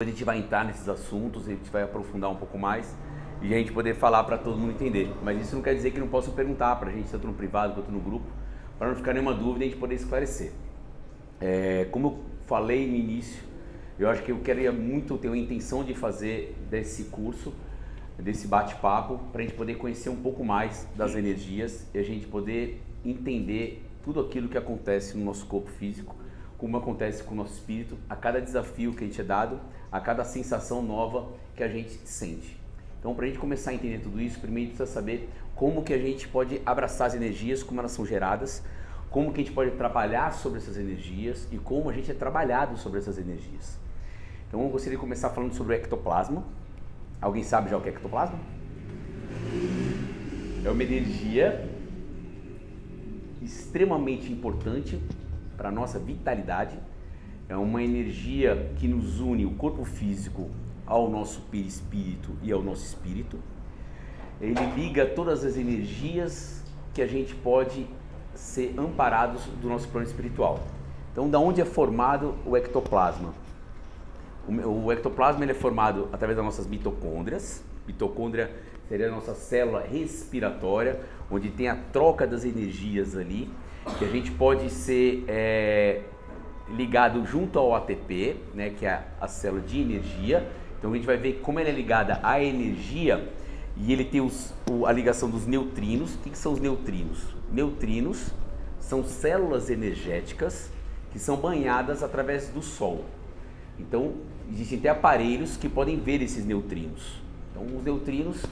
A gente vai entrar nesses assuntos, a gente vai aprofundar um pouco mais e a gente poder falar para todo mundo entender. Mas isso não quer dizer que não possam perguntar para a gente, tanto no privado quanto no grupo, para não ficar nenhuma dúvida e a gente poder esclarecer. Como eu falei no início, eu acho que eu queria muito ter a intenção de fazer desse curso, desse bate-papo, para a gente poder conhecer um pouco mais das energias e a gente poder entender tudo aquilo que acontece no nosso corpo físico, como acontece com o nosso espírito, a cada desafio que a gente é dado, a cada sensação nova que a gente sente. Então, para a gente começar a entender tudo isso, primeiro a gente precisa saber como que a gente pode abraçar as energias, como elas são geradas, como que a gente pode trabalhar sobre essas energias e como a gente é trabalhado sobre essas energias. Então, eu gostaria de começar falando sobre o ectoplasma. Alguém sabe já o que é ectoplasma? É uma energia extremamente importante para a nossa vitalidade. É uma energia que nos une o corpo físico ao nosso perispírito e ao nosso espírito. Ele liga todas as energias que a gente pode ser amparados do nosso plano espiritual. Então, da onde é formado o ectoplasma? O ectoplasma ele é formado através das nossas mitocôndrias. Mitocôndria seria a nossa célula respiratória, onde tem a troca das energias ali, que a gente pode ser ligado junto ao ATP, né, que é a célula de energia. Então a gente vai ver como ela é ligada à energia e ele tem a ligação dos neutrinos. O que são os neutrinos? Neutrinos são células energéticas que são banhadas através do Sol. Então existem até aparelhos que podem ver esses neutrinos. Então os neutrinos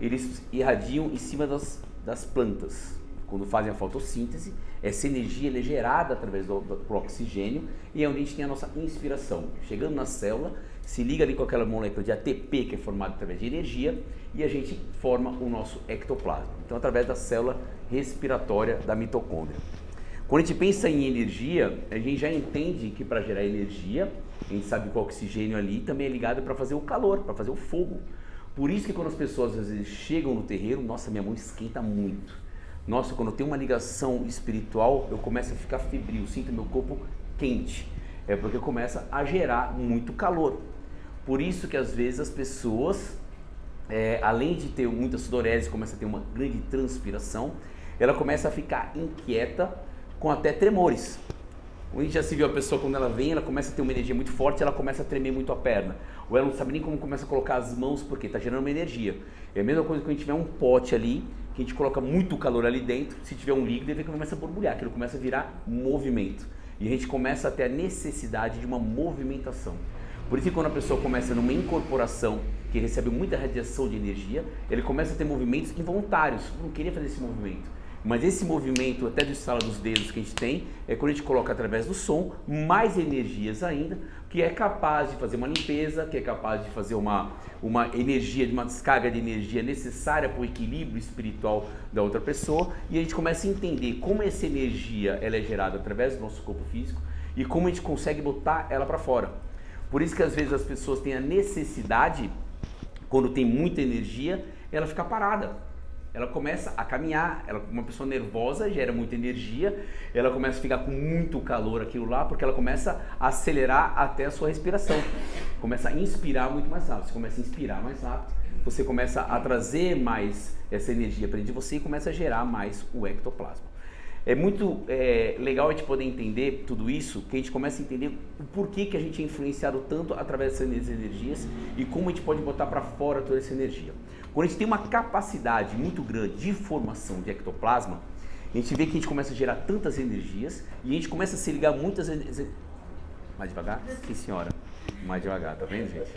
eles irradiam em cima das plantas. Quando fazem a fotossíntese, essa energia é gerada através do oxigênio e é onde a gente tem a nossa inspiração. Chegando na célula, se liga ali com aquela molécula de ATP que é formada através de energia e a gente forma o nosso ectoplasma. Então, através da célula respiratória da mitocôndria. Quando a gente pensa em energia, a gente já entende que para gerar energia, a gente sabe que o oxigênio ali também é ligado para fazer o calor, para fazer o fogo. Por isso que quando as pessoas às vezes chegam no terreiro, nossa, minha mão esquenta muito. Nossa, quando eu tenho uma ligação espiritual, eu começo a ficar febril, sinto meu corpo quente. É porque começa a gerar muito calor. Por isso que às vezes as pessoas, além de ter muita sudorese, começa a ter uma grande transpiração, ela começa a ficar inquieta com até tremores. A gente já se viu a pessoa quando ela vem, ela começa a ter uma energia muito forte, ela começa a tremer muito a perna. Ou ela não sabe nem como começa a colocar as mãos, porque está gerando uma energia. É a mesma coisa quando a gente tiver um pote ali, que a gente coloca muito calor ali dentro, se tiver um líquido, ele começa a borbulhar, aquilo começa a virar movimento. E a gente começa a ter a necessidade de uma movimentação. Por isso que quando a pessoa começa numa incorporação, que recebe muita radiação de energia, ele começa a ter movimentos involuntários. Eu não queria fazer esse movimento. Mas esse movimento, até do estalo dos dedos que a gente tem, é quando a gente coloca através do som, mais energias ainda, que é capaz de fazer uma limpeza, que é capaz de fazer uma energia, uma descarga de energia necessária para o equilíbrio espiritual da outra pessoa, e a gente começa a entender como essa energia ela é gerada através do nosso corpo físico e como a gente consegue botar ela para fora. Por isso que às vezes as pessoas têm a necessidade, quando tem muita energia, ela fica parada. Ela começa a caminhar, uma pessoa nervosa gera muita energia, ela começa a ficar com muito calor aquilo lá, porque ela começa a acelerar até a sua respiração, começa a inspirar muito mais rápido. Você começa a inspirar mais rápido, você começa a trazer mais essa energia para dentro de você e começa a gerar mais o ectoplasma. É muito legal a gente poder entender tudo isso, que a gente começa a entender o porquê que a gente é influenciado tanto através dessas energias e como a gente pode botar para fora toda essa energia. Quando a gente tem uma capacidade muito grande de formação de ectoplasma, a gente vê que a gente começa a gerar tantas energias e a gente começa a se ligar muitas... Mais devagar? Sim, senhora. Mais devagar, tá vendo, gente?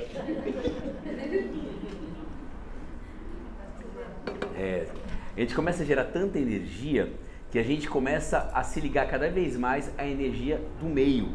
A gente começa a gerar tanta energia que a gente começa a se ligar cada vez mais à energia do meio.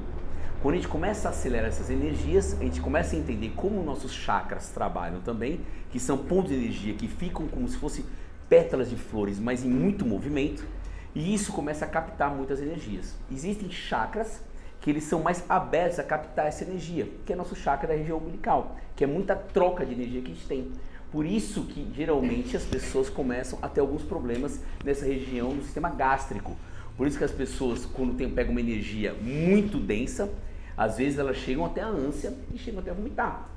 Quando a gente começa a acelerar essas energias, a gente começa a entender como nossos chakras trabalham também, que são pontos de energia que ficam como se fossem pétalas de flores, mas em muito movimento, e isso começa a captar muitas energias. Existem chakras que eles são mais abertos a captar essa energia, que é nosso chakra da região umbilical, que é muita troca de energia que a gente tem. Por isso que geralmente as pessoas começam a ter alguns problemas nessa região do sistema gástrico. Por isso que as pessoas, quando pegam uma energia muito densa, Às vezes elas chegam até a ânsia e chegam até a vomitar.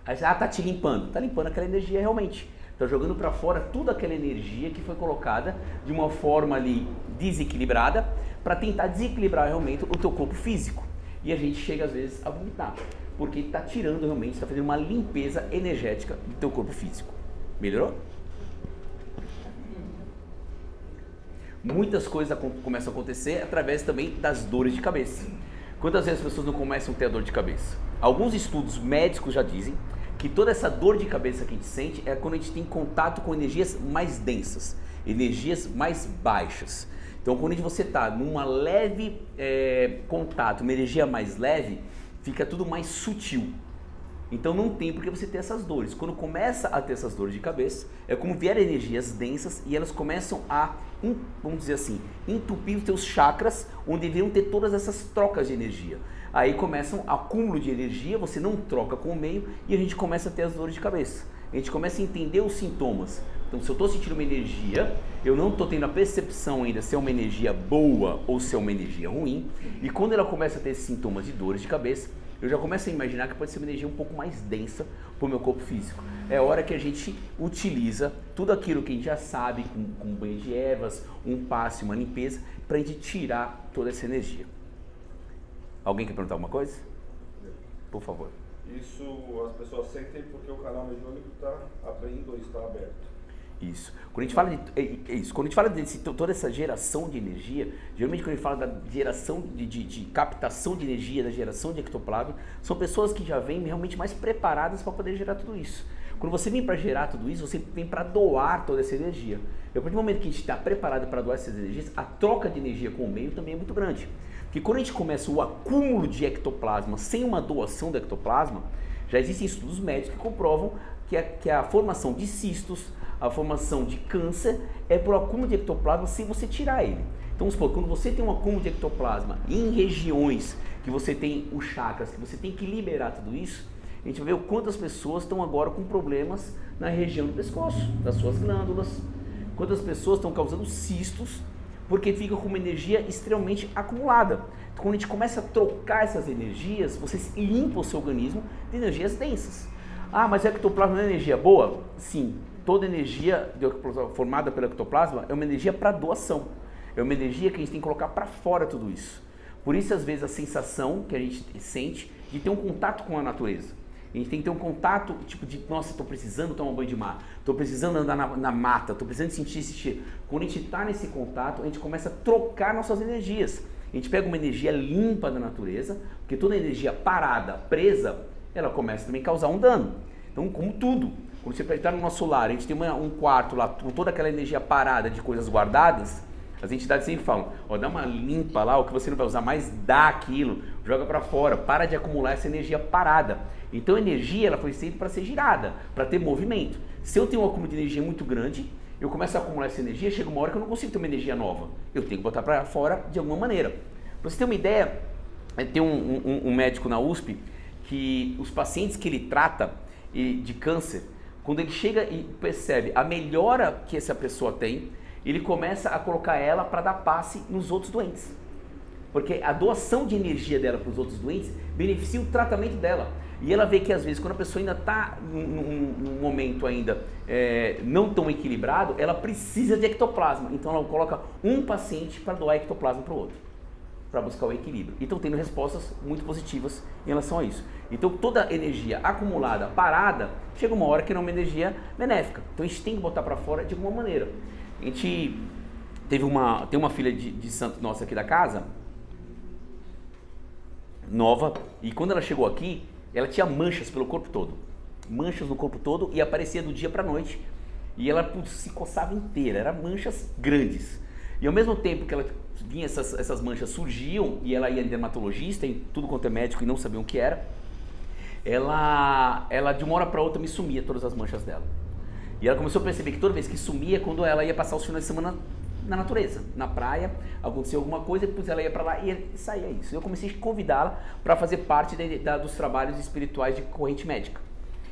Aí você, tá te limpando. Tá limpando aquela energia realmente. Tá jogando para fora toda aquela energia que foi colocada de uma forma ali desequilibrada para tentar desequilibrar realmente o teu corpo físico. E a gente chega às vezes a vomitar, porque está tirando realmente, está fazendo uma limpeza energética do teu corpo físico. Melhorou? Muitas coisas começam a acontecer através também das dores de cabeça. Quantas vezes as pessoas não começam a ter a dor de cabeça? Alguns estudos médicos já dizem que toda essa dor de cabeça que a gente sente é quando a gente tem contato com energias mais densas, energias mais baixas. Então, quando você está numa leve contato, uma energia mais leve, fica tudo mais sutil. Então, não tem por que você ter essas dores. Quando começa a ter essas dores de cabeça, é como vierem energias densas e elas começam a, vamos dizer assim, entupir os teus chakras, onde deveriam ter todas essas trocas de energia. Aí começa um acúmulo de energia, você não troca com o meio e a gente começa a ter as dores de cabeça. A gente começa a entender os sintomas. Então, se eu estou sentindo uma energia, eu não estou tendo a percepção ainda se é uma energia boa ou se é uma energia ruim. E quando ela começa a ter esses sintomas de dores de cabeça, eu já começo a imaginar que pode ser uma energia um pouco mais densa para o meu corpo físico. É hora que a gente utiliza tudo aquilo que a gente já sabe, com um banho de ervas, um passe, uma limpeza, para a gente tirar toda essa energia. Alguém quer perguntar alguma coisa? Por favor. Isso as pessoas sentem porque o canal mediúnico está abrindo e está aberto. Isso. Quando a gente fala quando a gente fala de toda essa geração de energia, geralmente quando a gente fala da geração de captação de energia, da geração de ectoplasma, são pessoas que já vêm realmente mais preparadas para poder gerar tudo isso. Quando você vem para gerar tudo isso, você vem para doar toda essa energia. E a partir do momento que a gente está preparado para doar essas energias, a troca de energia com o meio também é muito grande. Porque quando a gente começa o acúmulo de ectoplasma sem uma doação do ectoplasma, já existem estudos médicos que comprovam que a formação de cistos, a formação de câncer é por acúmulo de ectoplasma sem você tirar ele. Então, vamos supor, quando você tem um acúmulo de ectoplasma em regiões que você tem os chakras, que você tem que liberar tudo isso, a gente vai ver o quanto as pessoas estão agora com problemas na região do pescoço, das suas glândulas, quantas pessoas estão causando cistos, porque fica com uma energia extremamente acumulada. Então, quando a gente começa a trocar essas energias, você limpa o seu organismo de energias densas. Ah, mas o ectoplasma não é energia boa? Sim, toda energia formada pelo ectoplasma é uma energia para doação. É uma energia que a gente tem que colocar para fora tudo isso. Por isso, às vezes, a sensação que a gente sente de ter um contato com a natureza. A gente tem que ter um contato, tipo de, nossa, estou precisando tomar um banho de mar, estou precisando andar na mata, estou precisando sentir esse cheiro. Quando a gente está nesse contato, a gente começa a trocar nossas energias. A gente pega uma energia limpa da natureza, porque toda energia parada, presa, ela começa também a causar um dano. Então, como tudo, quando você está no nosso lar, a gente tem um quarto lá com toda aquela energia parada de coisas guardadas, as entidades sempre falam, ó, dá uma limpa lá, o que você não vai usar mais, dá aquilo, joga para fora, para de acumular essa energia parada. Então a energia ela foi feita para ser girada, para ter movimento. Se eu tenho um acúmulo de energia muito grande, eu começo a acumular essa energia, chega uma hora que eu não consigo ter uma energia nova. Eu tenho que botar para fora de alguma maneira. Para você ter uma ideia, tem um médico na USP que os pacientes que ele trata de câncer, quando ele chega e percebe a melhora que essa pessoa tem, ele começa a colocar ela para dar passe nos outros doentes. Porque a doação de energia dela para os outros doentes beneficia o tratamento dela. E ela vê que às vezes quando a pessoa ainda está num momento ainda não tão equilibrado, ela precisa de ectoplasma. Então ela coloca um paciente para doar ectoplasma para o outro, para buscar o equilíbrio. E estão tendo respostas muito positivas em relação a isso. Então toda energia acumulada, parada, chega uma hora que não é uma energia benéfica. Então a gente tem que botar para fora de alguma maneira. A gente tem uma filha de santo nossa aqui da casa, nova, e quando ela chegou aqui, ela tinha manchas pelo corpo todo. Manchas no corpo todo e aparecia do dia para a noite. E ela se coçava inteira, eram manchas grandes. E ao mesmo tempo que ela vinha, essas manchas surgiam e ela ia em dermatologista, em tudo quanto é médico e não sabia o que era, ela de uma hora para outra me sumia todas as manchas dela. E ela começou a perceber que toda vez que sumia, quando ela ia passar os finais de semana na natureza, na praia, acontecia alguma coisa, depois ela ia para lá e saía isso. Eu comecei a convidá-la para fazer parte dos trabalhos espirituais de corrente médica.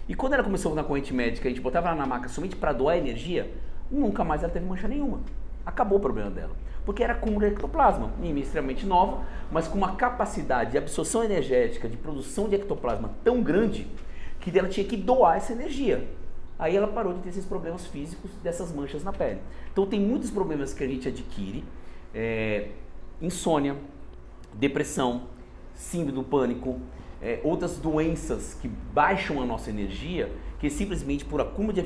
E quando ela começou na corrente médica, a gente botava ela na maca somente para doar energia, nunca mais ela teve mancha nenhuma. Acabou o problema dela. Porque era acúmulo de ectoplasma, extremamente nova, mas com uma capacidade de absorção energética, de produção de ectoplasma tão grande, que ela tinha que doar essa energia. Aí ela parou de ter esses problemas físicos dessas manchas na pele. Então tem muitos problemas que a gente adquire, insônia, depressão, síndrome do pânico, outras doenças que baixam a nossa energia, que simplesmente por acúmulo de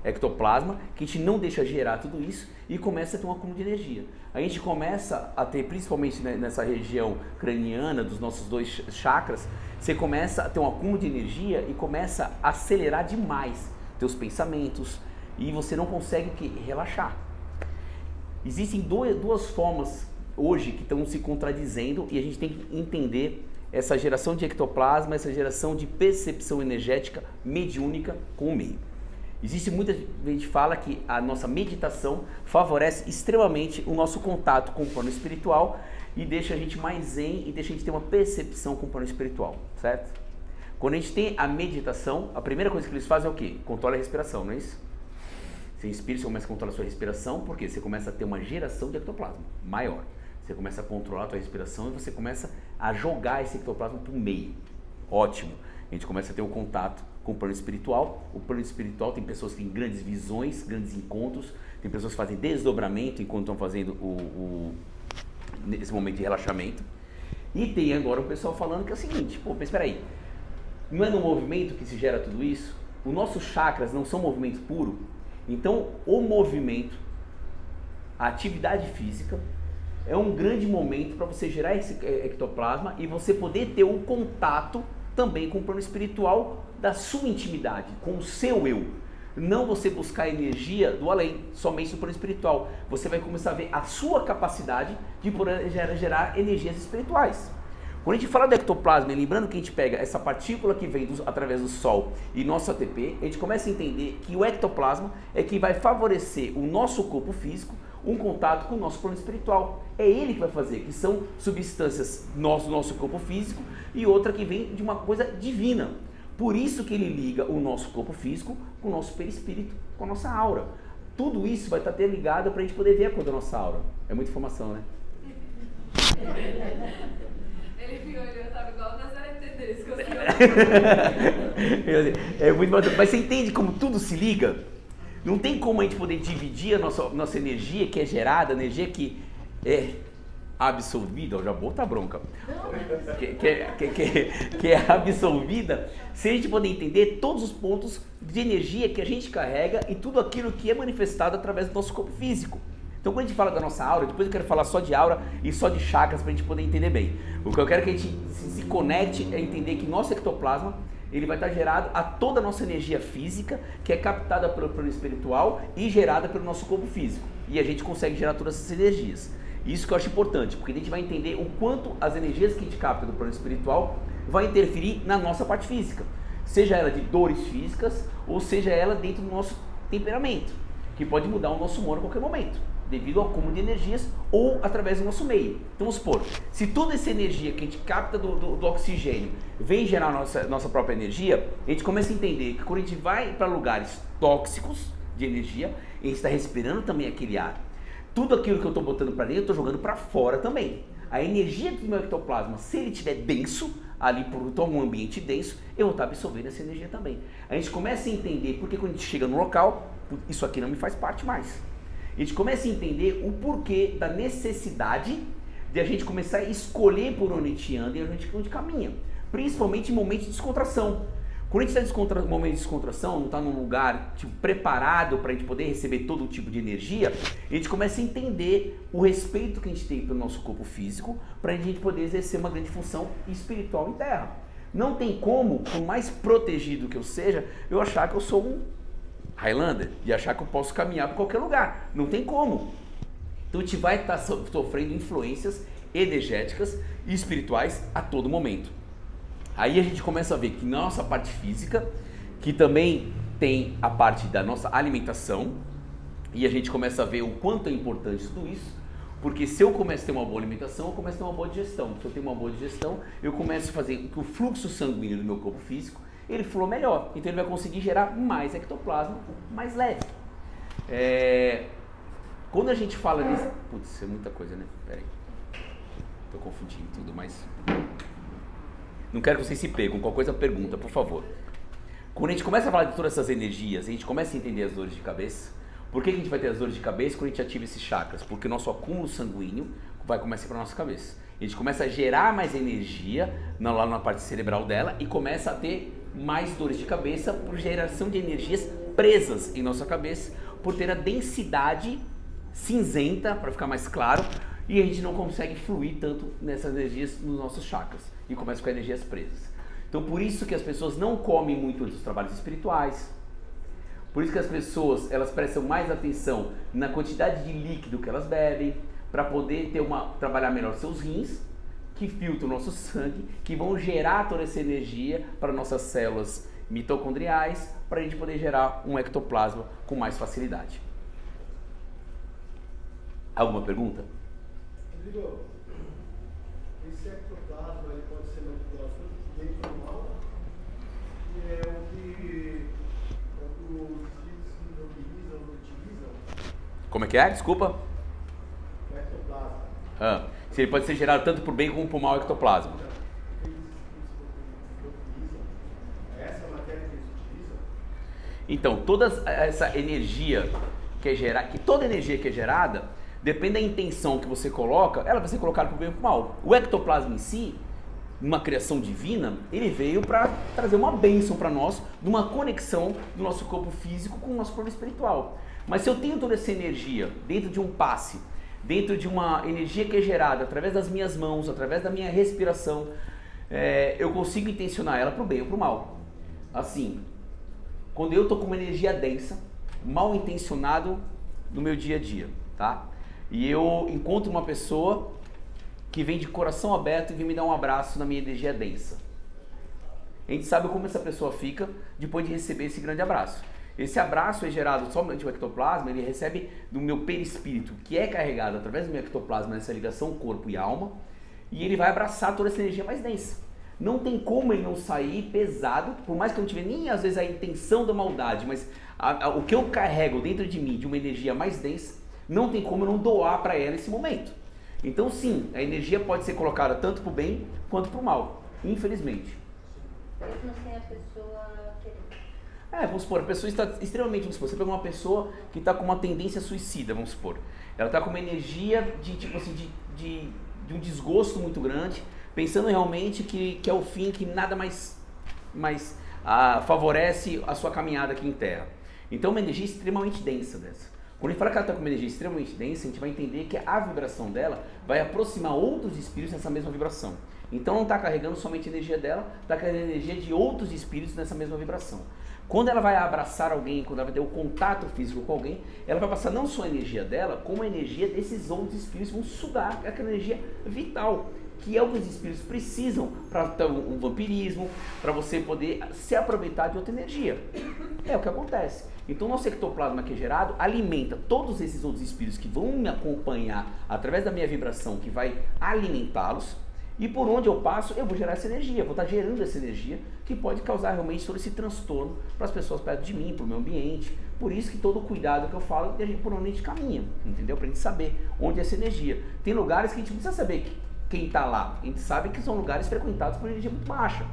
ectoplasma, que a gente não deixa gerar tudo isso e começa a ter um acúmulo de energia. A gente começa a ter, principalmente nessa região craniana dos nossos 2 chakras, você começa a ter um acúmulo de energia e começa a acelerar demais teus pensamentos e você não consegue relaxar. Existem duas formas hoje que estão se contradizendo e a gente tem que entender essa geração de ectoplasma, essa geração de percepção energética mediúnica com o meio. Existe muita gente que fala que a nossa meditação favorece extremamente o nosso contato com o plano espiritual e deixa a gente mais zen e deixa a gente ter uma percepção com o plano espiritual, certo? Quando a gente tem a meditação, a primeira coisa que eles fazem é o quê? Controla a respiração, não é isso? Você inspira, você começa a controlar a sua respiração, porque você começa a ter uma geração de ectoplasma maior. Você começa a controlar a sua respiração e você começa a jogar esse ectoplasma para o meio. Ótimo. A gente começa a ter um contato com o plano espiritual. O plano espiritual tem pessoas que têm grandes visões, grandes encontros. Tem pessoas que fazem desdobramento enquanto estão fazendo esse momento de relaxamento. E tem agora o pessoal falando que é o seguinte, pô, mas espera aí. Não é no movimento que se gera tudo isso? Os nossos chakras não são movimento puro? Então, o movimento, a atividade física, é um grande momento para você gerar esse ectoplasma e você poder ter um contato também com o plano espiritual da sua intimidade, com o seu eu. Não você buscar energia do além, somente do plano espiritual. Você vai começar a ver a sua capacidade de poder gerar energias espirituais. Quando a gente fala do ectoplasma, lembrando que a gente pega essa partícula que vem através do Sol e nosso ATP, a gente começa a entender que o ectoplasma é que vai favorecer o nosso corpo físico, um contato com o nosso plano espiritual. É ele que vai fazer, que são substâncias do nosso corpo físico e outra que vem de uma coisa divina. Por isso que ele liga o nosso corpo físico com o nosso perispírito, com a nossa aura. Tudo isso vai estar ligado para a gente poder ver a cor da nossa aura. É muita informação, né? Ele ficou olhando, eu tava igual nas LTDs, que eu É muito importante. Mas você entende como tudo se liga? Não tem como a gente poder dividir a nossa energia que é gerada, a energia que é absorvida, eu já vou botar bronca, que é absorvida, se a gente poder entender todos os pontos de energia que a gente carrega e tudo aquilo que é manifestado através do nosso corpo físico. Então quando a gente fala da nossa aura, depois eu quero falar só de aura e só de chakras para a gente poder entender bem. O que eu quero que a gente se conecte é entender que nosso ectoplasma ele vai estar gerado a toda a nossa energia física, que é captada pelo plano espiritual e gerada pelo nosso corpo físico. E a gente consegue gerar todas essas energias. Isso que eu acho importante, porque a gente vai entender o quanto as energias que a gente capta do plano espiritual vai interferir na nossa parte física. Seja ela de dores físicas, ou seja ela dentro do nosso temperamento, que pode mudar o nosso humor a qualquer momento, devido ao acúmulo de energias ou através do nosso meio. Então vamos supor, se toda essa energia que a gente capta do oxigênio vem gerar nossa própria energia, a gente começa a entender que quando a gente vai para lugares tóxicos de energia, a gente está respirando também aquele ar. Tudo aquilo que eu estou botando para dentro, eu estou jogando para fora também. A energia do meu ectoplasma, se ele estiver denso, ali por um ambiente denso, eu vou estar absorvendo essa energia também. A gente começa a entender porque quando a gente chega no local, isso aqui não me faz parte mais. A gente começa a entender o porquê da necessidade de a gente começar a escolher por onde a gente anda e onde a gente caminha. Principalmente em momentos de descontração. Quando a gente está em momento de descontração, não está num lugar preparado para a gente poder receber todo tipo de energia, a gente começa a entender o respeito que a gente tem pelo nosso corpo físico para a gente poder exercer uma grande função espiritual em terra. Não tem como, por mais protegido que eu seja, eu achar que eu sou um Highlander e achar que eu posso caminhar para qualquer lugar. Não tem como. Então a gente vai estar sofrendo influências energéticas e espirituais a todo momento. Aí a gente começa a ver que na nossa parte física, que também tem a parte da nossa alimentação, e a gente começa a ver o quanto é importante tudo isso, porque se eu começo a ter uma boa alimentação, eu começo a ter uma boa digestão. Se eu tenho uma boa digestão, eu começo a fazer com que o fluxo sanguíneo do meu corpo físico ele flua melhor, então ele vai conseguir gerar mais ectoplasma mais leve. Quando a gente fala nisso... Putz, é muita coisa, né? Pera aí. Tô confundindo tudo, mas... Não quero que vocês se percam. Qualquer coisa, pergunta, por favor. Quando a gente começa a falar de todas essas energias, a gente começa a entender as dores de cabeça. Por que a gente vai ter as dores de cabeça quando a gente ativa esses chakras? Porque o nosso acúmulo sanguíneo vai começar para a nossa cabeça. A gente começa a gerar mais energia lá na parte cerebral dela e começa a ter mais dores de cabeça por geração de energias presas em nossa cabeça, por ter a densidade cinzenta, para ficar mais claro, e a gente não consegue fluir tanto nessas energias nos nossos chakras e começa com energias presas. Então por isso que as pessoas não comem muito antes dos trabalhos espirituais, por isso que as pessoas elas prestam mais atenção na quantidade de líquido que elas bebem, para poder trabalhar melhor seus rins, que filtram o nosso sangue, que vão gerar toda essa energia para nossas células mitocondriais, para a gente poder gerar um ectoplasma com mais facilidade. Alguma pergunta? Rodrigo, esse ectoplasma ele pode ser manipulado dentro do mal, que é o que os espíritos que utilizam. Como é que é? Desculpa. O ectoplasma. Se ele pode ser gerado tanto por bem como por mal ectoplasma. Essa matéria que eles utilizam? Então, toda essa energia que é gerada, que toda energia que é gerada, depende da intenção que você coloca, ela vai ser colocada por bem ou por mal. O ectoplasma em si, uma criação divina, ele veio para trazer uma bênção para nós, de uma conexão do nosso corpo físico com o nosso corpo espiritual. Mas se eu tenho toda essa energia dentro de um passe, dentro de uma energia que é gerada através das minhas mãos, através da minha respiração, eu consigo intencionar ela para o bem ou para o mal. Assim, quando eu estou com uma energia densa, mal intencionado no meu dia a dia, tá? E eu encontro uma pessoa que vem de coração aberto e vem me dar um abraço na minha energia densa. A gente sabe como essa pessoa fica depois de receber esse grande abraço. Esse abraço é gerado somente do ectoplasma, ele recebe do meu perispírito, que é carregado através do meu ectoplasma nessa ligação corpo e alma, e ele vai abraçar toda essa energia mais densa. Não tem como ele não sair pesado, por mais que eu não tiver nem às vezes a intenção da maldade, mas o que eu carrego dentro de mim de uma energia mais densa, não tem como eu não doar para ela nesse momento. Então sim, a energia pode ser colocada tanto para o bem quanto para o mal, infelizmente. Mesmo sem a pessoa querer. Vamos supor, a pessoa está extremamente, vamos supor, você pega uma pessoa que está com uma tendência suicida, vamos supor. Ela está com uma energia de, tipo assim, de um desgosto muito grande, pensando realmente que é o fim, que nada mais favorece a sua caminhada aqui em Terra. Então uma energia extremamente densa dessa. Quando a gente fala que ela está com uma energia extremamente densa, a gente vai entender que a vibração dela vai aproximar outros espíritos nessa mesma vibração. Então não está carregando somente a energia dela, está carregando a energia de outros espíritos nessa mesma vibração. Quando ela vai abraçar alguém, quando ela vai ter o contato físico com alguém, ela vai passar não só a energia dela, como a energia desses outros espíritos, vão sugar aquela energia vital, que é o que os espíritos precisam para ter um vampirismo, para você poder se aproveitar de outra energia. É o que acontece. Então o nosso ectoplasma que é gerado alimenta todos esses outros espíritos que vão me acompanhar através da minha vibração, que vai alimentá-los, e por onde eu passo, eu vou gerar essa energia, vou estar gerando essa energia que pode causar realmente todo esse transtorno para as pessoas perto de mim, para o meu ambiente. Por isso que todo o cuidado que eu falo é por onde a gente caminha, entendeu? Para a gente saber onde é essa energia. Tem lugares que a gente não precisa saber quem está lá, a gente sabe que são lugares frequentados por energia muito baixa.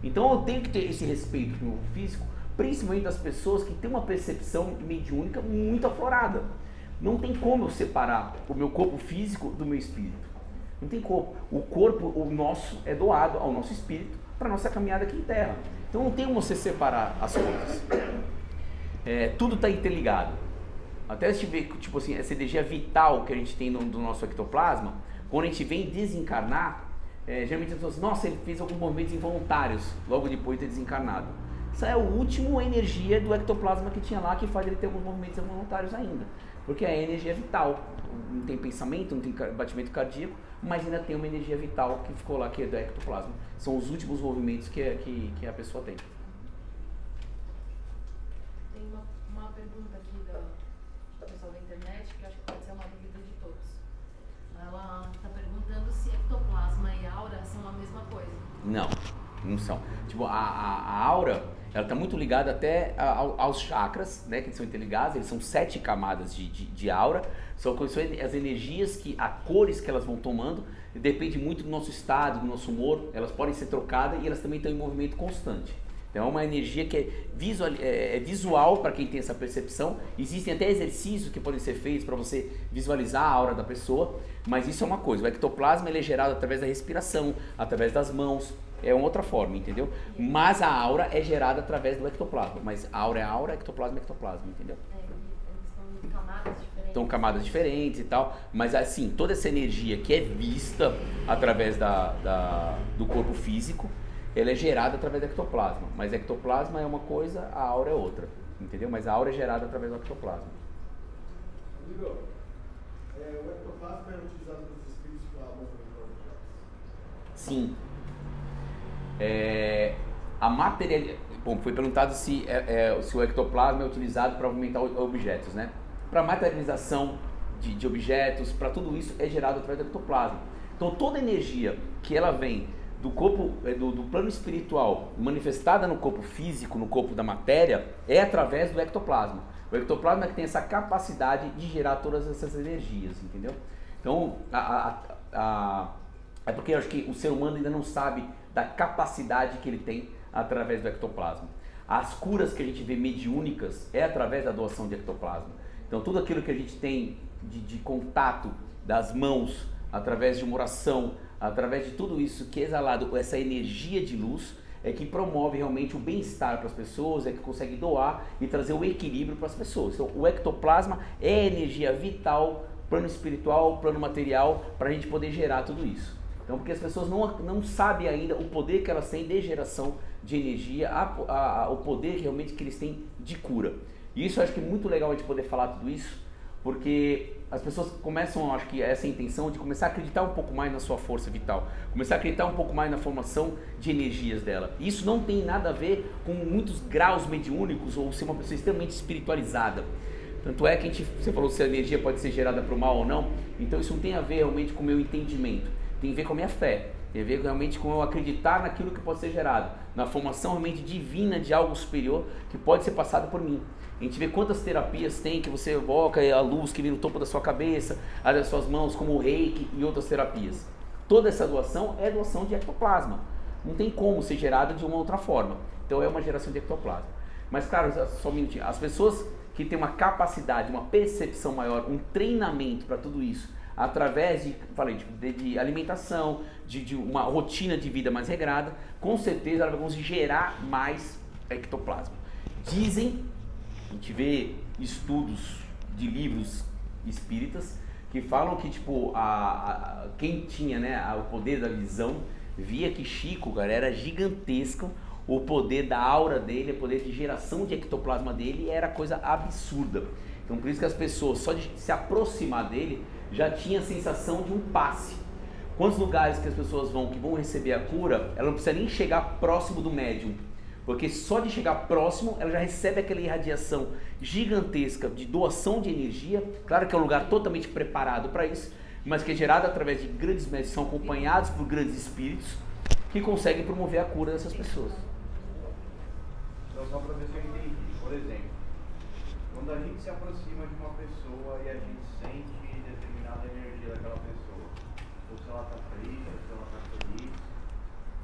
Então eu tenho que ter esse respeito com o físico, principalmente das pessoas que têm uma percepção mediúnica muito aflorada. Não tem como eu separar o meu corpo físico do meu espírito. Não tem como. O corpo, o nosso, é doado ao nosso espírito para a nossa caminhada aqui em Terra. Então não tem como você separar as coisas. Tudo está interligado. Até se ver, tipo assim, essa energia vital que a gente tem do nosso ectoplasma, quando a gente vem desencarnar, geralmente as pessoas, nossa, ele fez alguns movimentos involuntários logo depois de ter desencarnado. Essa é a última energia do ectoplasma que tinha lá, que faz ele ter alguns movimentos involuntários ainda. Porque é energia vital. Não tem pensamento, não tem batimento cardíaco, mas ainda tem uma energia vital que ficou lá, que é do ectoplasma. São os últimos movimentos que a pessoa tem. Tem uma pergunta aqui do pessoal da internet, que eu acho que pode ser uma dúvida de todos. Ela está perguntando se ectoplasma e aura são a mesma coisa. Não. Não são. Tipo, a aura, ela está muito ligada até aos chakras, né, que são interligados. Eles são 7 camadas de aura. São as energias, as cores que elas vão tomando, depende muito do nosso estado, do nosso humor. Elas podem ser trocadas e elas também estão em movimento constante. Então é uma energia que é visual para quem tem essa percepção. Existem até exercícios que podem ser feitos para você visualizar a aura da pessoa, mas isso é uma coisa. O ectoplasma ele é gerado através da respiração, através das mãos, é uma outra forma, entendeu? Mas a aura é gerada através do ectoplasma, mas a aura é aura, ectoplasma é ectoplasma, entendeu? Eles estão em camadas diferentes. Estão camadas diferentes e tal, mas assim, toda essa energia que é vista através do corpo físico, ela é gerada através do ectoplasma, mas ectoplasma é uma coisa, a aura é outra, entendeu? Mas a aura é gerada através do ectoplasma. Amigo, o ectoplasma é utilizado pelos espíritos para movimentar objetos? Sim. A materialidade... Bom, foi perguntado se o ectoplasma é utilizado para movimentar objetos, né? Para materialização de objetos, para tudo isso é gerado através do ectoplasma. Então toda energia que ela vem do corpo, do plano espiritual, manifestada no corpo físico, no corpo da matéria, é através do ectoplasma. O ectoplasma é que tem essa capacidade de gerar todas essas energias, entendeu? Então, é porque eu acho que o ser humano ainda não sabe da capacidade que ele tem através do ectoplasma. As curas que a gente vê mediúnicas é através da doação de ectoplasma. Então, tudo aquilo que a gente tem de contato das mãos, através de uma oração, através de tudo isso que é exalado, essa energia de luz, é que promove realmente o bem-estar para as pessoas, é que consegue doar e trazer o equilíbrio para as pessoas. Então, o ectoplasma é energia vital, plano espiritual, plano material, para a gente poder gerar tudo isso. Então, porque as pessoas não sabem ainda o poder que elas têm de geração de energia, o poder realmente que eles têm de cura. E isso eu acho que é muito legal a gente poder falar tudo isso, porque as pessoas começam, acho que essa intenção de começar a acreditar um pouco mais na sua força vital, começar a acreditar um pouco mais na formação de energias dela. Isso não tem nada a ver com muitos graus mediúnicos ou ser uma pessoa extremamente espiritualizada. Tanto é que você falou se a energia pode ser gerada para o mal ou não, então isso não tem a ver realmente com o meu entendimento, tem a ver com a minha fé, tem a ver realmente com eu acreditar naquilo que pode ser gerado, na formação realmente divina de algo superior que pode ser passado por mim. A gente vê quantas terapias tem que você evoca a luz que vem no topo da sua cabeça, a das suas mãos, como o reiki e outras terapias. Toda essa doação é doação de ectoplasma. Não tem como ser gerada de uma outra forma. Então é uma geração de ectoplasma. Mas claro, só um minutinho. As pessoas que têm uma capacidade, uma percepção maior, um treinamento para tudo isso, através de alimentação, de uma rotina de vida mais regrada, com certeza elas vão gerar mais ectoplasma. Dizem, a gente vê estudos de livros espíritas que falam que quem tinha, né, o poder da visão via que Chico, cara, era gigantesco, o poder da aura dele, o poder de geração de ectoplasma dele era coisa absurda. Então por isso que as pessoas, só de se aproximar dele, já tinha a sensação de um passe. Quantos lugares que as pessoas vão, que vão receber a cura, ela não precisa nem chegar próximo do médium, porque só de chegar próximo, ela já recebe aquela irradiação gigantesca de doação de energia. Claro que é um lugar totalmente preparado para isso, mas que é gerado através de grandes médicos, são acompanhados por grandes espíritos que conseguem promover a cura dessas pessoas. Então, só para ver se eu entendi. Por exemplo, quando a gente se aproxima de uma pessoa e a gente sente determinada energia daquela pessoa, ou se ela está triste, ou se ela está feliz,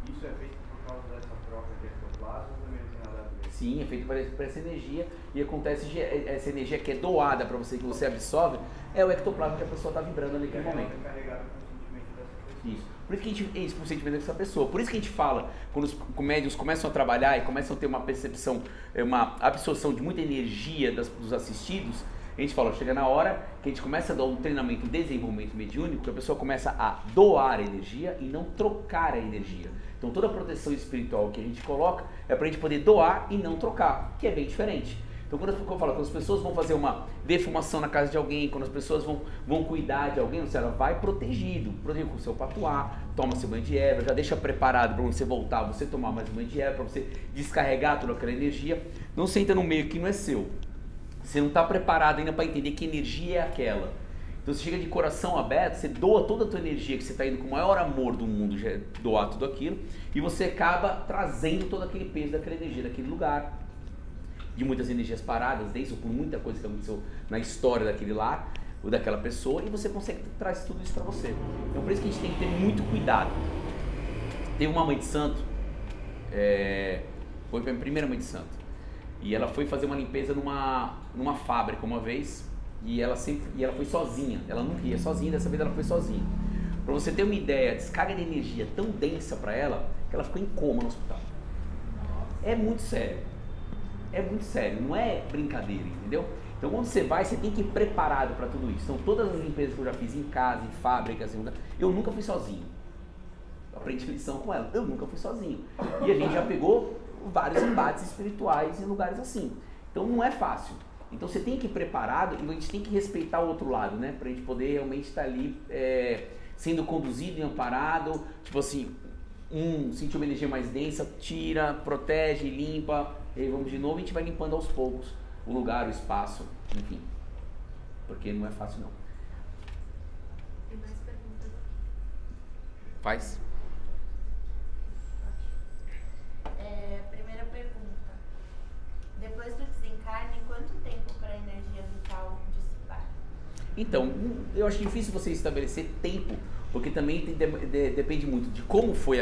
isso é feito por causa dessa troca de ectoplasma ou também não tem nada a ver? Sim, é feito por essa energia, e acontece essa energia que é doada para você, que você absorve, é o ectoplasma que a pessoa está vibrando ali naquele momento. É carregado com o sentimento dessa pessoa. Isso. Por isso que a gente, isso, com o sentimento dessa pessoa. Por isso que a gente fala, quando os médiuns começam a trabalhar e começam a ter uma percepção, uma absorção de muita energia dos assistidos, a gente fala, chega na hora que a gente começa a dar um treinamento, um desenvolvimento mediúnico, que a pessoa começa a doar energia e não trocar a energia. Então toda a proteção espiritual que a gente coloca é para a gente poder doar e não trocar, que é bem diferente. Então quando eu falo, quando as pessoas vão fazer uma defumação na casa de alguém, quando as pessoas vão cuidar de alguém, ela vai protegido com o seu patuá, toma seu banho de erva, já deixa preparado para você voltar, você tomar mais um banho de erva, para você descarregar toda aquela energia. Não senta no meio que não é seu. Você não está preparado ainda para entender que energia é aquela. Então você chega de coração aberto, você doa toda a tua energia, que você está indo com o maior amor do mundo, doar tudo aquilo, e você acaba trazendo todo aquele peso daquela energia, daquele lugar, de muitas energias paradas, desde por muita coisa que aconteceu na história daquele lar, ou daquela pessoa, e você consegue trazer tudo isso para você. Então por isso que a gente tem que ter muito cuidado. Teve uma mãe de santo, foi a minha primeira mãe de santo, e ela foi fazer uma limpeza numa fábrica uma vez, e ela foi sozinha, ela nunca ia sozinha, dessa vez ela foi sozinha. Para você ter uma ideia, a descarga de energia tão densa para ela, que ela ficou em coma no hospital. É muito sério, não é brincadeira, entendeu? Então quando você vai, você tem que ir preparado para tudo isso. Então todas as limpezas que eu já fiz em casa, em fábricas, eu nunca fui sozinho. Aprendi lição com ela, eu nunca fui sozinho. E a gente já pegou vários embates espirituais em lugares assim. Então não é fácil. Então você tem que ir preparado e a gente tem que respeitar o outro lado, né? Pra gente poder realmente estar ali sendo conduzido e amparado. Tipo assim, sentir uma energia mais densa, tira, protege, limpa. E aí vamos de novo e a gente vai limpando aos poucos o lugar, o espaço, enfim. Porque não é fácil não. Tem mais perguntas? Faz. Primeira pergunta. Depois do desencarne, quanto tempo para a energia vital dissipar? Então, eu acho difícil você estabelecer tempo, porque também depende muito de como foi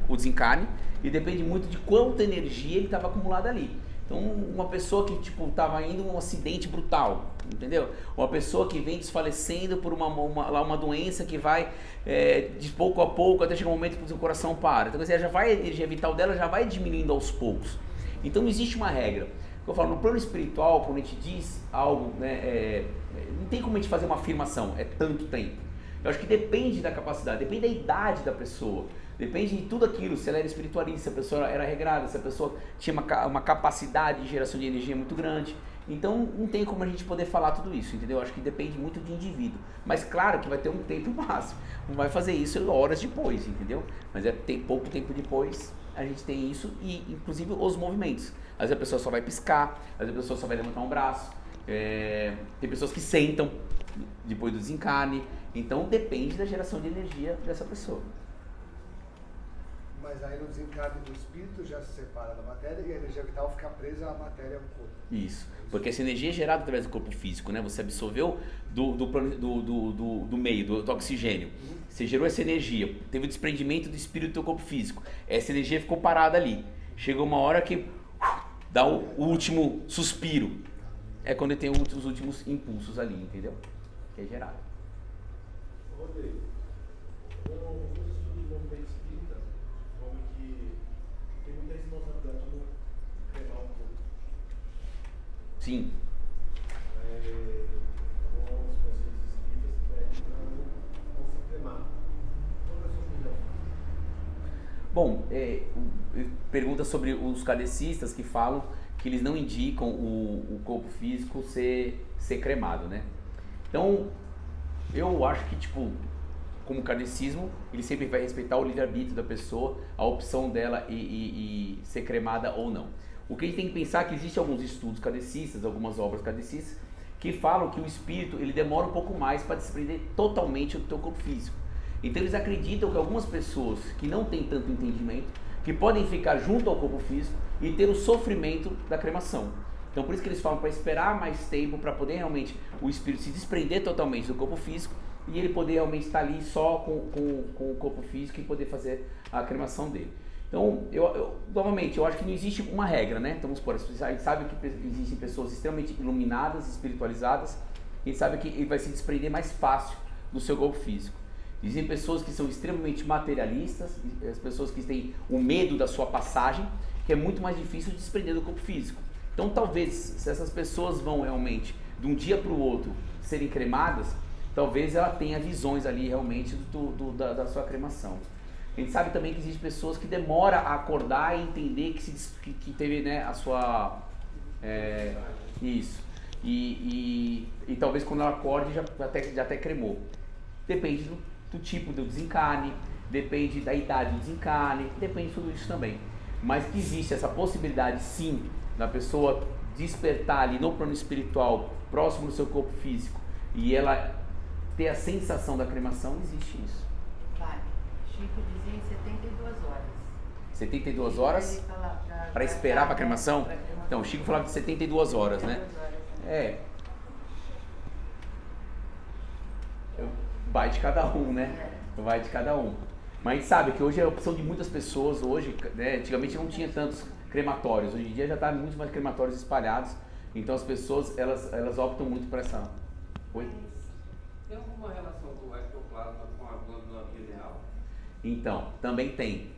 o desencarne e depende muito de quanta energia ele estava acumulada ali. Então, uma pessoa que estava indo um acidente brutal, entendeu? Uma pessoa que vem desfalecendo por uma doença que vai de pouco a pouco até chegar um momento que o seu coração para. Então, a energia vital dela já vai diminuindo aos poucos. Então, não existe uma regra. Eu falo, no plano espiritual, quando a gente diz algo, né, não tem como a gente fazer uma afirmação, é tanto tempo. Eu acho que depende da capacidade, depende da idade da pessoa. Depende de tudo aquilo, se ela era espiritualista, se a pessoa era regrada, se a pessoa tinha uma capacidade de geração de energia muito grande. Então não tem como a gente poder falar tudo isso, entendeu? Acho que depende muito do indivíduo. Mas claro que vai ter um tempo máximo. Não vai fazer isso horas depois, entendeu? Mas pouco tempo depois a gente tem isso e inclusive os movimentos. Às vezes a pessoa só vai piscar, às vezes a pessoa só vai levantar um braço. Tem pessoas que sentam depois do desencarne. Então depende da geração de energia dessa pessoa. Mas aí no desencarne do espírito já se separa da matéria e a energia vital fica presa à matéria do corpo. Isso, porque essa energia é gerada através do corpo físico, né? Você absorveu do meio, do oxigênio. Você gerou essa energia, teve o desprendimento do espírito do teu corpo físico. Essa energia ficou parada ali. Chegou uma hora que dá o último suspiro. É quando tem os últimos impulsos ali, entendeu? Que é gerado. Rodrigo, com os estudos do movimento espírita, como que tem muita responsabilidade no cremar um corpo. Sim. Alguns conceitos espíritas pedem para não se cremar. Qual é a sua opinião? Bom, pergunta sobre os kardecistas que falam que eles não indicam o corpo físico ser cremado, né? Então, eu acho que, como o kardecismo, ele sempre vai respeitar o livre-arbítrio da pessoa, a opção dela e ser cremada ou não. O que a gente tem que pensar é que existem alguns estudos kardecistas, algumas obras kardecistas, que falam que o espírito ele demora um pouco mais para desprender totalmente do teu corpo físico. Então eles acreditam que algumas pessoas que não têm tanto entendimento, que podem ficar junto ao corpo físico e ter o sofrimento da cremação. Então por isso que eles falam para esperar mais tempo, para poder realmente o espírito se desprender totalmente do corpo físico e ele poder realmente estar ali só com o corpo físico e poder fazer a cremação dele. Então, novamente, eu acho que não existe uma regra, né? Então, vamos supor, a gente sabe que existem pessoas extremamente iluminadas, espiritualizadas, e a gente sabe que ele vai se desprender mais fácil do seu corpo físico. Existem pessoas que são extremamente materialistas, as pessoas que têm o medo da sua passagem, que é muito mais difícil de desprender do corpo físico. Então, talvez, se essas pessoas vão realmente, de um dia para o outro, serem cremadas, talvez ela tenha visões ali realmente da sua cremação. A gente sabe também que existem pessoas que demoram a acordar e entender que teve, né, a sua... isso. E talvez quando ela acorde já até cremou. Depende do tipo do desencarne, depende da idade do desencarne, depende de tudo isso também. Mas que existe essa possibilidade, sim, da pessoa despertar ali no plano espiritual, próximo do seu corpo físico, e ela ter a sensação da cremação, existe isso. Vai. Chico dizia em 72 horas. 72 horas para esperar para a cremação? Então, o Chico falava de 72 horas, né? É. Vai de cada um, né? Vai de cada um. Mas a gente sabe que hoje é a opção de muitas pessoas, hoje, né? Antigamente não tinha tantos crematórios, hoje em dia já está muito mais crematórios espalhados, então as pessoas, elas optam muito por essa... Oi? Tem alguma relação com o ectoplasma com a glândula pineal? Então, também tem.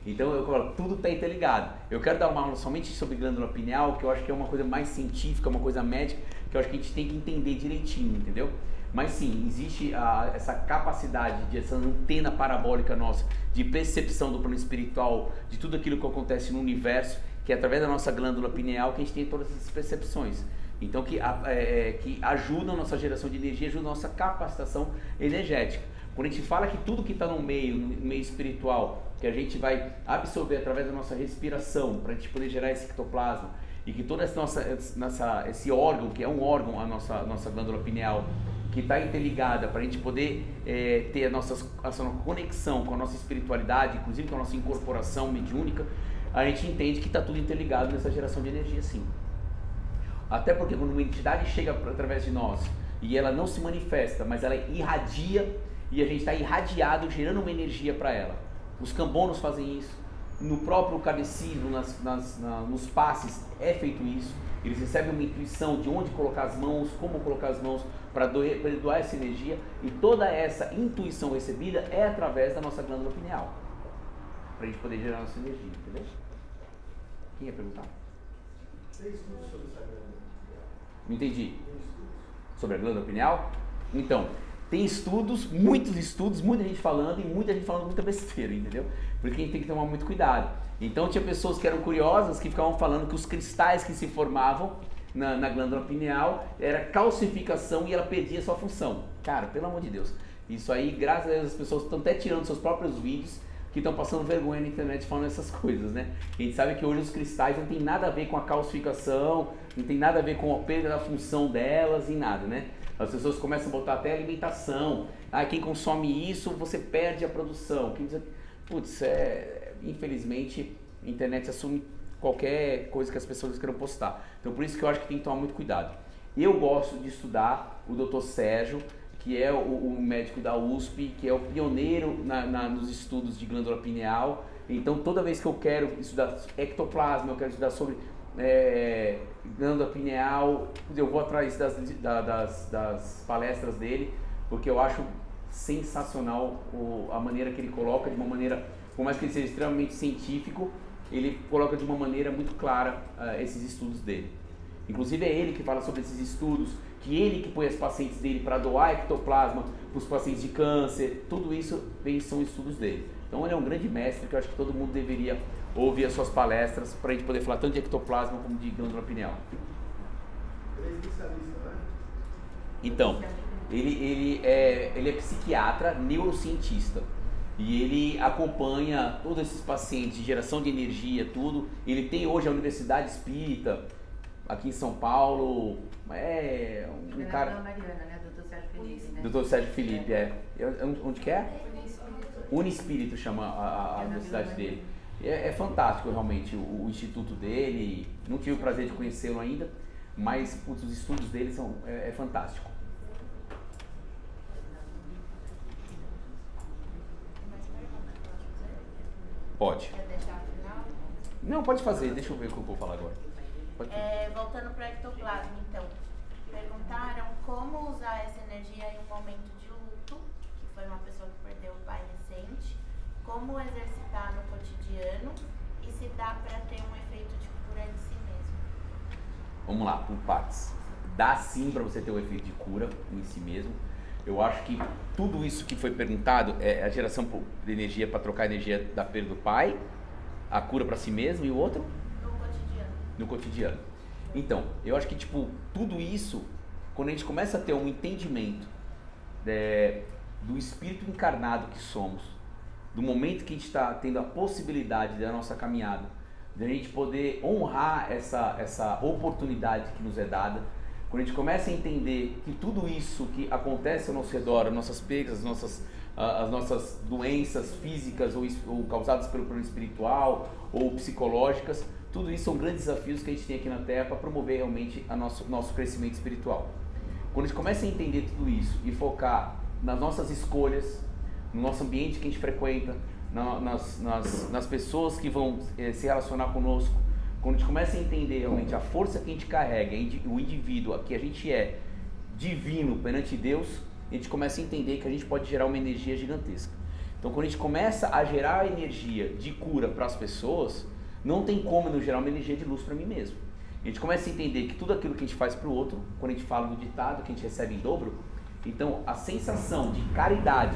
Então, eu falo, tudo está interligado. Eu quero dar uma aula somente sobre glândula pineal, que eu acho que é uma coisa mais científica, uma coisa médica, que eu acho que a gente tem que entender direitinho, entendeu? Mas sim, existe essa capacidade, essa antena parabólica nossa, de percepção do plano espiritual, de tudo aquilo que acontece no universo, que é através da nossa glândula pineal que a gente tem todas essas percepções. Então, que ajuda a nossa geração de energia, ajuda a nossa capacitação energética. Quando a gente fala que tudo que está no meio espiritual, que a gente vai absorver através da nossa respiração, para a gente poder gerar esse ectoplasma, e que todo esse órgão, que é um órgão, a nossa glândula pineal, que está interligada para a gente poder ter a nossa conexão com a nossa espiritualidade, inclusive com a nossa incorporação mediúnica, a gente entende que está tudo interligado nessa geração de energia, sim. Até porque quando uma entidade chega através de nós e ela não se manifesta, mas ela irradia, e a gente está irradiado, gerando uma energia para ela. Os cambonos fazem isso, no próprio cabecismo, nos passes é feito isso. Eles recebem uma intuição de onde colocar as mãos, como colocar as mãos para doar essa energia, e toda essa intuição recebida é através da nossa glândula pineal, para a gente poder gerar nossa energia, entendeu? Quem ia perguntar? Tem estudos sobre essa glândula pineal? Não entendi. Tem estudos? Sobre a glândula pineal? Então, tem estudos, muita gente falando, e muita gente falando muita besteira, entendeu? Porque a gente tem que tomar muito cuidado. Então tinha pessoas que eram curiosas, que ficavam falando que os cristais que se formavam na glândula pineal era calcificação e ela perdia sua função. Cara, pelo amor de Deus, isso aí, graças a Deus, as pessoas estão até tirando seus próprios vídeos, que estão passando vergonha na internet falando essas coisas, né? A gente sabe que hoje os cristais não tem nada a ver com a calcificação, não tem nada a ver com a perda da função delas e nada, né? As pessoas começam a botar até alimentação. Ah, quem consome isso, você perde a produção. Putz, infelizmente, a internet assume qualquer coisa que as pessoas queiram postar. Então, por isso que eu acho que tem que tomar muito cuidado. Eu gosto de estudar o Dr. Sérgio, que é o médico da USP, que é o pioneiro nos estudos de glândula pineal. Então, toda vez que eu quero estudar ectoplasma, eu quero estudar sobre glândula pineal, eu vou atrás das palestras dele, porque eu acho sensacional a maneira que ele coloca, de uma maneira, por mais que ele seja extremamente científico, ele coloca de uma maneira muito clara esses estudos dele. Inclusive é ele que fala sobre esses estudos, que ele que põe as pacientes dele para doar ectoplasma para os pacientes de câncer, tudo isso são estudos dele. Então ele é um grande mestre que eu acho que todo mundo deveria ouvir as suas palestras para a gente poder falar tanto de ectoplasma como de glândula pineal. Ele é especialista, né? Então, ele é psiquiatra, neurocientista, e ele acompanha todos esses pacientes de geração de energia, tudo. Ele tem hoje a Universidade Espírita, aqui em São Paulo, um cara... Da Mariana, né? Dr. Sérgio Felipe, né? Dr. Sérgio Felipe, Onde que é? Unispírito chama a universidade dele. É fantástico realmente o instituto dele. Não tive o prazer de conhecê-lo ainda, mas os estudos dele é fantástico. Pode. Quer deixar a final? Não, pode fazer. Deixa eu ver o que eu vou falar agora. Voltando para o ectoplasma, então. Perguntaram como usar essa energia em um momento de luto, que foi uma pessoa que perdeu o pai recente, como exercitar no cotidiano e se dá para ter um efeito de cura em si mesmo. Vamos lá, por partes. Dá sim para você ter um efeito de cura em si mesmo. Eu acho que tudo isso que foi perguntado é a geração de energia para trocar a energia da perda do pai, a cura para si mesmo e o outro? No cotidiano. Então, eu acho que tudo isso, quando a gente começa a ter um entendimento do espírito encarnado que somos, do momento que a gente está tendo a possibilidade da nossa caminhada, de a gente poder honrar essa oportunidade que nos é dada, quando a gente começa a entender que tudo isso que acontece ao nosso redor, as nossas perdas, as nossas doenças físicas ou causadas pelo plano espiritual ou psicológicas, tudo isso são grandes desafios que a gente tem aqui na Terra para promover realmente nosso crescimento espiritual. Quando a gente começa a entender tudo isso e focar nas nossas escolhas, no nosso ambiente que a gente frequenta, nas pessoas que vão se relacionar conosco, quando a gente começa a entender realmente a força que a gente carrega, o indivíduo, que a gente é divino perante Deus, a gente começa a entender que a gente pode gerar uma energia gigantesca. Então, quando a gente começa a gerar energia de cura para as pessoas, não tem como não gerar uma energia de luz para mim mesmo. A gente começa a entender que tudo aquilo que a gente faz para o outro, quando a gente fala no ditado, que a gente recebe em dobro, então a sensação de caridade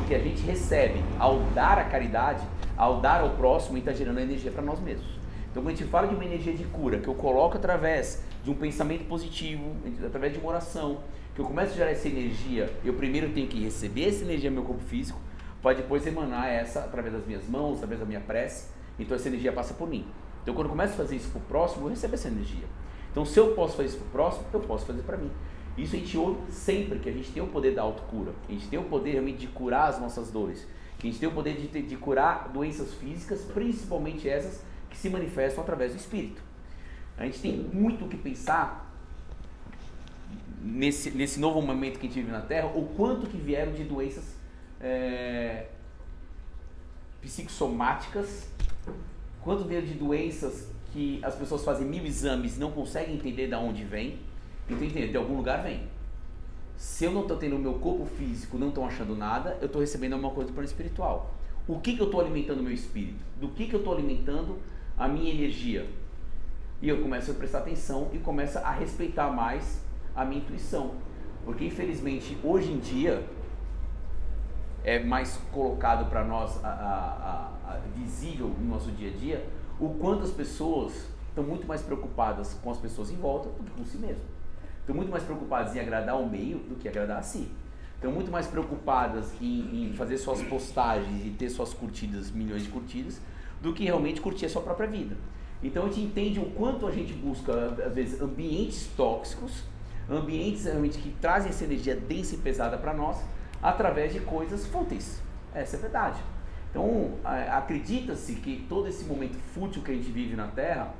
que a gente recebe ao dar a caridade, ao dar ao próximo, está gerando energia para nós mesmos. Então, quando a gente fala de uma energia de cura, que eu coloco através de um pensamento positivo, através de uma oração, que eu começo a gerar essa energia, eu primeiro tenho que receber essa energia no meu corpo físico, para depois emanar essa através das minhas mãos, através da minha prece, então essa energia passa por mim. Então, quando eu começo a fazer isso para o próximo, eu recebo essa energia. Então, se eu posso fazer isso para o próximo, eu posso fazer para mim. Isso a gente ouve sempre, que a gente tem o poder da autocura, a gente tem o poder realmente de curar as nossas dores, que a gente tem o poder de curar doenças físicas, principalmente essas que se manifestam através do espírito. A gente tem muito o que pensar nesse novo momento que a gente vive na Terra, o quanto que vieram de doenças psicossomáticas, quanto vieram de doenças que as pessoas fazem 1000 exames e não conseguem entender de onde vem. Então, entender, de algum lugar vem. Se eu não estou tendo o meu corpo físico, não estou achando nada, eu estou recebendo alguma coisa do plano espiritual. O que eu estou alimentando o meu espírito? Do que eu estou alimentando a minha energia? E eu começo a prestar atenção e começo a respeitar mais a minha intuição. Porque, infelizmente, hoje em dia, é mais colocado para nós, visível no nosso dia a dia, o quanto as pessoas estão muito mais preocupadas com as pessoas em volta do que com si mesmo. Estão muito mais preocupadas em agradar o meio do que agradar a si. Estão muito mais preocupadas em fazer suas postagens e ter suas curtidas, milhões de curtidas, do que realmente curtir a sua própria vida. Então a gente entende o quanto a gente busca, às vezes, ambientes tóxicos, ambientes realmente que trazem essa energia densa e pesada para nós, através de coisas fúteis. Essa é a verdade. Então, acredita-se que todo esse momento fútil que a gente vive na Terra,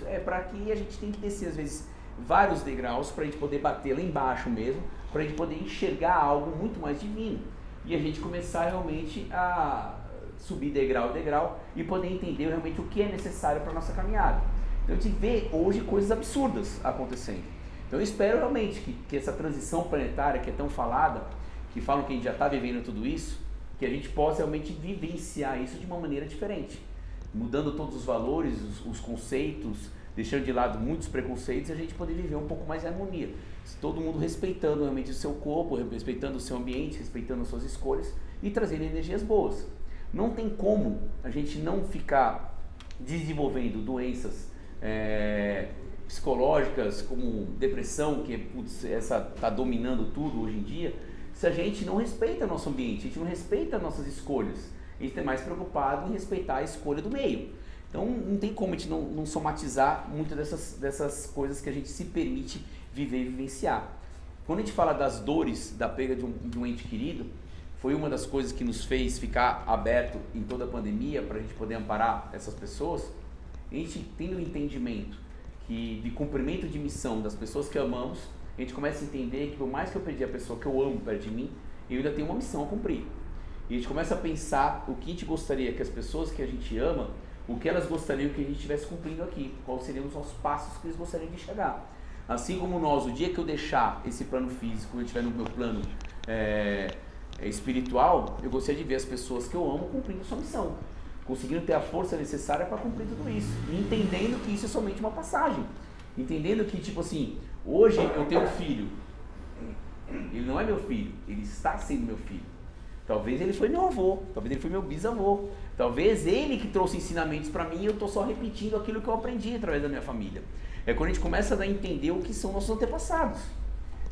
é para que a gente tem que descer, às vezes, vários degraus para a gente poder bater lá embaixo mesmo, para a gente poder enxergar algo muito mais divino. E a gente começar realmente a subir degrau a degrau e poder entender realmente o que é necessário para a nossa caminhada. Então a gente vê hoje coisas absurdas acontecendo. Então eu espero realmente que essa transição planetária que é tão falada, que falam que a gente já está vivendo tudo isso, que a gente possa realmente vivenciar isso de uma maneira diferente, mudando todos os valores, os conceitos, deixando de lado muitos preconceitos, e a gente poder viver um pouco mais em harmonia. Todo mundo respeitando realmente o seu corpo, respeitando o seu ambiente, respeitando as suas escolhas e trazendo energias boas. Não tem como a gente não ficar desenvolvendo doenças psicológicas como depressão, que essa está dominando tudo hoje em dia, se a gente não respeita nosso ambiente, a gente não respeita nossas escolhas, a gente é mais preocupado em respeitar a escolha do meio. Então não tem como a gente não somatizar muito dessas coisas que a gente se permite viver e vivenciar. Quando a gente fala das dores da perda de um ente querido, foi uma das coisas que nos fez ficar aberto em toda a pandemia para a gente poder amparar essas pessoas. A gente tem o entendimento que de cumprimento de missão das pessoas que amamos, a gente começa a entender que por mais que eu perdi a pessoa que eu amo perto de mim, eu ainda tenho uma missão a cumprir. E a gente começa a pensar o que a gente gostaria que as pessoas que a gente ama, o que elas gostariam que a gente estivesse cumprindo aqui, quais seriam os nossos passos que eles gostariam de chegar. Assim como nós, o dia que eu deixar esse plano físico, eu estiver no meu plano espiritual, eu gostaria de ver as pessoas que eu amo cumprindo sua missão, conseguindo ter a força necessária para cumprir tudo isso, e entendendo que isso é somente uma passagem, entendendo que, tipo assim, hoje eu tenho um filho, ele não é meu filho, ele está sendo meu filho. Talvez ele foi meu avô, talvez ele foi meu bisavô, talvez ele que trouxe ensinamentos para mim e eu estou só repetindo aquilo que eu aprendi através da minha família. É quando a gente começa a entender o que são nossos antepassados.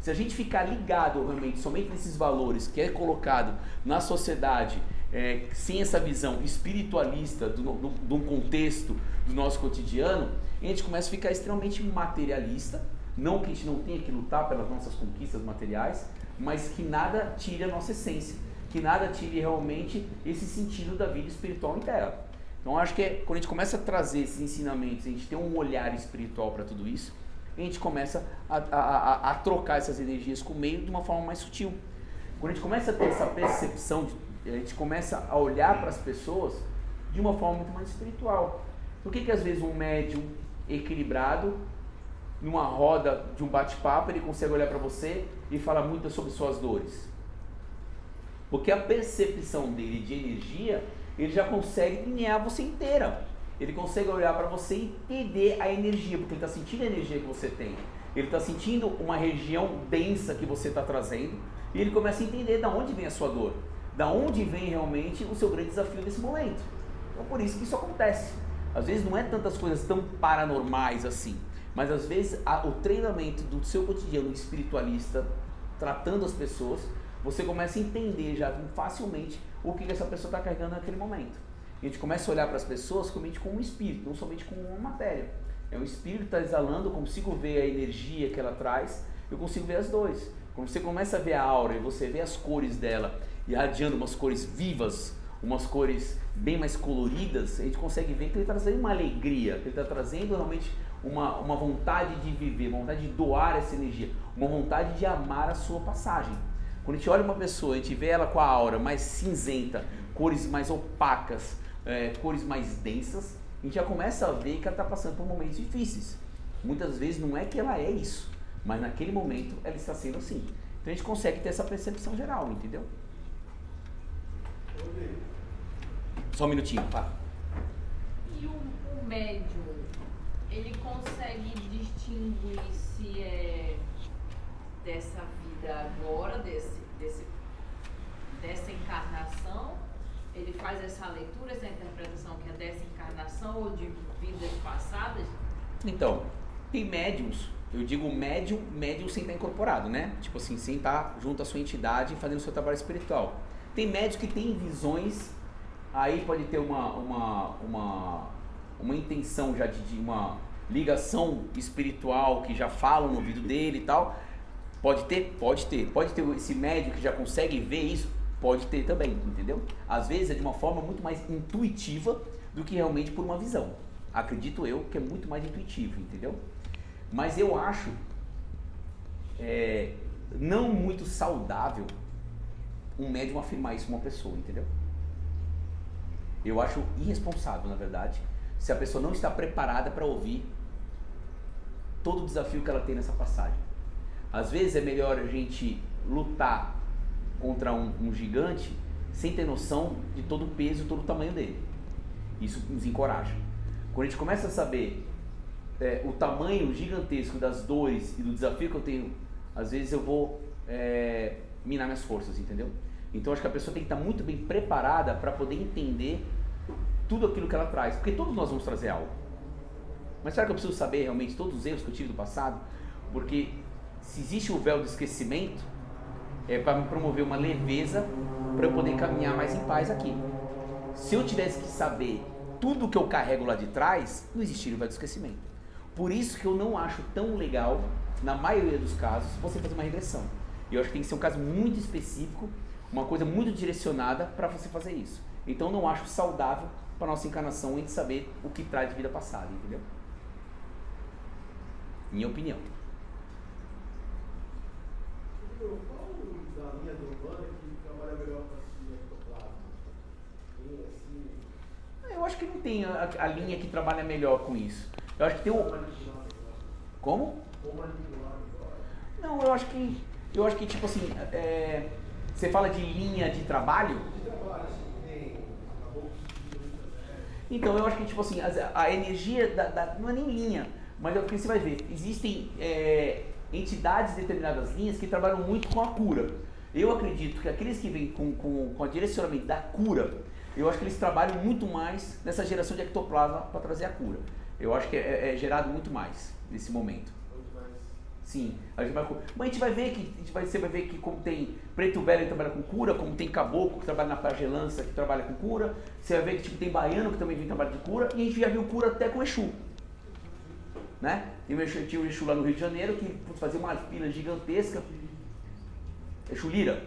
Se a gente ficar ligado realmente somente nesses valores que é colocado na sociedade, sem essa visão espiritualista de um contexto do nosso cotidiano, a gente começa a ficar extremamente materialista, Não que a gente não tenha que lutar pelas nossas conquistas materiais, mas que nada tire a nossa essência, que nada tire realmente esse sentido da vida espiritual em terra. Então acho que quando a gente começa a trazer esses ensinamentos, a gente tem um olhar espiritual para tudo isso, a gente começa a trocar essas energias com o meio de uma forma mais sutil. Quando a gente começa a ter essa percepção, a gente começa a olhar para as pessoas de uma forma muito mais espiritual. Por que às vezes um médium equilibrado, numa roda de um bate-papo, ele consegue olhar para você e falar muito sobre suas dores? Porque a percepção dele de energia, ele já consegue linear você inteira. Ele consegue olhar para você e entender a energia, porque ele está sentindo a energia que você tem. Ele está sentindo uma região densa que você está trazendo e ele começa a entender de onde vem a sua dor, da onde vem realmente o seu grande desafio nesse momento. Então por isso que isso acontece. Às vezes não é tantas coisas tão paranormais assim, mas às vezes o treinamento do seu cotidiano espiritualista, tratando as pessoas, você começa a entender já facilmente o que essa pessoa está carregando naquele momento. E a gente começa a olhar para as pessoas somente como um espírito, não somente como uma matéria. É um espírito que está exalando, eu consigo ver a energia que ela traz, eu consigo ver as dores. Quando você começa a ver a aura e você vê as cores dela irradiando umas cores vivas, umas cores bem mais coloridas, a gente consegue ver que ele está trazendo uma alegria, que ele está trazendo realmente uma vontade de viver, uma vontade de doar essa energia, uma vontade de amar a sua passagem. Quando a gente olha uma pessoa, a gente vê ela com a aura mais cinzenta, cores mais opacas, cores mais densas, a gente já começa a ver que ela está passando por momentos difíceis. Muitas vezes não é que ela é isso, mas naquele momento ela está sendo assim. Então a gente consegue ter essa percepção geral, entendeu? Só um minutinho, pá. E o médium, ele consegue distinguir se é dessa vida agora, dessa encarnação? Ele faz essa leitura, essa interpretação que é dessa encarnação ou de vidas passadas? Então, tem médiums, eu digo médium sem estar incorporado, né? Tipo assim, sem estar junto à sua entidade fazendo o seu trabalho espiritual. Tem médios que tem visões, aí pode ter uma intenção já de uma ligação espiritual que já falam no ouvido dele e tal. Pode ter esse médium que já consegue ver isso, pode ter também, entendeu? Às vezes é de uma forma muito mais intuitiva do que realmente por uma visão. Acredito eu que é muito mais intuitivo, entendeu? Mas eu acho não muito saudável um médium afirmar isso uma pessoa, entendeu? Eu acho irresponsável, na verdade, se a pessoa não está preparada para ouvir todo o desafio que ela tem nessa passagem. Às vezes é melhor a gente lutar contra um gigante sem ter noção de todo o peso, todo o tamanho dele. Isso nos encoraja. Quando a gente começa a saber o tamanho gigantesco das dores e do desafio que eu tenho, às vezes eu vou minar minhas forças, entendeu? Então acho que a pessoa tem que estar muito bem preparada para poder entender tudo aquilo que ela traz, porque todos nós vamos trazer algo. Mas será que eu preciso saber realmente todos os erros que eu tive do passado? Porque se existe o véu do esquecimento, é para me promover uma leveza para eu poder caminhar mais em paz aqui. Se eu tivesse que saber tudo que eu carrego lá de trás, não existiria o véu do esquecimento. Por isso que eu não acho tão legal, na maioria dos casos, você fazer uma regressão. E eu acho que tem que ser um caso muito específico, uma coisa muito direcionada para você fazer isso. Então eu não acho saudável para nossa encarnação a gente saber o que traz de vida passada, entendeu? Minha opinião. Qual da linha do Urbana que trabalha melhor para si ectoplasma? Tem assim... Eu acho que não tem a linha que trabalha melhor com isso. Eu acho que tem o... Como? Não, eu acho que tipo assim, você fala de linha de trabalho? De trabalho, assim, tem Então eu acho que tipo assim, a energia não é nem linha, mas é o que você vai ver. Existem entidades de determinadas linhas que trabalham muito com a cura. Eu acredito que aqueles que vêm com o direcionamento da cura, eu acho que eles trabalham muito mais nessa geração de ectoplasma para trazer a cura. Eu acho que é gerado muito mais nesse momento. Sim, a gente vai, mas a gente vai ver que você vai ver que como tem preto velho que trabalha com cura, como tem caboclo que trabalha na pagelança que trabalha com cura, você vai ver que tipo, tem baiano que também vem trabalhar de cura, e a gente já viu cura até com Exu. né? Tinha o Exu lá no Rio de Janeiro que fazia uma fila gigantesca, Exu Lira,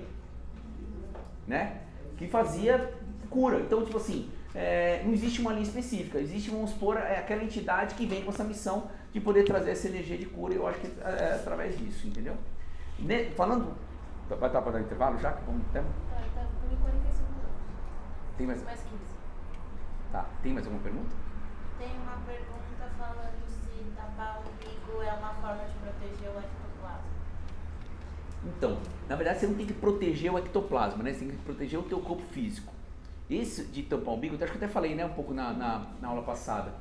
né? Que fazia cura. Então, tipo assim, não existe uma linha específica, existe, vamos supor, aquela entidade que vem com essa missão de poder trazer essa energia de cura, e eu acho que é através disso, entendeu? Falando, vai estar para dar intervalo já? Vamos ter? Tá, 45 minutos. Tem mais 15. Tá, tem mais alguma pergunta? Tem uma pergunta falando se tapar o umbigo é uma forma de proteger o ectoplasma. Então, na verdade você não tem que proteger o ectoplasma, né? Você tem que proteger o teu corpo físico. Esse de tampar o umbigo, acho que eu até falei, né, um pouco na aula passada.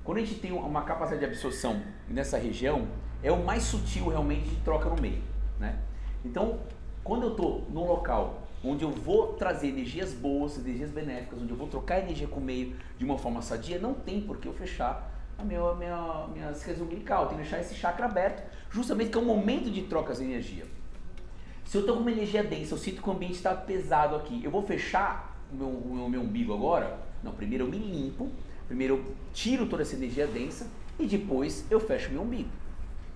Quando a gente tem uma capacidade de absorção nessa região, é o mais sutil realmente de troca no meio, né? Então, quando eu estou num local onde eu vou trazer energias boas, energias benéficas, onde eu vou trocar energia com o meio de uma forma sadia, não tem por que eu fechar a minha cicatriz umbilical. Eu tenho que deixar esse chakra aberto, justamente que é um momento de trocas de energia. Se eu estou com uma energia densa, eu sinto que o ambiente está pesado aqui, eu vou fechar o meu umbigo agora? Não, primeiro eu me limpo, primeiro eu tiro toda essa energia densa e depois eu fecho o meu umbigo.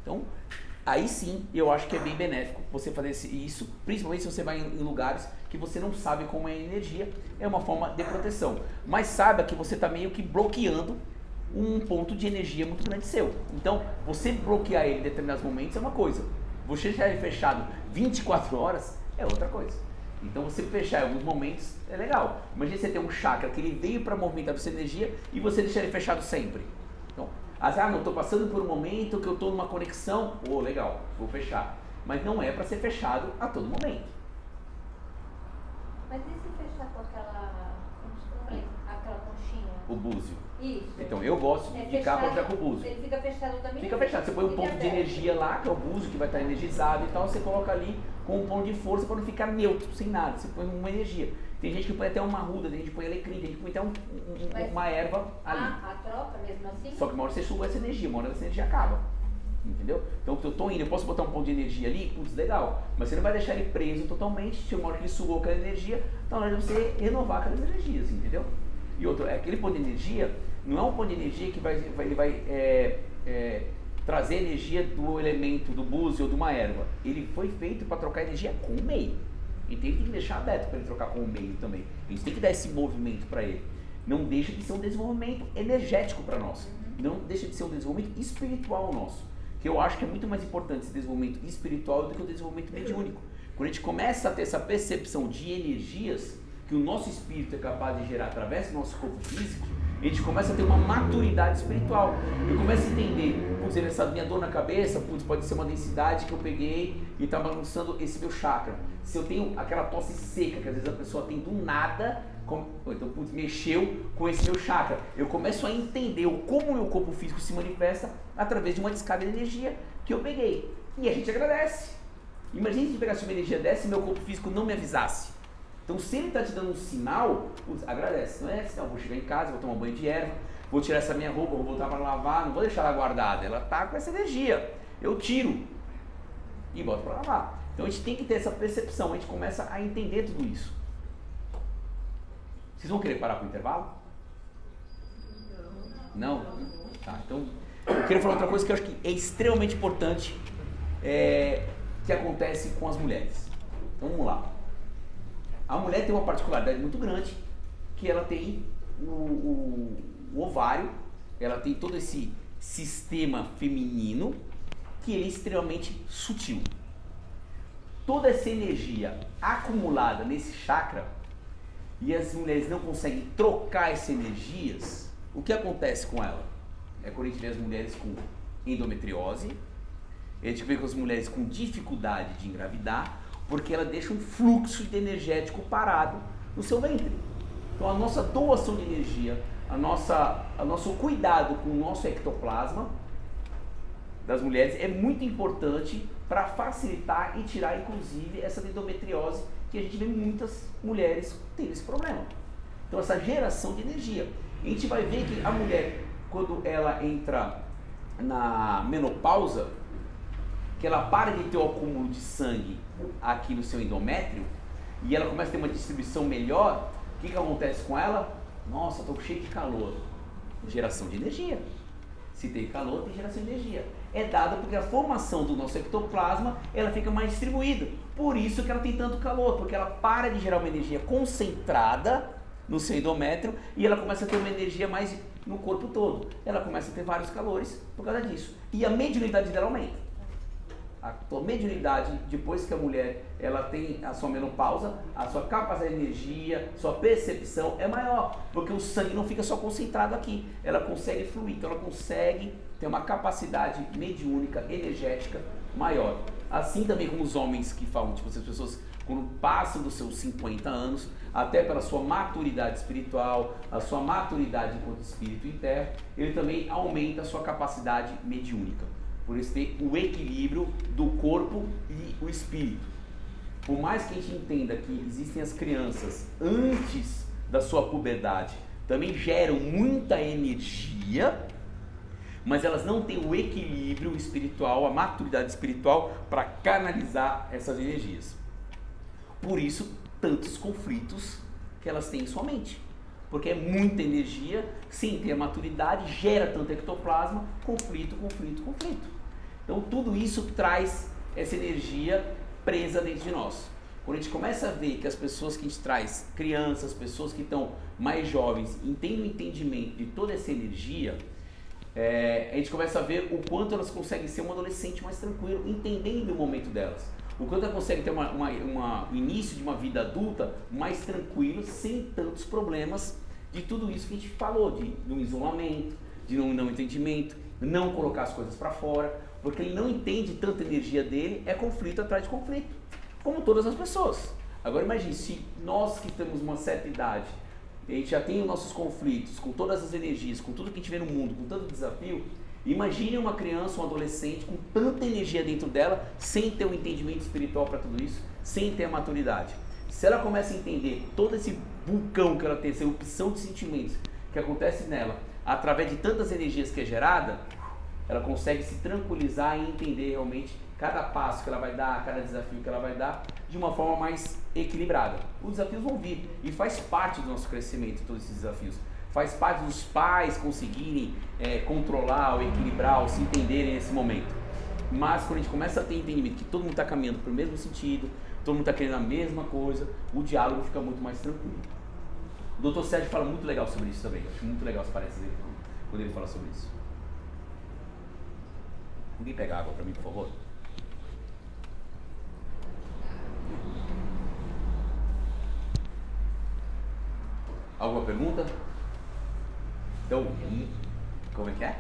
Então, aí sim, eu acho que é bem benéfico você fazer isso, principalmente se você vai em lugares que você não sabe como é a energia, é uma forma de proteção. Mas saiba que você está meio que bloqueando um ponto de energia muito grande seu. Então, você bloquear ele em determinados momentos é uma coisa, você deixar ele fechado 24 horas é outra coisa. Então, você fechar em alguns momentos é legal. Imagina você ter um chakra que ele veio para movimentar essa energia e você deixar ele fechado sempre. Então, não, estou passando por um momento que eu estou numa conexão, legal, vou fechar. Mas não é para ser fechado a todo momento. Mas e se fechar com aquela conchinha? O búzio. Isso. Então, eu gosto de ficar para ficar com o búzio. Ele fica fechado também? Fica fechado. Você põe um ponto de energia lá, que é o búzio, que vai estar energizado e tal, você coloca ali com um ponto de força para não ficar neutro, sem nada. Você põe uma energia. Tem gente que põe até uma arruda, tem gente que põe alecrim, tem gente que põe até uma erva ali. A troca mesmo assim? Só que uma hora você suga essa energia, uma hora essa energia acaba. Entendeu? Então eu tô indo, eu posso botar um ponto de energia ali, putz, legal. Mas você não vai deixar ele preso totalmente, se uma hora que ele sugou aquela energia, então na hora de você renovar aquelas energias, entendeu? E outro, aquele ponto de energia, não é um ponto de energia que ele vai trazer energia do elemento do búzio ou de uma erva. Ele foi feito para trocar energia com o meio. Então ele tem que deixar aberto para ele trocar com o meio também. A gente tem que dar esse movimento para ele. Não deixa de ser um desenvolvimento energético para nós. Não deixa de ser um desenvolvimento espiritual nosso. Que eu acho que é muito mais importante esse desenvolvimento espiritual do que o desenvolvimento mediúnico. Quando a gente começa a ter essa percepção de energias que o nosso espírito é capaz de gerar através do nosso corpo físico, a gente começa a ter uma maturidade espiritual. Eu começo a entender, putz, essa minha dor na cabeça, putz, pode ser uma densidade que eu peguei e está bagunçando esse meu chakra. Se eu tenho aquela tosse seca, que às vezes a pessoa tem do nada, então, putz, mexeu com esse meu chakra. Eu começo a entender como o meu corpo físico se manifesta através de uma descarga de energia que eu peguei. E a gente agradece. Imagina se eu pegasse uma energia dessa e meu corpo físico não me avisasse. Então, se ele está te dando um sinal, putz, agradece. Não é assim, não, vou chegar em casa, vou tomar um banho de erva, vou tirar essa minha roupa, vou voltar para lavar, não vou deixar ela guardada. Ela está com essa energia. Eu tiro e boto para lavar. Então, a gente tem que ter essa percepção. A gente começa a entender tudo isso. Vocês vão querer parar para o intervalo? Não? Tá, então, eu queria falar outra coisa que eu acho que é extremamente importante, que acontece com as mulheres. Então, vamos lá. A mulher tem uma particularidade muito grande, que ela tem o ovário, ela tem todo esse sistema feminino, que ele é extremamente sutil. Toda essa energia acumulada nesse chakra, e as mulheres não conseguem trocar essas energias, o que acontece com ela? É quando a gente vê as mulheres com endometriose, a gente vê com as mulheres com dificuldade de engravidar, porque ela deixa um fluxo de energético parado no seu ventre. Então a nossa doação de energia, o nosso cuidado com o nosso ectoplasma das mulheres é muito importante para facilitar e tirar, inclusive, essa endometriose que a gente vê muitas mulheres tendo esse problema. Então essa geração de energia. A gente vai ver que a mulher, quando ela entra na menopausa, que ela para de ter o acúmulo de sangue aqui no seu endométrio e ela começa a ter uma distribuição melhor, o que acontece com ela? Nossa, estou cheio de calor. Geração de energia. Se tem calor, tem geração de energia. É dada porque a formação do nosso ectoplasma, ela fica mais distribuída. Por isso que ela tem tanto calor, porque ela para de gerar uma energia concentrada no seu endométrio e ela começa a ter uma energia mais no corpo todo. Ela começa a ter vários calores por causa disso. E a mediunidade dela aumenta. A mediunidade, depois que a mulher ela tem a sua menopausa, a sua capacidade de energia, sua percepção é maior, porque o sangue não fica só concentrado aqui, ela consegue fluir, então ela consegue ter uma capacidade mediúnica, energética maior. Assim também como os homens que falam, tipo, as pessoas quando passam dos seus 50 anos, até pela sua maturidade espiritual, a sua maturidade enquanto espírito interno, ele também aumenta a sua capacidade mediúnica. Por isso tem o equilíbrio do corpo e o espírito. Por mais que a gente entenda que existem as crianças antes da sua puberdade, também geram muita energia, mas elas não têm o equilíbrio espiritual, a maturidade espiritual para canalizar essas energias. Por isso, tantos conflitos que elas têm em sua mente. Porque é muita energia, sem ter a maturidade, gera tanto ectoplasma, conflito. Então tudo isso traz essa energia presa dentro de nós. Quando a gente começa a ver que as pessoas que a gente traz, crianças, pessoas que estão mais jovens, têm o entendimento de toda essa energia, a gente começa a ver o quanto elas conseguem ser um adolescente mais tranquilo, entendendo o momento delas. O quanto elas conseguem ter um início de uma vida adulta mais tranquilo, sem tantos problemas de tudo isso que a gente falou, de um isolamento, de não entendimento, não colocar as coisas para fora, porque ele não entende tanta energia dele, é conflito atrás de conflito, como todas as pessoas. Agora imagine, se nós que temos uma certa idade, a gente já tem os nossos conflitos, com todas as energias, com tudo que a gente vê no mundo, com tanto desafio, imagine uma criança, um adolescente com tanta energia dentro dela, sem ter um entendimento espiritual para tudo isso, sem ter a maturidade. Se ela começa a entender todo esse vulcão que ela tem, essa erupção de sentimentos que acontece nela, através de tantas energias que é gerada, ela consegue se tranquilizar e entender realmente cada passo que ela vai dar, cada desafio que ela vai dar, de uma forma mais equilibrada. Os desafios vão vir e faz parte do nosso crescimento, todos esses desafios. Faz parte dos pais conseguirem controlar ou equilibrar ou se entenderem nesse momento. Mas quando a gente começa a ter entendimento que todo mundo está caminhando para o mesmo sentido, todo mundo está querendo a mesma coisa, o diálogo fica muito mais tranquilo. O Dr. Sérgio fala muito legal sobre isso também. Acho muito legal as palestras dele quando ele fala sobre isso. Alguém pega água para mim, por favor? Alguma pergunta? Então, como é que é?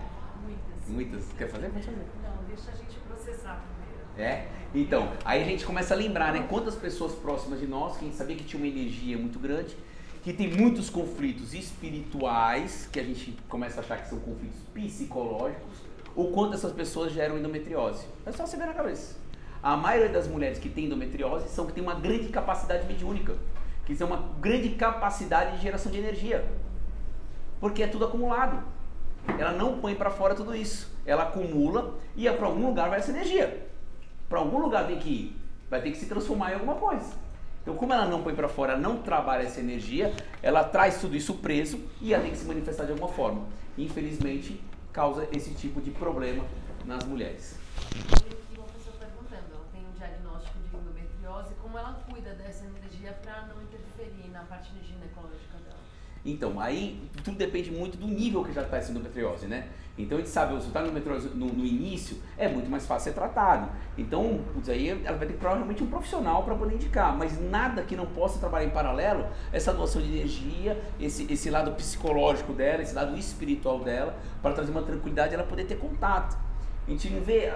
Muitas. Quer fazer? Pode fazer. Não, deixa a gente processar primeiro. É? Então, aí a gente começa a lembrar, né? Quantas pessoas próximas de nós, que a gente sabia que tinha uma energia muito grande, que tem muitos conflitos espirituais, que a gente começa a achar que são conflitos psicológicos, ou quanto essas pessoas geram endometriose. É só você ver na cabeça. A maioria das mulheres que tem endometriose são que tem uma grande capacidade mediúnica, que tem uma grande capacidade de geração de energia, porque é tudo acumulado. Ela não põe para fora tudo isso, ela acumula e para algum lugar vai essa energia. Para algum lugar tem que ir, vai ter que se transformar em alguma coisa. Então, como ela não põe para fora, não trabalha essa energia, ela traz tudo isso preso e ela tem que se manifestar de alguma forma. Infelizmente, causa esse tipo de problema nas mulheres. E uma pessoa perguntando, ela tem um diagnóstico de endometriose, como ela cuida dessa energia para não interferir na parte ginecológica dela? Então, aí tudo depende muito do nível que já está essa endometriose, né? Então a gente sabe, se está endometriose no início, é muito mais fácil ser tratado. Então, aí ela vai ter provavelmente um profissional para poder indicar, mas nada que não possa trabalhar em paralelo, essa doação de energia, esse lado psicológico dela, esse lado espiritual dela, para trazer uma tranquilidade e ela poder ter contato. A gente não vê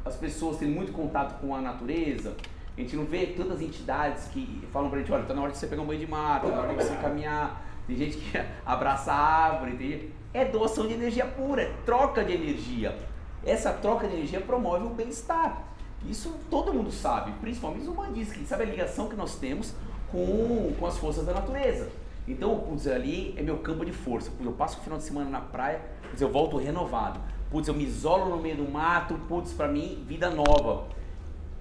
as pessoas tendo muito contato com a natureza, a gente não vê tantas entidades que falam pra gente, olha, tá na hora de você pegar um banho de mato, tá na hora de você caminhar. Tem gente que abraça a árvore, é doação de energia pura, é troca de energia. Essa troca de energia promove o bem-estar. Isso todo mundo sabe, principalmente os humanistas, que sabe a ligação que nós temos com as forças da natureza. Então, putz, ali é meu campo de força. Putz, eu passo o final de semana na praia, putz, eu volto renovado. Putz, eu me isolo no meio do mato, putz, pra mim, vida nova.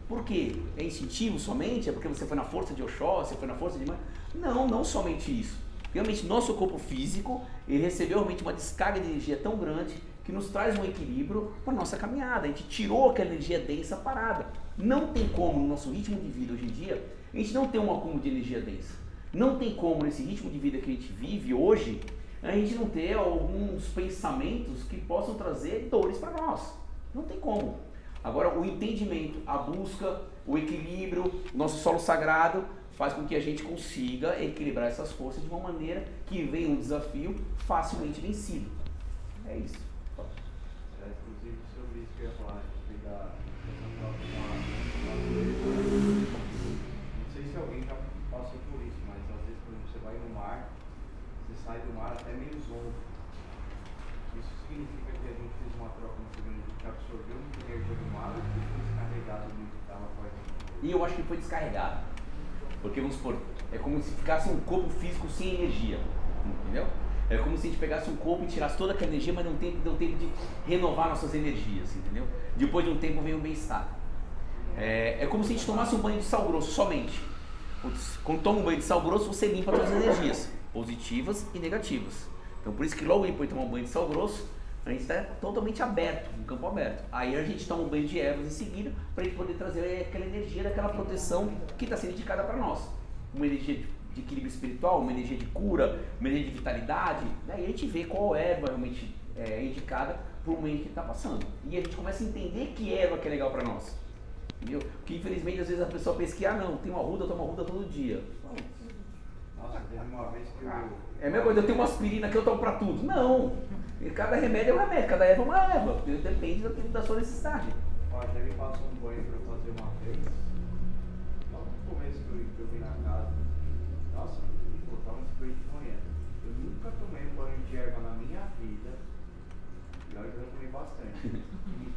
Por quê? É instintivo somente? É porque você foi na força de Oxó, você foi na força de... Não, não somente isso. Realmente, nosso corpo físico, ele recebeu realmente uma descarga de energia tão grande que que nos traz um equilíbrio para a nossa caminhada. A gente tirou aquela energia densa parada. Não tem como, no nosso ritmo de vida hoje em dia, a gente não ter um acúmulo de energia densa. Não tem como, nesse ritmo de vida que a gente vive hoje, a gente não ter alguns pensamentos que possam trazer dores para nós. Não tem como. Agora, o entendimento, a busca, o equilíbrio, o nosso solo sagrado, faz com que a gente consiga equilibrar essas forças de uma maneira que venha um desafio facilmente vencido. É isso. É inclusive sobre isso que eu ia falar, pegar não sei se alguém já passou por isso, mas às vezes, por exemplo, você vai no mar, você sai do mar até meio zonzo. Isso significa que a gente fez uma troca muito grande, que absorveu muita energia do mar e foi descarregado muito que estava com a gente. E eu acho que foi descarregado. Porque, vamos supor, é como se ficasse um corpo físico sem energia, entendeu? É como se a gente pegasse um corpo e tirasse toda aquela energia, mas não deu tempo de renovar nossas energias, entendeu? Depois de um tempo vem o bem-estar. É como se a gente tomasse um banho de sal grosso somente. Quando toma um banho de sal grosso, você limpa todas as energias, positivas e negativas. Então, por isso que logo depois de tomar um banho de sal grosso, a gente está totalmente aberto, um campo aberto. Aí a gente toma um banho de ervas em seguida para a gente poder trazer aquela energia daquela proteção que está sendo indicada para nós. Uma energia de equilíbrio espiritual, uma energia de cura, uma energia de vitalidade. Daí a gente vê qual erva realmente é indicada para o momento que está passando. E a gente começa a entender que erva que é legal para nós. Entendeu? Porque infelizmente às vezes a pessoa pensa que, não, tem uma arruda, eu tomo arruda todo dia. Nossa, teve uma vez que eu... É a mesma coisa, eu tenho uma aspirina que eu tomo para tudo. Não! Cada remédio é um remédio, cada erva é uma erva. Depende da sua necessidade. Ó, já me passou um banho para eu fazer uma vez. Logo no começo que eu vim na casa. Nossa, eu tava nesse banho de manhã. Eu nunca tomei um banho de erva na minha vida. E olha que eu tomei bastante. E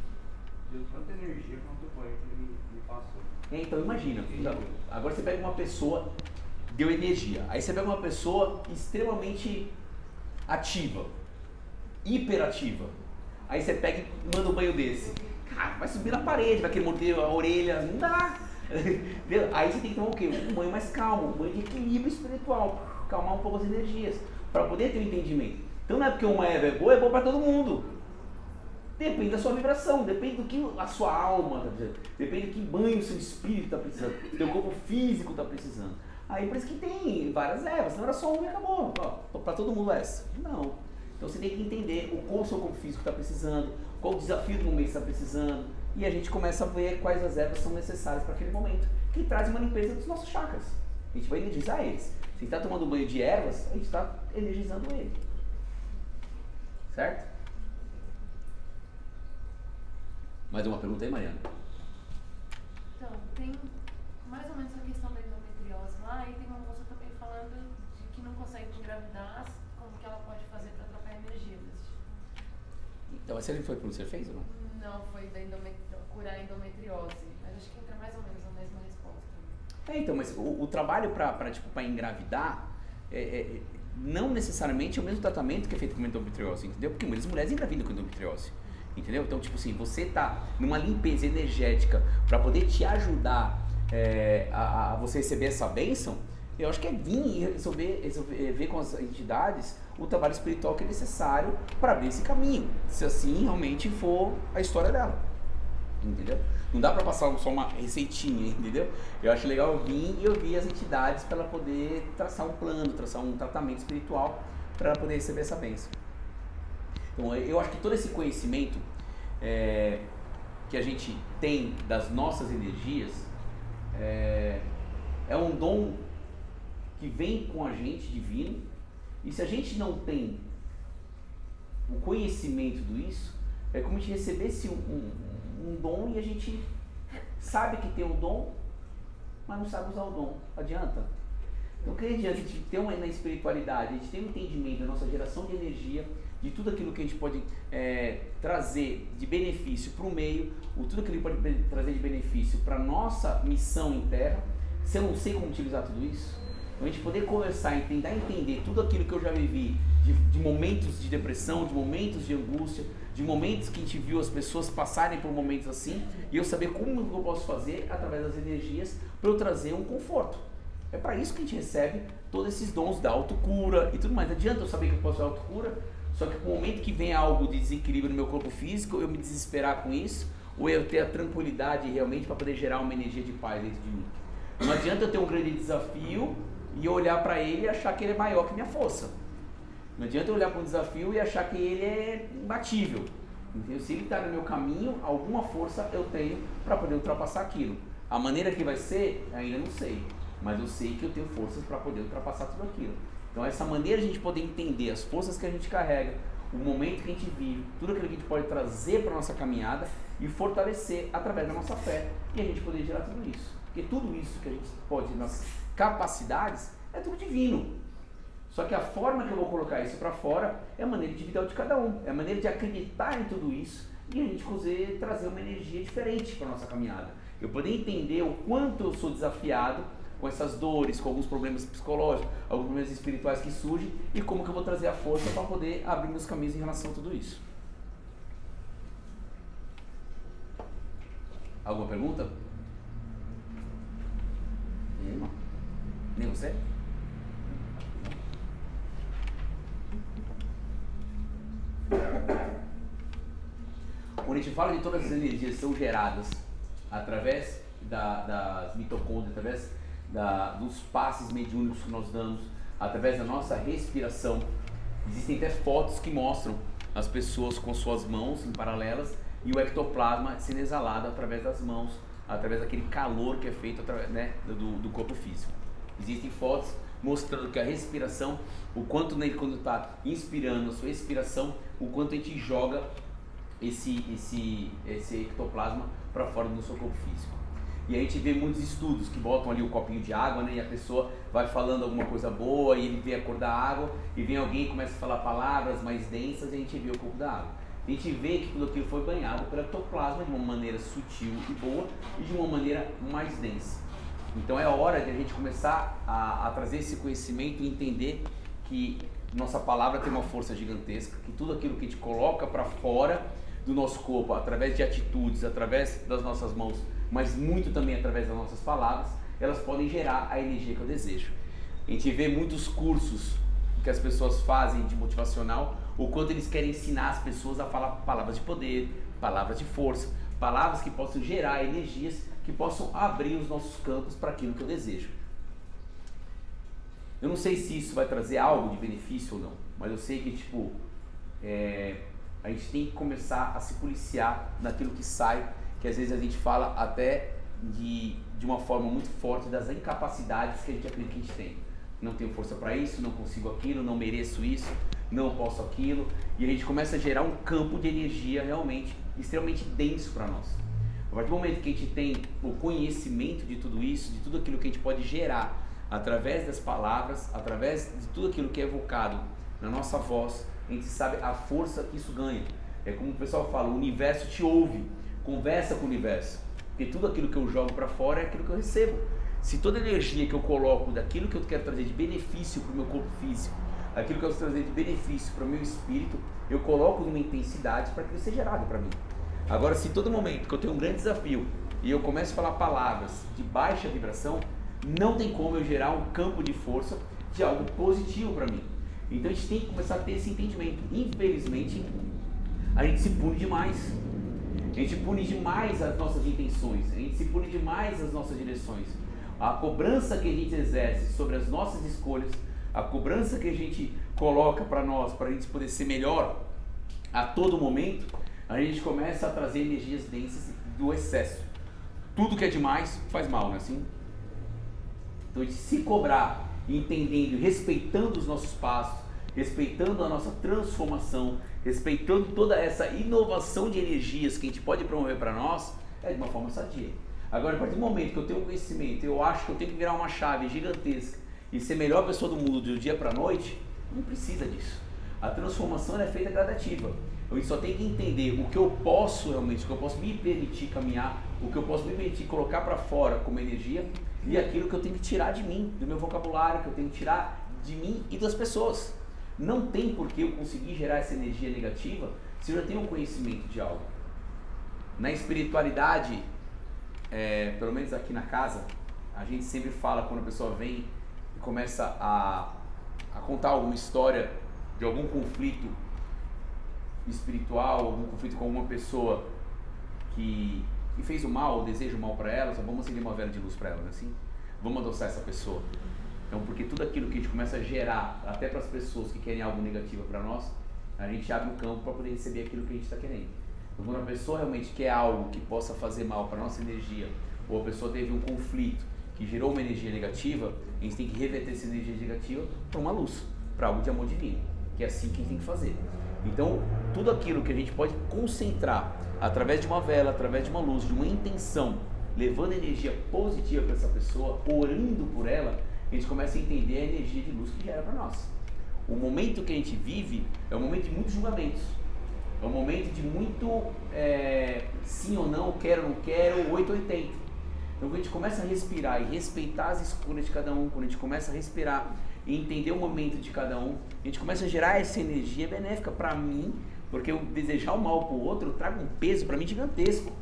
deu tanta energia quanto o banho que ele me passou. Então imagina, agora você pega uma pessoa, deu energia. Aí você pega uma pessoa extremamente ativa, hiperativa. Aí você pega e manda um banho desse. Cara, vai subir na parede, vai querer morder a orelha, não dá. Aí você tem que tomar o quê? Um banho mais calmo, um banho de equilíbrio espiritual, calmar um pouco as energias, para poder ter um entendimento. Então não é porque uma erva é boa para todo mundo. Depende da sua vibração, depende do que a sua alma está precisando, depende do que banho o seu espírito está precisando, o seu corpo físico está precisando. Aí por isso que tem várias ervas, não era só uma e acabou, para todo mundo essa. Não. Então você tem que entender qual o seu corpo físico está precisando, qual o desafio do momento está precisando, e a gente começa a ver quais as ervas são necessárias para aquele momento, que traz uma limpeza dos nossos chakras. A gente vai energizar eles. Se a gente está tomando um banho de ervas, a gente está energizando ele. Certo? Mais uma pergunta aí, Mariana? Então, tem mais ou menos a questão da endometriose lá, e tem uma moça também falando de que não consegue engravidar, como que ela pode fazer para trocar energia desse tipo. Então, essa foi que você fez ou não? Não, foi da curar a endometriose, mas acho que entra mais ou menos na mesma resposta. Então, mas o trabalho para engravidar não necessariamente é o mesmo tratamento que é feito com endometriose, entendeu? Porque muitas mulheres engravidam com endometriose. Entendeu? Então, tipo assim, você tá numa limpeza energética para poder te ajudar a você receber essa bênção, eu acho que é vir e resolver ver com as entidades o trabalho espiritual que é necessário para abrir esse caminho, se assim realmente for a história dela. Entendeu? Não dá para passar só uma receitinha, entendeu? Eu acho legal vir e ouvir as entidades para ela poder traçar um plano, traçar um tratamento espiritual para ela poder receber essa bênção. Então, eu acho que todo esse conhecimento que a gente tem das nossas energias é um dom que vem com a gente, divino, e se a gente não tem o conhecimento disso, é como se a gente recebesse um dom e a gente sabe que tem o dom, mas não sabe usar o dom. Adianta? Então, que adianta a gente ter na espiritualidade, a gente tem um entendimento da nossa geração de energia, de tudo aquilo que a gente pode trazer de benefício para o meio, tudo aquilo que pode trazer de benefício para a nossa missão em terra. Se eu não sei como utilizar tudo isso, então a gente poder conversar e tentar entender tudo aquilo que eu já vivi, de momentos de depressão, de momentos de angústia, de momentos que a gente viu as pessoas passarem por momentos assim, e eu saber como eu posso fazer através das energias para eu trazer um conforto. É para isso que a gente recebe todos esses dons da autocura e tudo mais. Não adianta eu saber que eu posso fazer autocura, Só que no momento que vem algo de desequilíbrio no meu corpo físico, eu me desesperar com isso, ou eu ter a tranquilidade realmente para poder gerar uma energia de paz dentro de mim. Não adianta eu ter um grande desafio e eu olhar para ele e achar que ele é maior que minha força. Não adianta eu olhar para um desafio e achar que ele é imbatível. Entendeu? Se ele está no meu caminho, alguma força eu tenho para poder ultrapassar aquilo. A maneira que vai ser, ainda não sei. Mas eu sei que eu tenho forças para poder ultrapassar tudo aquilo. Então essa maneira de a gente poder entender as forças que a gente carrega, o momento que a gente vive, tudo aquilo que a gente pode trazer para a nossa caminhada e fortalecer através da nossa fé e a gente poder gerar tudo isso. Porque tudo isso que a gente pode, nossas capacidades, é tudo divino. Só que a forma que eu vou colocar isso para fora é a maneira individual de cada um, é a maneira de acreditar em tudo isso e a gente poder trazer uma energia diferente para a nossa caminhada. Eu poder entender o quanto eu sou desafiado com essas dores, com alguns problemas psicológicos, alguns problemas espirituais que surgem e como que eu vou trazer a força para poder abrir meus caminhos em relação a tudo isso. Alguma pergunta? Nenhuma? Nem você? Quando a gente fala de todas as energias que são geradas através das mitocôndrias, através dos passes mediúnicos que nós damos, através da nossa respiração, existem até fotos que mostram as pessoas com suas mãos em paralelas e o ectoplasma sendo exalado através das mãos, através daquele calor que é feito através, né, do corpo físico. Existem fotos mostrando que a respiração, o quanto nele, quando está inspirando, a sua expiração, o quanto a gente joga esse ectoplasma para fora do seu corpo físico. E a gente vê muitos estudos que botam ali o copinho de água, né, e a pessoa vai falando alguma coisa boa e ele vê a cor da água e vem alguém e começa a falar palavras mais densas e a gente vê o corpo da água. A gente vê que tudo aquilo foi banhado pelo ectoplasma de uma maneira sutil e boa e de uma maneira mais densa. Então é hora de a gente começar a trazer esse conhecimento e entender que nossa palavra tem uma força gigantesca, que tudo aquilo que a gente coloca para fora do nosso corpo, através de atitudes, através das nossas mãos, mas muito também através das nossas palavras, elas podem gerar a energia que eu desejo. A gente vê muitos cursos que as pessoas fazem de motivacional, o quanto eles querem ensinar as pessoas a falar palavras de poder, palavras de força, palavras que possam gerar energias que possam abrir os nossos campos para aquilo que eu desejo. Eu não sei se isso vai trazer algo de benefício ou não, mas eu sei que a gente tem que começar a se policiar naquilo que sai, que às vezes a gente fala até de uma forma muito forte das incapacidades que a gente acredita que a gente tem. Não tenho força para isso, não consigo aquilo, não mereço isso, não posso aquilo, e a gente começa a gerar um campo de energia realmente extremamente denso para nós. A partir do momento que a gente tem o conhecimento de tudo isso, de tudo aquilo que a gente pode gerar através das palavras, através de tudo aquilo que é evocado na nossa voz, a gente sabe a força que isso ganha. É como o pessoal fala, o universo te ouve, conversa com o universo, porque tudo aquilo que eu jogo para fora é aquilo que eu recebo. Se toda a energia que eu coloco daquilo que eu quero trazer de benefício para o meu corpo físico, aquilo que eu quero trazer de benefício para o meu espírito, eu coloco numa intensidade para que isso seja gerado para mim. Agora, se todo momento que eu tenho um grande desafio e eu começo a falar palavras de baixa vibração, não tem como eu gerar um campo de força de algo positivo para mim. Então a gente tem que começar a ter esse entendimento. Infelizmente, a gente se pune demais. A gente pune demais as nossas intenções, a gente se pune demais as nossas direções. A cobrança que a gente exerce sobre as nossas escolhas, a cobrança que a gente coloca para nós, para a gente poder ser melhor a todo momento, a gente começa a trazer energias densas do excesso. Tudo que é demais faz mal, não é assim? Então a gente se cobrar, entendendo e respeitando os nossos passos, respeitando a nossa transformação, respeitando toda essa inovação de energias que a gente pode promover para nós, é de uma forma sadia. Agora, a partir do momento que eu tenho um conhecimento, eu acho que eu tenho que virar uma chave gigantesca e ser a melhor pessoa do mundo do dia para a noite, não precisa disso. A transformação é feita gradativa. Eu só tenho que entender o que eu posso realmente, o que eu posso me permitir caminhar, o que eu posso me permitir colocar para fora como energia e aquilo que eu tenho que tirar de mim, do meu vocabulário, que eu tenho que tirar de mim e das pessoas. Não tem por que eu conseguir gerar essa energia negativa se eu já tenho um conhecimento de algo. Na espiritualidade, pelo menos aqui na casa, a gente sempre fala quando a pessoa vem e começa a contar alguma história de algum conflito espiritual, algum conflito com alguma pessoa que fez o mal, ou deseja o mal para ela, só vamos acender uma vela de luz para ela, né? Assim, vamos adoçar essa pessoa. Então, porque tudo aquilo que a gente começa a gerar, até para as pessoas que querem algo negativo para nós, a gente abre um campo para poder receber aquilo que a gente está querendo. Então, quando a pessoa realmente quer algo que possa fazer mal para a nossa energia, ou a pessoa teve um conflito que gerou uma energia negativa, a gente tem que reverter essa energia negativa para uma luz, para algo de amor divino, que é assim que a gente tem que fazer. Então, tudo aquilo que a gente pode concentrar através de uma vela, através de uma luz, de uma intenção, levando energia positiva para essa pessoa, orando por ela, a gente começa a entender a energia de luz que gera para nós. O momento que a gente vive é um momento de muitos julgamentos, é um momento de muito sim ou não, quero ou não quero, 8 ou 80. Então, quando a gente começa a respirar e respeitar as escolhas de cada um, quando a gente começa a respirar e entender o momento de cada um, a gente começa a gerar essa energia benéfica para mim, porque eu desejar o mal para o outro, eu trago um peso para mim gigantesco.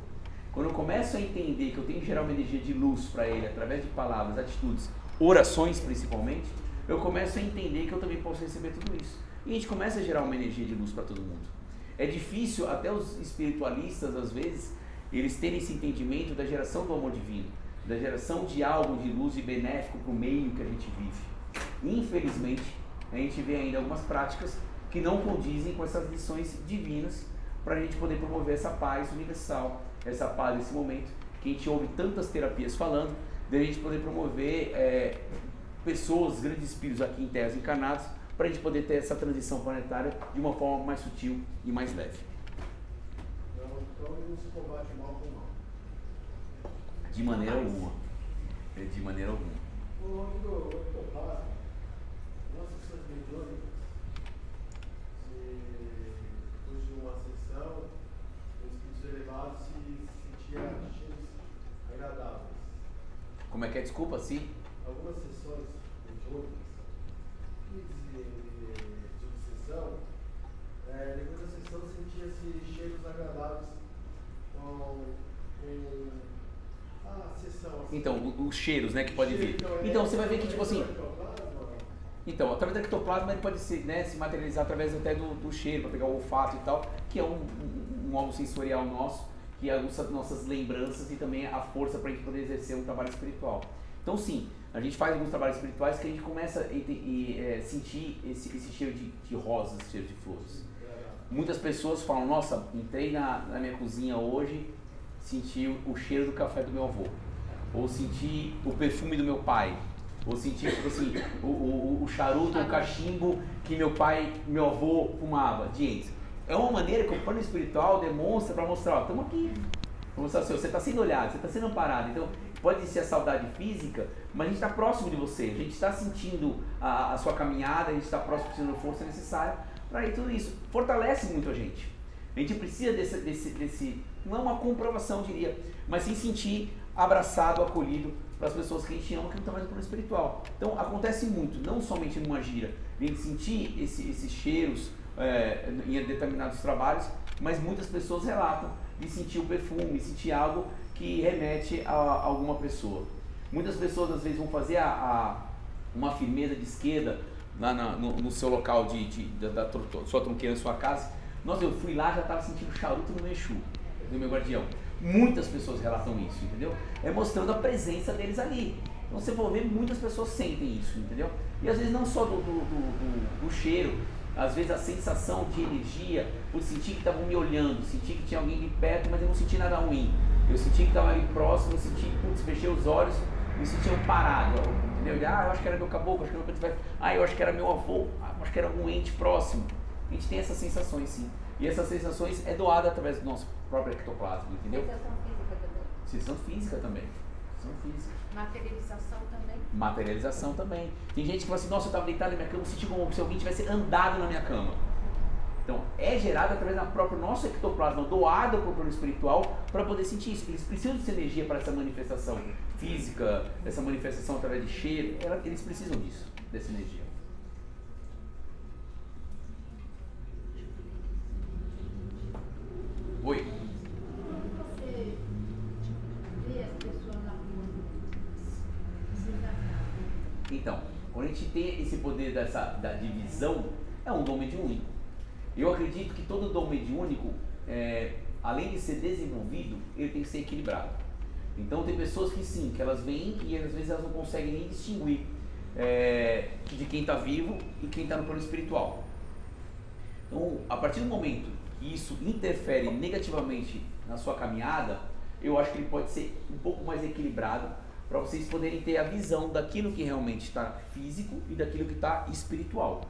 Quando eu começo a entender que eu tenho que gerar uma energia de luz para ele, através de palavras, atitudes, orações principalmente, eu começo a entender que eu também posso receber tudo isso. E a gente começa a gerar uma energia de luz para todo mundo. É difícil, até os espiritualistas, às vezes, eles terem esse entendimento da geração do amor divino, da geração de algo de luz e benéfico para o meio que a gente vive. Infelizmente, a gente vê ainda algumas práticas que não condizem com essas lições divinas para a gente poder promover essa paz universal, essa paz nesse momento, que a gente ouve tantas terapias falando, de a gente poder promover pessoas, grandes espíritos aqui em terras encarnados, para a gente poder ter essa transição planetária de uma forma mais sutil e mais leve. Então não se combate o mal com o mal. De maneira alguma. De maneira alguma. O âmbito do ectoplasma, nossas sessões mediúnicas, depois de uma sessão, os espíritos elevados se sentiam cheios agradáveis. Como é que é? Desculpa, sim? Algumas sessões mediúnicas, de obsessão, depois da sessão sentia-se cheiros agradáveis com a sessão. Assim. Então, os cheiros, né, que pode vir. Então, você vai ver que, tipo assim... Então, através do ectoplasma ele pode se materializar através até do cheiro, para pegar o olfato e tal, que é um óleo sensorial nosso, que aguça nossas lembranças e também a força para a gente poder exercer um trabalho espiritual. Então, sim, a gente faz alguns trabalhos espirituais que a gente começa a sentir esse cheiro de rosas, esse cheiro de flores. Muitas pessoas falam, nossa, entrei na minha cozinha hoje, senti o cheiro do café do meu avô, ou senti o perfume do meu pai, ou senti tipo assim, o charuto, o cachimbo que meu avô fumava. Gente, é uma maneira que o plano espiritual demonstra para mostrar, ó, estamos aqui, para mostrar assim, você está sendo olhado, você está sendo amparado. Então, pode ser a saudade física, mas a gente está próximo de você, a gente está sentindo a sua caminhada, a gente está próximo, precisando da força necessária para ir tudo isso. Fortalece muito a gente. A gente precisa desse, não é uma comprovação, diria, mas sim sentir abraçado, acolhido para as pessoas que a gente ama, que não estão mais no plano espiritual. Então, acontece muito, não somente numa gira, a gente sentir esses cheiros em determinados trabalhos, mas muitas pessoas relatam de sentir o perfume, sentir algo que remete a alguma pessoa. Muitas pessoas às vezes vão fazer uma firmeza de esquerda lá no seu local da sua tronqueira, na sua casa. Nossa, eu fui lá, já estava sentindo o charuto no Exu, do meu guardião. Muitas pessoas relatam isso, entendeu? É mostrando a presença deles ali. Então você for ver, muitas pessoas sentem isso, entendeu? E às vezes não só do cheiro, às vezes a sensação de energia, por sentir que estavam me olhando, sentir que tinha alguém ali perto, mas eu não senti nada ruim. Eu senti que estava ali próximo, eu senti, fechei os olhos, me senti parado, entendeu? Eu acho que era meu caboclo, acho que era meu pai, eu acho que era meu avô, acho que era algum ente próximo. A gente tem essas sensações, sim. E essas sensações é doada através do nosso próprio ectoplasma, entendeu? Sensação física também. Sensação física. Materialização também. Materialização também. Tem gente que fala assim, nossa, eu estava deitado na minha cama, eu senti como se alguém tivesse andado na minha cama. Então, é gerado através do próprio nosso ectoplasma, doado para o plano espiritual, para poder sentir isso. Eles precisam dessa energia para essa manifestação física, essa manifestação através de cheiro, eles precisam disso, dessa energia. Oi. Você vê as pessoas na rua, então, quando a gente tem esse poder da divisão, é um dom mediúnico. Eu acredito que todo dom mediúnico, além de ser desenvolvido, ele tem que ser equilibrado. Então tem pessoas que sim, que elas vêm e às vezes elas não conseguem nem distinguir de quem está vivo e quem está no plano espiritual. Então, a partir do momento que isso interfere negativamente na sua caminhada, eu acho que ele pode ser um pouco mais equilibrado para vocês poderem ter a visão daquilo que realmente está físico e daquilo que está espiritual.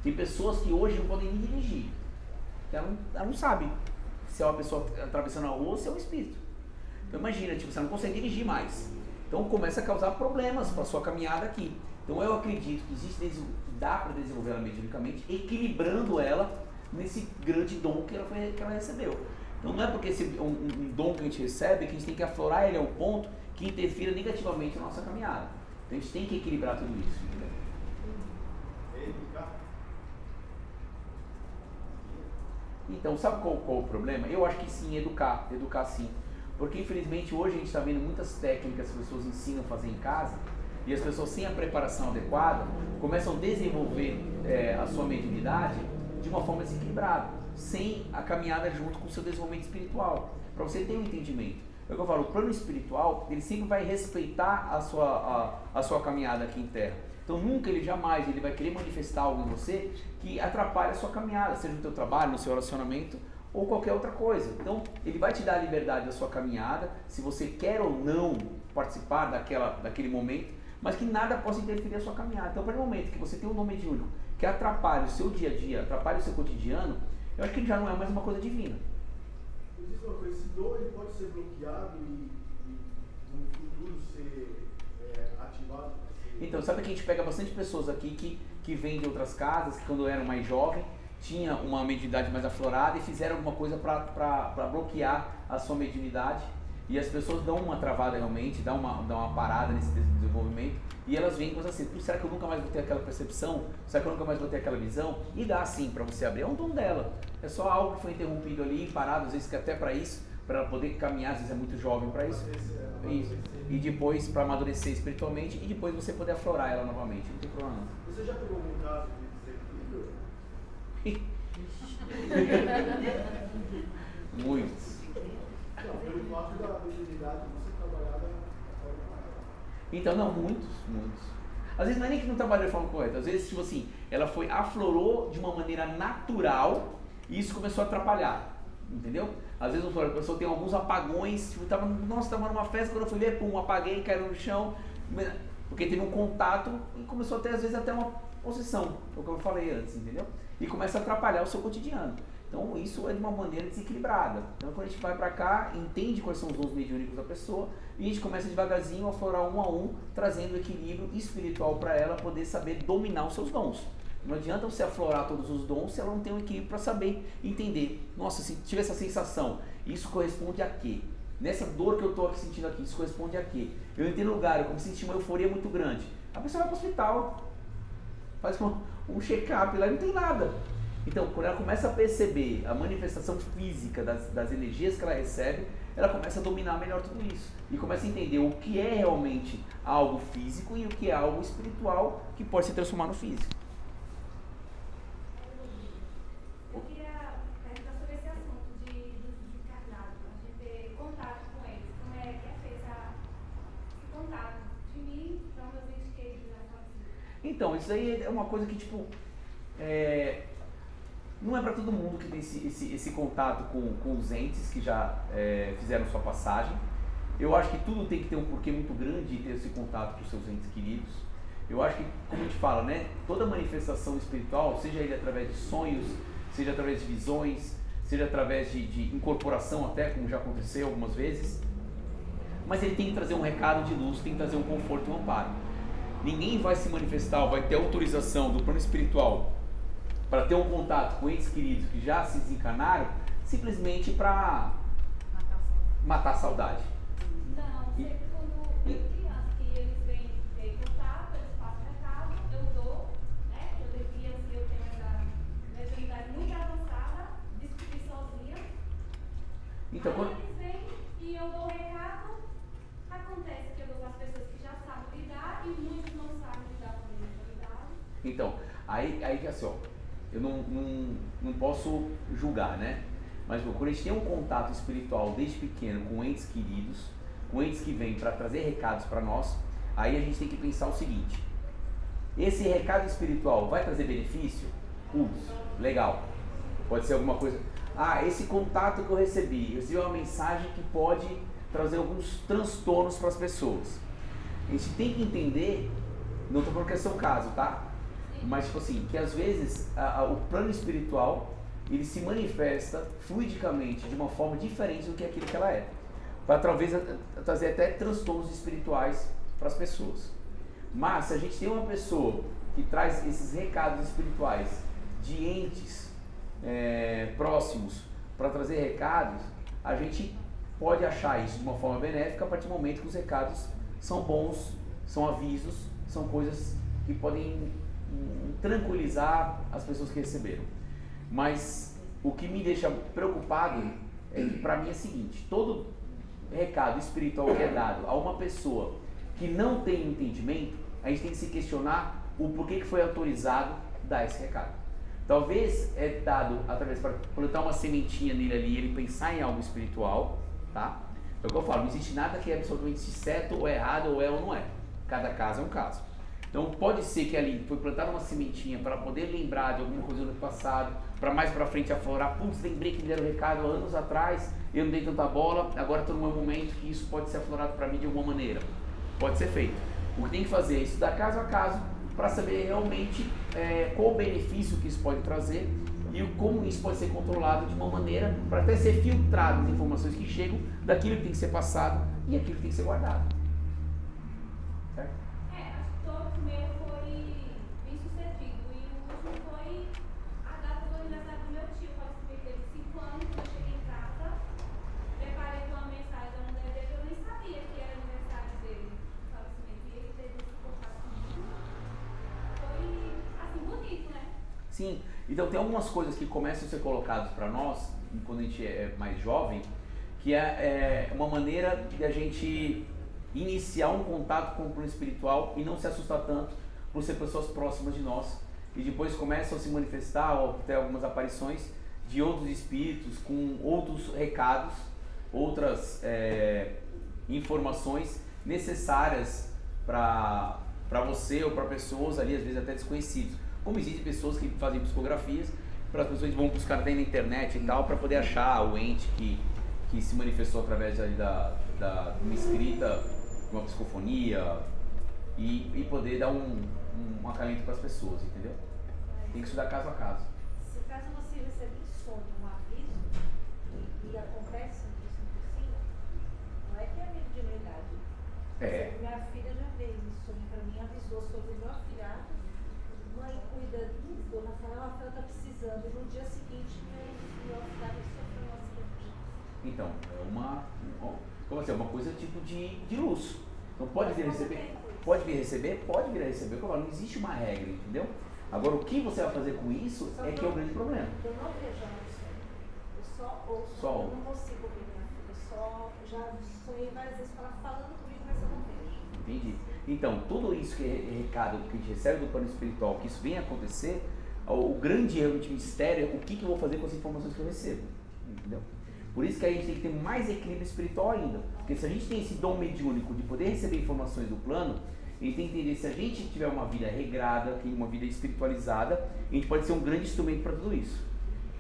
Tem pessoas que hoje não podem nem dirigir. Ela não sabe se é uma pessoa atravessando a rua ou se é um espírito. Então imagina, tipo, você não consegue dirigir mais. Então começa a causar problemas para a sua caminhada aqui. Então eu acredito que dá para desenvolver ela mediunicamente, equilibrando ela nesse grande dom que ela recebeu. Então não é porque um dom que a gente recebe que a gente tem que aflorar ele ao ponto que interfira negativamente na nossa caminhada. Então a gente tem que equilibrar tudo isso. Entendeu? Então, sabe qual o problema? Eu acho que sim, educar sim. Porque infelizmente hoje a gente está vendo muitas técnicas que as pessoas ensinam a fazer em casa e as pessoas sem a preparação adequada começam a desenvolver a sua mediunidade de uma forma desequilibrada, sem a caminhada junto com o seu desenvolvimento espiritual, para você ter um entendimento. É o que eu falo, o plano espiritual, ele sempre vai respeitar a sua caminhada aqui em Terra. Então nunca ele vai querer manifestar algo em você que atrapalhe a sua caminhada, seja no teu trabalho, no seu relacionamento ou qualquer outra coisa. Então ele vai te dar a liberdade da sua caminhada, se você quer ou não participar daquele momento, mas que nada possa interferir na sua caminhada. Então, a partir do momento que você tem um dom mediúnico que atrapalha o seu dia a dia, atrapalha o seu cotidiano, eu acho que ele já não é mais uma coisa divina. Existe uma coisa, esse dom ele pode ser bloqueado e no futuro ser ativado? Então, sabe que a gente pega bastante pessoas aqui que vêm de outras casas, que quando eram mais jovens, tinha uma mediunidade mais aflorada e fizeram alguma coisa para bloquear a sua mediunidade. E as pessoas dão uma travada realmente, dão uma parada nesse desenvolvimento e elas vêm coisas assim, será que eu nunca mais vou ter aquela percepção? Será que eu nunca mais vou ter aquela visão? E dá sim para você abrir, é um dom dela. É só algo que foi interrompido ali, parado, às vezes que até para isso, para ela poder caminhar, às vezes é muito jovem para isso. Isso. E depois para amadurecer espiritualmente e depois você poder aflorar ela novamente, não tem problema não. Você já pegou algum caso de desequilíbrio? Muitos. Pelo fato da mediunidade você trabalhar da forma correta. Então, não, muitos. Às vezes não é nem que não trabalhou de forma correta, às vezes, tipo assim, ela aflorou de uma maneira natural e isso começou a atrapalhar, entendeu? Às vezes a pessoa tem alguns apagões, tipo, tava numa festa, quando eu fui ver, pum, apaguei, caiu no chão, porque teve um contato e começou até, às vezes, até uma possessão, é o que eu falei antes, entendeu? E começa a atrapalhar o seu cotidiano. Então isso é de uma maneira desequilibrada. Então quando a gente vai para cá, entende quais são os dons mediúnicos da pessoa e a gente começa devagarzinho a aflorar um a um, trazendo equilíbrio espiritual para ela poder saber dominar os seus dons. Não adianta você aflorar todos os dons se ela não tem um equilíbrio para saber entender. Nossa, se tiver essa sensação, isso corresponde a quê? Nessa dor que eu estou aqui sentindo aqui, isso corresponde a quê? Eu entrei no lugar, eu comecei a sentir uma euforia muito grande. A pessoa vai para o hospital, faz um check-up lá e não tem nada. Então, quando ela começa a perceber a manifestação física das energias que ela recebe, ela começa a dominar melhor tudo isso. E começa a entender o que é realmente algo físico e o que é algo espiritual que pode se transformar no físico. Eu queria perguntar sobre esse assunto dos desencarnados, a gente ter contato com eles. Como é que é feito esse contato de mim para os meus entes queridos? Então, isso aí é uma coisa que, tipo, não é para todo mundo que tem esse contato com os entes que já fizeram sua passagem. Eu acho que tudo tem que ter um porquê muito grande de ter esse contato com os seus entes queridos. Eu acho que, como a gente fala, né, toda manifestação espiritual, seja ele através de sonhos, seja através de visões, seja através de incorporação até, como já aconteceu algumas vezes, mas ele tem que trazer um recado de luz, tem que trazer um conforto e um amparo. Ninguém vai se manifestar, vai ter autorização do plano espiritual para ter um contato com entes queridos que já se desencarnaram, simplesmente para matar a saudade. Não, sempre quando eu criança, que eles vêm ter contato, eles passam recado, eu dou, né? Eu devia, se eu tenho essa mediunidade muito avançada, discutir sozinha. Então, aí quando... eles vêm e eu dou o recado, acontece que eu dou para as pessoas que já sabem lidar e muitos não sabem lidar com a mediunidade. Então, aí que assim, ó, eu não posso julgar, né? Mas quando a gente tem um contato espiritual desde pequeno com entes queridos, com entes que vêm para trazer recados para nós, aí a gente tem que pensar o seguinte: esse recado espiritual vai trazer benefício? Legal. Pode ser alguma coisa. Ah, esse contato que eu recebi uma mensagem que pode trazer alguns transtornos para as pessoas. A gente tem que entender, não estou falando que é seu caso, tá? Mas tipo assim, que às vezes o plano espiritual ele se manifesta fluidicamente de uma forma diferente do que aquilo que ela é, para talvez trazer até transtornos espirituais para as pessoas. Mas se a gente tem uma pessoa que traz esses recados espirituais de entes próximos para trazer recados, a gente pode achar isso de uma forma benéfica a partir do momento que os recados são bons, são avisos, são coisas que podem tranquilizar as pessoas que receberam. Mas o que me deixa preocupado é que para mim é o seguinte: todo recado espiritual que é dado a uma pessoa que não tem entendimento, a gente tem que se questionar o porquê que foi autorizado dar esse recado. Talvez é dado através para plantar uma sementinha nele ali e ele pensar em algo espiritual, tá? É o que eu falo, não existe nada que é absolutamente certo ou errado, ou é ou não é. Cada caso é um caso. Então pode ser que ali foi plantada uma sementinha para poder lembrar de alguma coisa do passado, para mais para frente aflorar. Putz, lembrei que me deram recado há anos atrás, eu não dei tanta bola, agora estou no meu momento que isso pode ser aflorado para mim de alguma maneira. Pode ser feito. O que tem que fazer é estudar caso a caso para saber realmente qual o benefício que isso pode trazer e como isso pode ser controlado de uma maneira para até ser filtrado as informações que chegam daquilo que tem que ser passado e aquilo que tem que ser guardado. Certo? Acho que todos o meu foi bem sucedido e o último foi a data do aniversário do meu tio. Participei dele 5 anos, eu cheguei em casa, preparei uma mensagem a mulher dele, eu nem sabia que era aniversário dele, o falecimento, e ele teve esse contato comigo. Foi, assim, bonito, né? Sim, então tem algumas coisas que começam a ser colocadas para nós, quando a gente é mais jovem, que é uma maneira de a gente iniciar um contato com o plano espiritual e não se assustar tanto por ser pessoas próximas de nós. E depois começam a se manifestar, ou até algumas aparições de outros espíritos com outros recados, outras informações necessárias para você ou para pessoas ali, às vezes até desconhecidos. Como existem pessoas que fazem psicografias, para as pessoas que vão buscar até na internet e tal, para poder achar o ente que se manifestou através ali de uma escrita, uma psicofonia, e poder dar um acalento para as pessoas, entendeu? Tem que estudar caso a caso. Se caso você recebe em sonho um aviso e acontece isso impossível, não é que é medo de verdade. Minha filha já veio em sonho para mim, avisou sobre o meu afilhado. Mãe, cuida do Dona Rafaela está precisando. E no dia seguinte, meu afilhado sofreu um acidente. Então, como assim, é uma coisa tipo de luz. Então pode vir a receber? Pode vir a receber? Pode vir a receber. Como não existe uma regra, entendeu? Agora, o que você vai fazer com isso que é o grande problema. Eu não vejo a minha sonho. Eu só ouço. Eu não consigo ouvir minha filha. Já sonhei várias vezes com ela falando comigo, mas eu não vejo. Entendi. Então, tudo isso que é recado que a gente recebe do plano espiritual, que isso vem acontecer, o grande erro de mistério é o que eu vou fazer com as informações que eu recebo. Entendeu? Por isso que a gente tem que ter mais equilíbrio espiritual ainda. Porque se a gente tem esse dom mediúnico de poder receber informações do plano, a gente tem que entender, se a gente tiver uma vida regrada, uma vida espiritualizada, a gente pode ser um grande instrumento para tudo isso.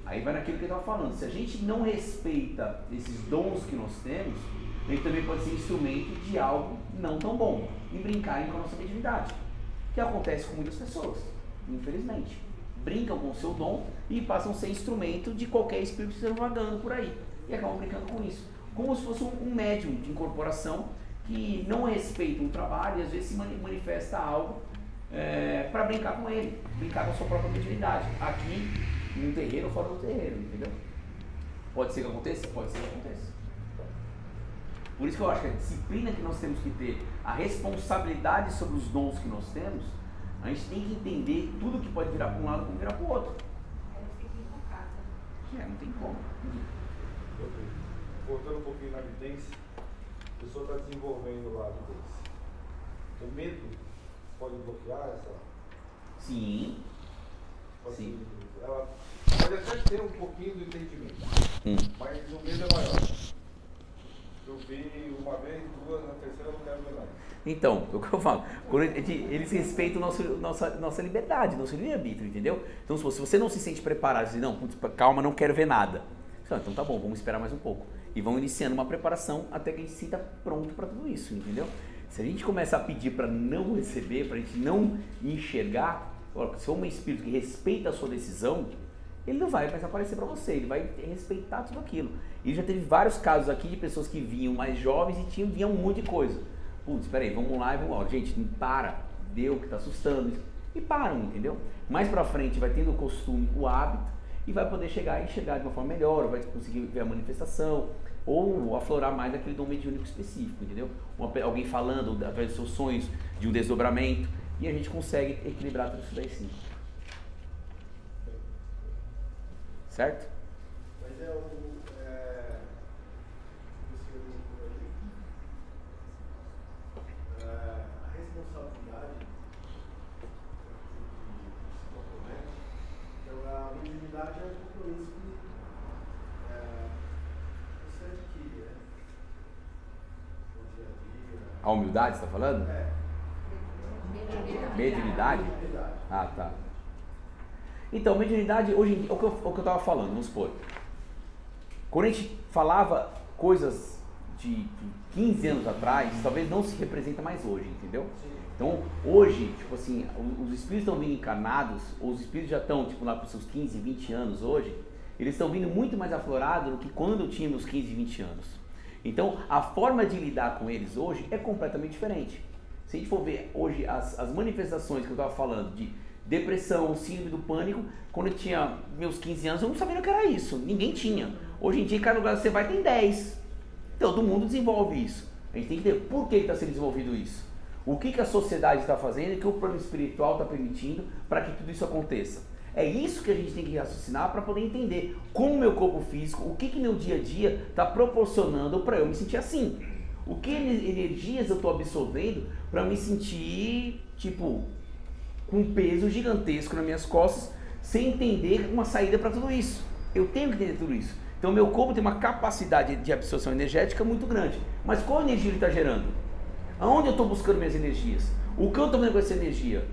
Aí vai naquilo que eu estava falando. Se a gente não respeita esses dons que nós temos, a gente também pode ser instrumento de algo não tão bom e brincarem com a nossa mediunidade, que acontece com muitas pessoas, infelizmente. Brincam com o seu dom e passam a ser instrumento de qualquer espírito que esteja vagando por aí e acabam brincando com isso, como se fosse um médium de incorporação que não respeita o trabalho e às vezes se manifesta algo para brincar com ele, brincar com a sua própria mediunidade, aqui no terreiro ou fora do terreiro, entendeu? Pode ser que aconteça? Pode ser que aconteça. Por isso que eu acho que a disciplina que nós temos que ter, a responsabilidade sobre os dons que nós temos, a gente tem que entender tudo que pode virar para um lado como virar para o outro. Eu fico invocada. Não tem como. Voltando um pouquinho na evidência, a pessoa está desenvolvendo lá a evidência. O medo pode bloquear essa? Sim. Tipo assim, Sim. ela pode até ter um pouquinho do entendimento, mas o medo é maior. Eu vi uma vez, duas, na terceira eu não quero ver mais. Então, é o que eu falo, quando eles respeitam nossa liberdade, nosso livre-arbítrio, entendeu? Então, se você não se sente preparado, diz, não, calma, não quero ver nada. Então tá bom, vamos esperar mais um pouco. E vão iniciando uma preparação até que a gente se sinta pronto para tudo isso, entendeu? Se a gente começar a pedir para não receber, para a gente não enxergar, se for um espírito que respeita a sua decisão, ele não vai mais aparecer para você, ele vai respeitar tudo aquilo. E já teve vários casos aqui de pessoas que vinham mais jovens e viam um monte de coisa. Putz, peraí, vamos lá e vamos lá. Gente, para, deu que tá assustando. E param, entendeu? Mais pra frente vai tendo o costume, o hábito, e vai poder chegar e enxergar de uma forma melhor, ou vai conseguir ver a manifestação, ou aflorar mais aquele dom mediúnico específico, entendeu? Alguém falando através dos seus sonhos, de um desdobramento, e a gente consegue equilibrar tudo isso daí sim. Certo? Mas a responsabilidade se compromete, então a mediunidade é um compromisso que você adquire, né? No dia a dia. A humildade, você está falando? É. Mediunidade? Ah, tá. Então, mediunidade, hoje em dia, o que eu estava falando, vamos supor, quando a gente falava coisas de 15 anos atrás, talvez não se representa mais hoje, entendeu? Então, hoje, tipo assim, os espíritos estão vindo encarnados, ou os espíritos já estão, tipo, lá para os seus 15, 20 anos hoje, eles estão vindo muito mais aflorados do que quando eu tinha meus 15, 20 anos. Então, a forma de lidar com eles hoje é completamente diferente. Se a gente for ver hoje as manifestações que eu estava falando de depressão, síndrome do pânico, quando eu tinha meus 15 anos eu não sabia o que era isso, ninguém tinha. Hoje em dia, cada lugar que você vai tem 10. Todo mundo desenvolve isso. A gente tem que entender por que está sendo desenvolvido isso. O que a sociedade está fazendo e o que o plano espiritual está permitindo para que tudo isso aconteça. É isso que a gente tem que raciocinar para poder entender como o meu corpo físico, o que meu dia a dia está proporcionando para eu me sentir assim. O que energias eu estou absorvendo para me sentir, tipo, com um peso gigantesco nas minhas costas, sem entender uma saída para tudo isso. Eu tenho que entender tudo isso. Então, meu corpo tem uma capacidade de absorção energética muito grande. Mas qual energia ele está gerando? Aonde eu estou buscando minhas energias? O que eu estou fazendo com essa energia?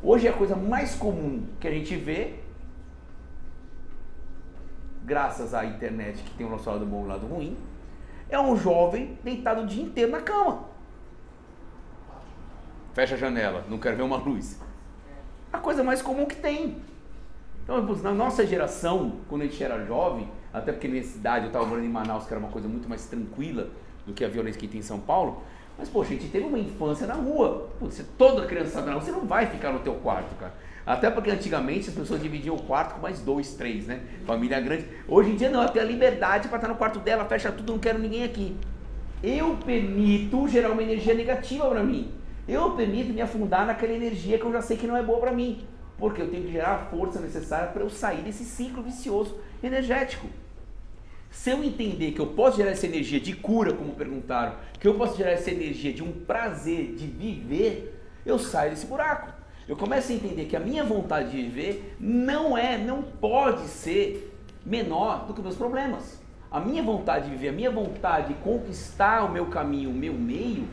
Hoje é a coisa mais comum que a gente vê, graças à internet que tem o nosso lado bom e o lado ruim, é um jovem deitado o dia inteiro na cama. Fecha a janela, não quero ver uma luz. A coisa mais comum que tem. Então, na nossa geração, quando a gente era jovem, até porque na minha cidade, eu estava morando em Manaus, que era uma coisa muito mais tranquila do que a violência que tem em São Paulo, mas, poxa, a gente teve uma infância na rua. Putz, toda criança na rua, você não vai ficar no teu quarto, cara. Até porque antigamente as pessoas dividiam o quarto com mais 2, 3, né? Família grande. Hoje em dia não, ela tem a liberdade para estar no quarto dela, fecha tudo, não quero ninguém aqui. Eu permito gerar uma energia negativa para mim. Eu permito me afundar naquela energia que eu já sei que não é boa para mim. Porque eu tenho que gerar a força necessária para eu sair desse ciclo vicioso energético. Se eu entender que eu posso gerar essa energia de cura, como perguntaram, que eu posso gerar essa energia de um prazer de viver, eu saio desse buraco. Eu começo a entender que a minha vontade de viver não pode ser menor do que os meus problemas. A minha vontade de viver, a minha vontade de conquistar o meu caminho, o meu meio,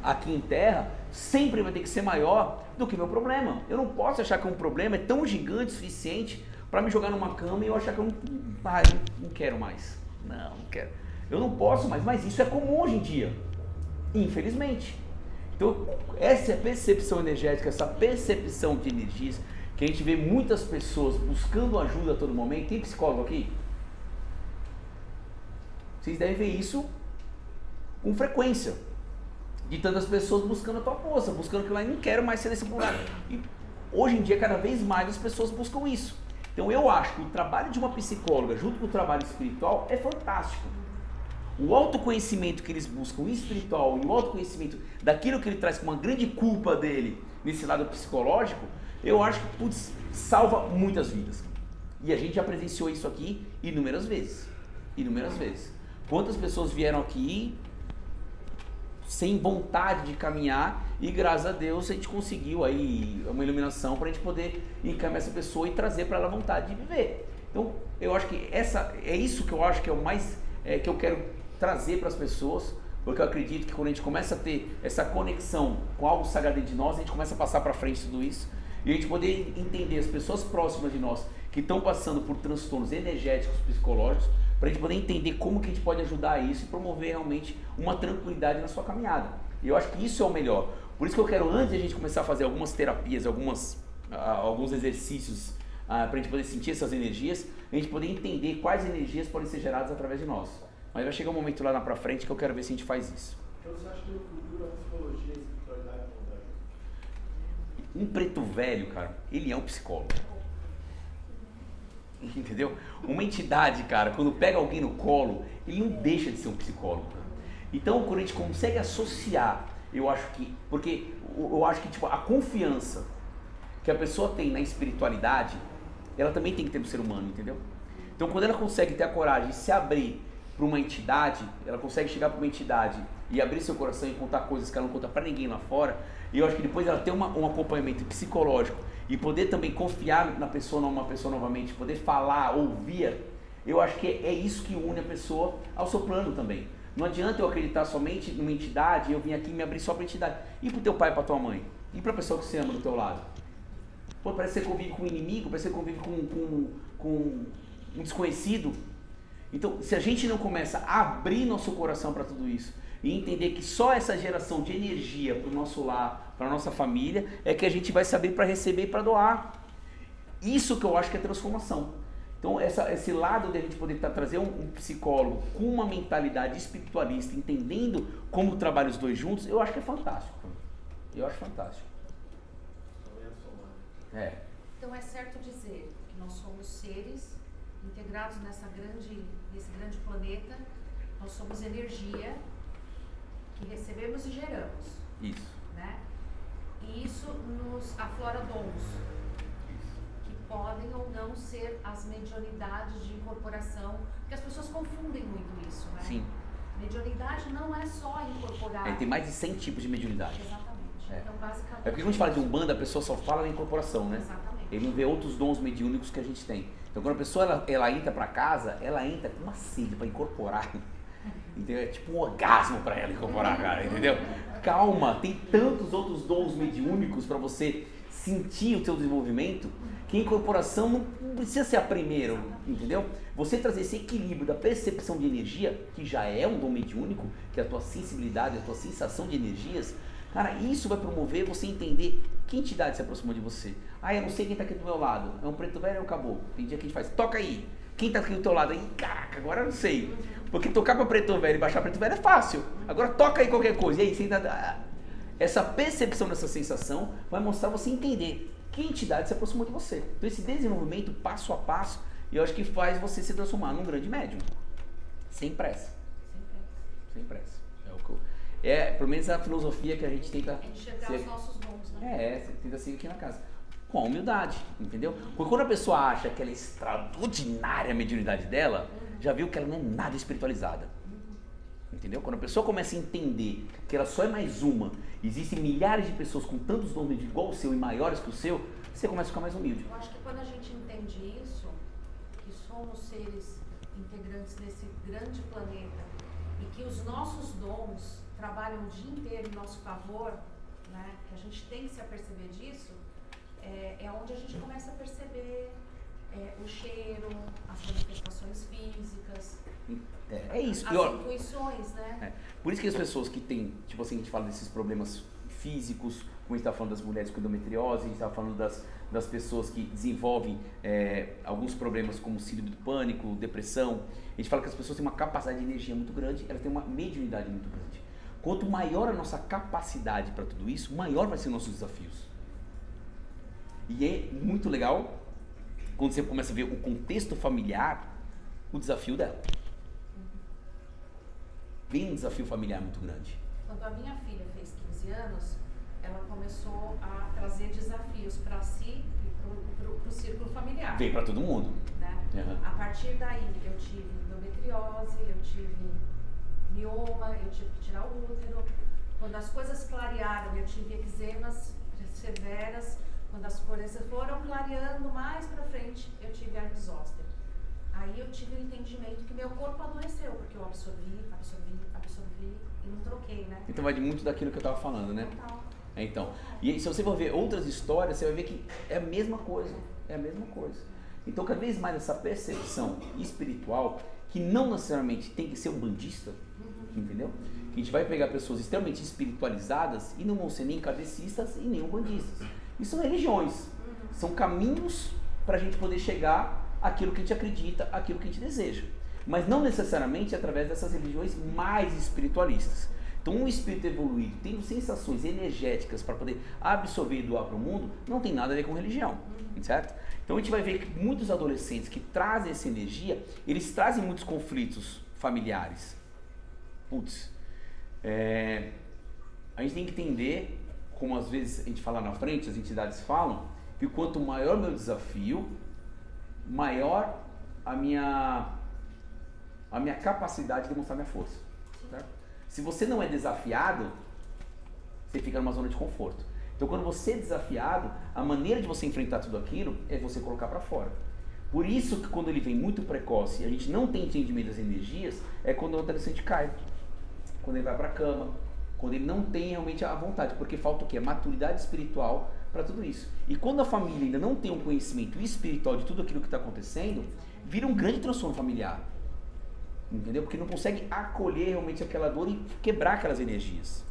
aqui em terra, sempre vai ter que ser maior do que o meu problema. Eu não posso achar que um problema é tão gigante o suficiente para me jogar numa cama e eu achar que eu não quero mais. Não quero. Eu não posso mais, mas isso é comum hoje em dia, infelizmente. Então, essa é a percepção energética, essa percepção de energias, que a gente vê muitas pessoas buscando ajuda a todo momento. Tem psicólogo aqui? Vocês devem ver isso com frequência. De tantas pessoas buscando a tua força, buscando que eu não quero mais ser nesse buraco. E hoje em dia, cada vez mais as pessoas buscam isso. Então eu acho que o trabalho de uma psicóloga, junto com o trabalho espiritual, é fantástico. O autoconhecimento que eles buscam espiritual e o autoconhecimento daquilo que ele traz com uma grande culpa dele, nesse lado psicológico, eu acho que, putz, salva muitas vidas. E a gente já presenciou isso aqui inúmeras vezes. Inúmeras vezes. Quantas pessoas vieram aqui sem vontade de caminhar, e graças a Deus a gente conseguiu aí uma iluminação para a gente poder encaminhar essa pessoa e trazer para ela a vontade de viver. Então eu acho que é isso que eu acho que é o mais que eu quero trazer para as pessoas, porque eu acredito que quando a gente começa a ter essa conexão com algo sagrado dentro de nós, a gente começa a passar para frente tudo isso, e a gente poder entender as pessoas próximas de nós que estão passando por transtornos energéticos, psicológicos, para a gente poder entender como que a gente pode ajudar isso e promover realmente uma tranquilidade na sua caminhada. E eu acho que isso é o melhor. Por isso que eu quero, antes de a gente começar a fazer algumas terapias, alguns exercícios, para a gente poder sentir essas energias, a gente poder entender quais energias podem ser geradas através de nós. Mas vai chegar um momento lá pra frente que eu quero ver se a gente faz isso. Então você acha que no futuro a psicologia e a espiritualidade vão dar junto? Um preto velho, cara, ele é um psicólogo. Entendeu? Uma entidade, cara, quando pega alguém no colo, ele não deixa de ser um psicólogo. Então, quando a gente consegue associar, eu acho que tipo, a confiança que a pessoa tem na espiritualidade, ela também tem que ter no ser humano, entendeu? Então, quando ela consegue ter a coragem de se abrir para uma entidade, ela consegue chegar para uma entidade e abrir seu coração e contar coisas que ela não conta para ninguém lá fora, e eu acho que depois ela ter um acompanhamento psicológico e poder também confiar na pessoa, numa pessoa novamente, poder falar, ouvir, eu acho que é isso que une a pessoa ao seu plano também. Não adianta eu acreditar somente numa entidade e eu vim aqui e me abrir só para a entidade. E para o teu pai e para tua mãe? E para a pessoa que você ama do teu lado? Pô, parece que você convive com um inimigo, parece que você convive com um desconhecido. Então, se a gente não começa a abrir nosso coração para tudo isso e entender que só essa geração de energia para o nosso lar, para a nossa família, é que a gente vai saber para receber e para doar. Isso que eu acho que é transformação. Então, esse lado de a gente poder trazer um psicólogo com uma mentalidade espiritualista, entendendo como trabalham os dois juntos, eu acho que é fantástico. Eu acho fantástico. Então, é certo dizer que nós somos seres integrados nesse grande planeta, nós somos energia que recebemos e geramos. Isso. Né? E isso nos aflora dons, que podem ou não ser as mediunidades de incorporação, porque as pessoas confundem muito isso, né? Sim. Mediunidade não é só incorporar. Tem mais de 100 tipos de mediunidade. Exatamente. Então, basicamente... É porque quando a gente fala de Umbanda, a pessoa só fala na incorporação, né? Exatamente. Ele não vê outros dons mediúnicos que a gente tem. Então, quando a pessoa ela entra para casa, ela entra com uma sede para incorporar. Entendeu? É tipo um orgasmo para ela incorporar, cara, entendeu? Calma, tem tantos outros dons mediúnicos para você sentir o seu desenvolvimento, que a incorporação não precisa ser a primeira, entendeu? Você trazer esse equilíbrio da percepção de energia, que já é um dom mediúnico, que é a tua sensibilidade, a tua sensação de energias, cara, isso vai promover você entender que entidade se aproximou de você. Ah, eu não sei quem está aqui do meu lado. É um preto velho ou acabou? Tem dia que a gente faz, toca aí. Quem está aqui do teu lado? Aí, caraca, agora eu não sei. Porque tocar para preto velho e baixar preto velho é fácil. Agora toca aí qualquer coisa. E aí, você ainda... Essa percepção dessa sensação vai mostrar você entender que entidade se aproximou de você. Então esse desenvolvimento passo a passo, eu acho que faz você se transformar num grande médium. Sem pressa. Sem pressa. Pelo menos a filosofia que a gente tenta... Enxergar os nossos dons, né? Você tenta seguir aqui na casa. Com humildade, entendeu? Porque quando a pessoa acha que ela é extraordinária a mediunidade dela, já viu que ela não é nada espiritualizada. Entendeu? Quando a pessoa começa a entender que ela só é mais uma, existem milhares de pessoas com tantos dons igual o seu e maiores que o seu, você começa a ficar mais humilde. Eu acho que quando a gente entende isso, que somos seres integrantes desse grande planeta e que os nossos dons trabalham o dia inteiro em nosso favor, né? Que a gente tem que se aperceber disso, é onde a gente começa a perceber o cheiro, as manifestações físicas, é isso. as intuições, né? Por isso que as pessoas que têm, tipo assim, a gente fala desses problemas físicos, como a gente está falando das mulheres com endometriose, a gente está falando das pessoas que desenvolvem alguns problemas como síndrome do pânico, depressão, a gente fala que as pessoas têm uma capacidade de energia muito grande, elas têm uma mediunidade muito grande. Quanto maior a nossa capacidade para tudo isso, maior vai ser nossos desafios. E é muito legal quando você começa a ver o contexto familiar, o desafio dela. Vem um desafio familiar muito grande. Quando a minha filha fez 15 anos, ela começou a trazer desafios para si e para o círculo familiar. Veio para todo mundo. Né? Uhum. A partir daí, eu tive endometriose, eu tive mioma, eu tive que tirar o útero. Quando as coisas clarearam, eu tive eczemas severas. Quando as coisas foram clareando mais pra frente, eu tive herpes zoster. Aí eu tive o entendimento que meu corpo adoeceu, porque eu absorvi e não troquei, né? Então vai de muito daquilo que eu estava falando, né? Total. Então, e se você for ver outras histórias, você vai ver que é a mesma coisa, é a mesma coisa. Então, cada vez mais essa percepção espiritual, que não necessariamente tem que ser um bandista, entendeu? Que a gente vai pegar pessoas extremamente espiritualizadas e não vão ser nem kardecistas e nem umbandistas. Isso são religiões, são caminhos para a gente poder chegar àquilo que a gente acredita, àquilo que a gente deseja. Mas não necessariamente através dessas religiões mais espiritualistas. Então, um espírito evoluído, tendo sensações energéticas para poder absorver e doar para o mundo, não tem nada a ver com religião, certo? Então, a gente vai ver que muitos adolescentes que trazem essa energia, eles trazem muitos conflitos familiares. Putz, a gente tem que entender, como às vezes a gente fala na frente, as entidades falam, que quanto maior meu desafio, maior a minha capacidade de demonstrar minha força. Certo? Se você não é desafiado, você fica numa zona de conforto. Então, quando você é desafiado, a maneira de você enfrentar tudo aquilo é você colocar para fora. Por isso que quando ele vem muito precoce e a gente não tem entendimento das energias, é quando o adolescente cai, quando ele vai para a cama, quando ele não tem realmente a vontade, porque falta o quê? A maturidade espiritual para tudo isso. E quando a família ainda não tem um conhecimento espiritual de tudo aquilo que está acontecendo, vira um grande transtorno familiar. Entendeu? Porque não consegue acolher realmente aquela dor e quebrar aquelas energias.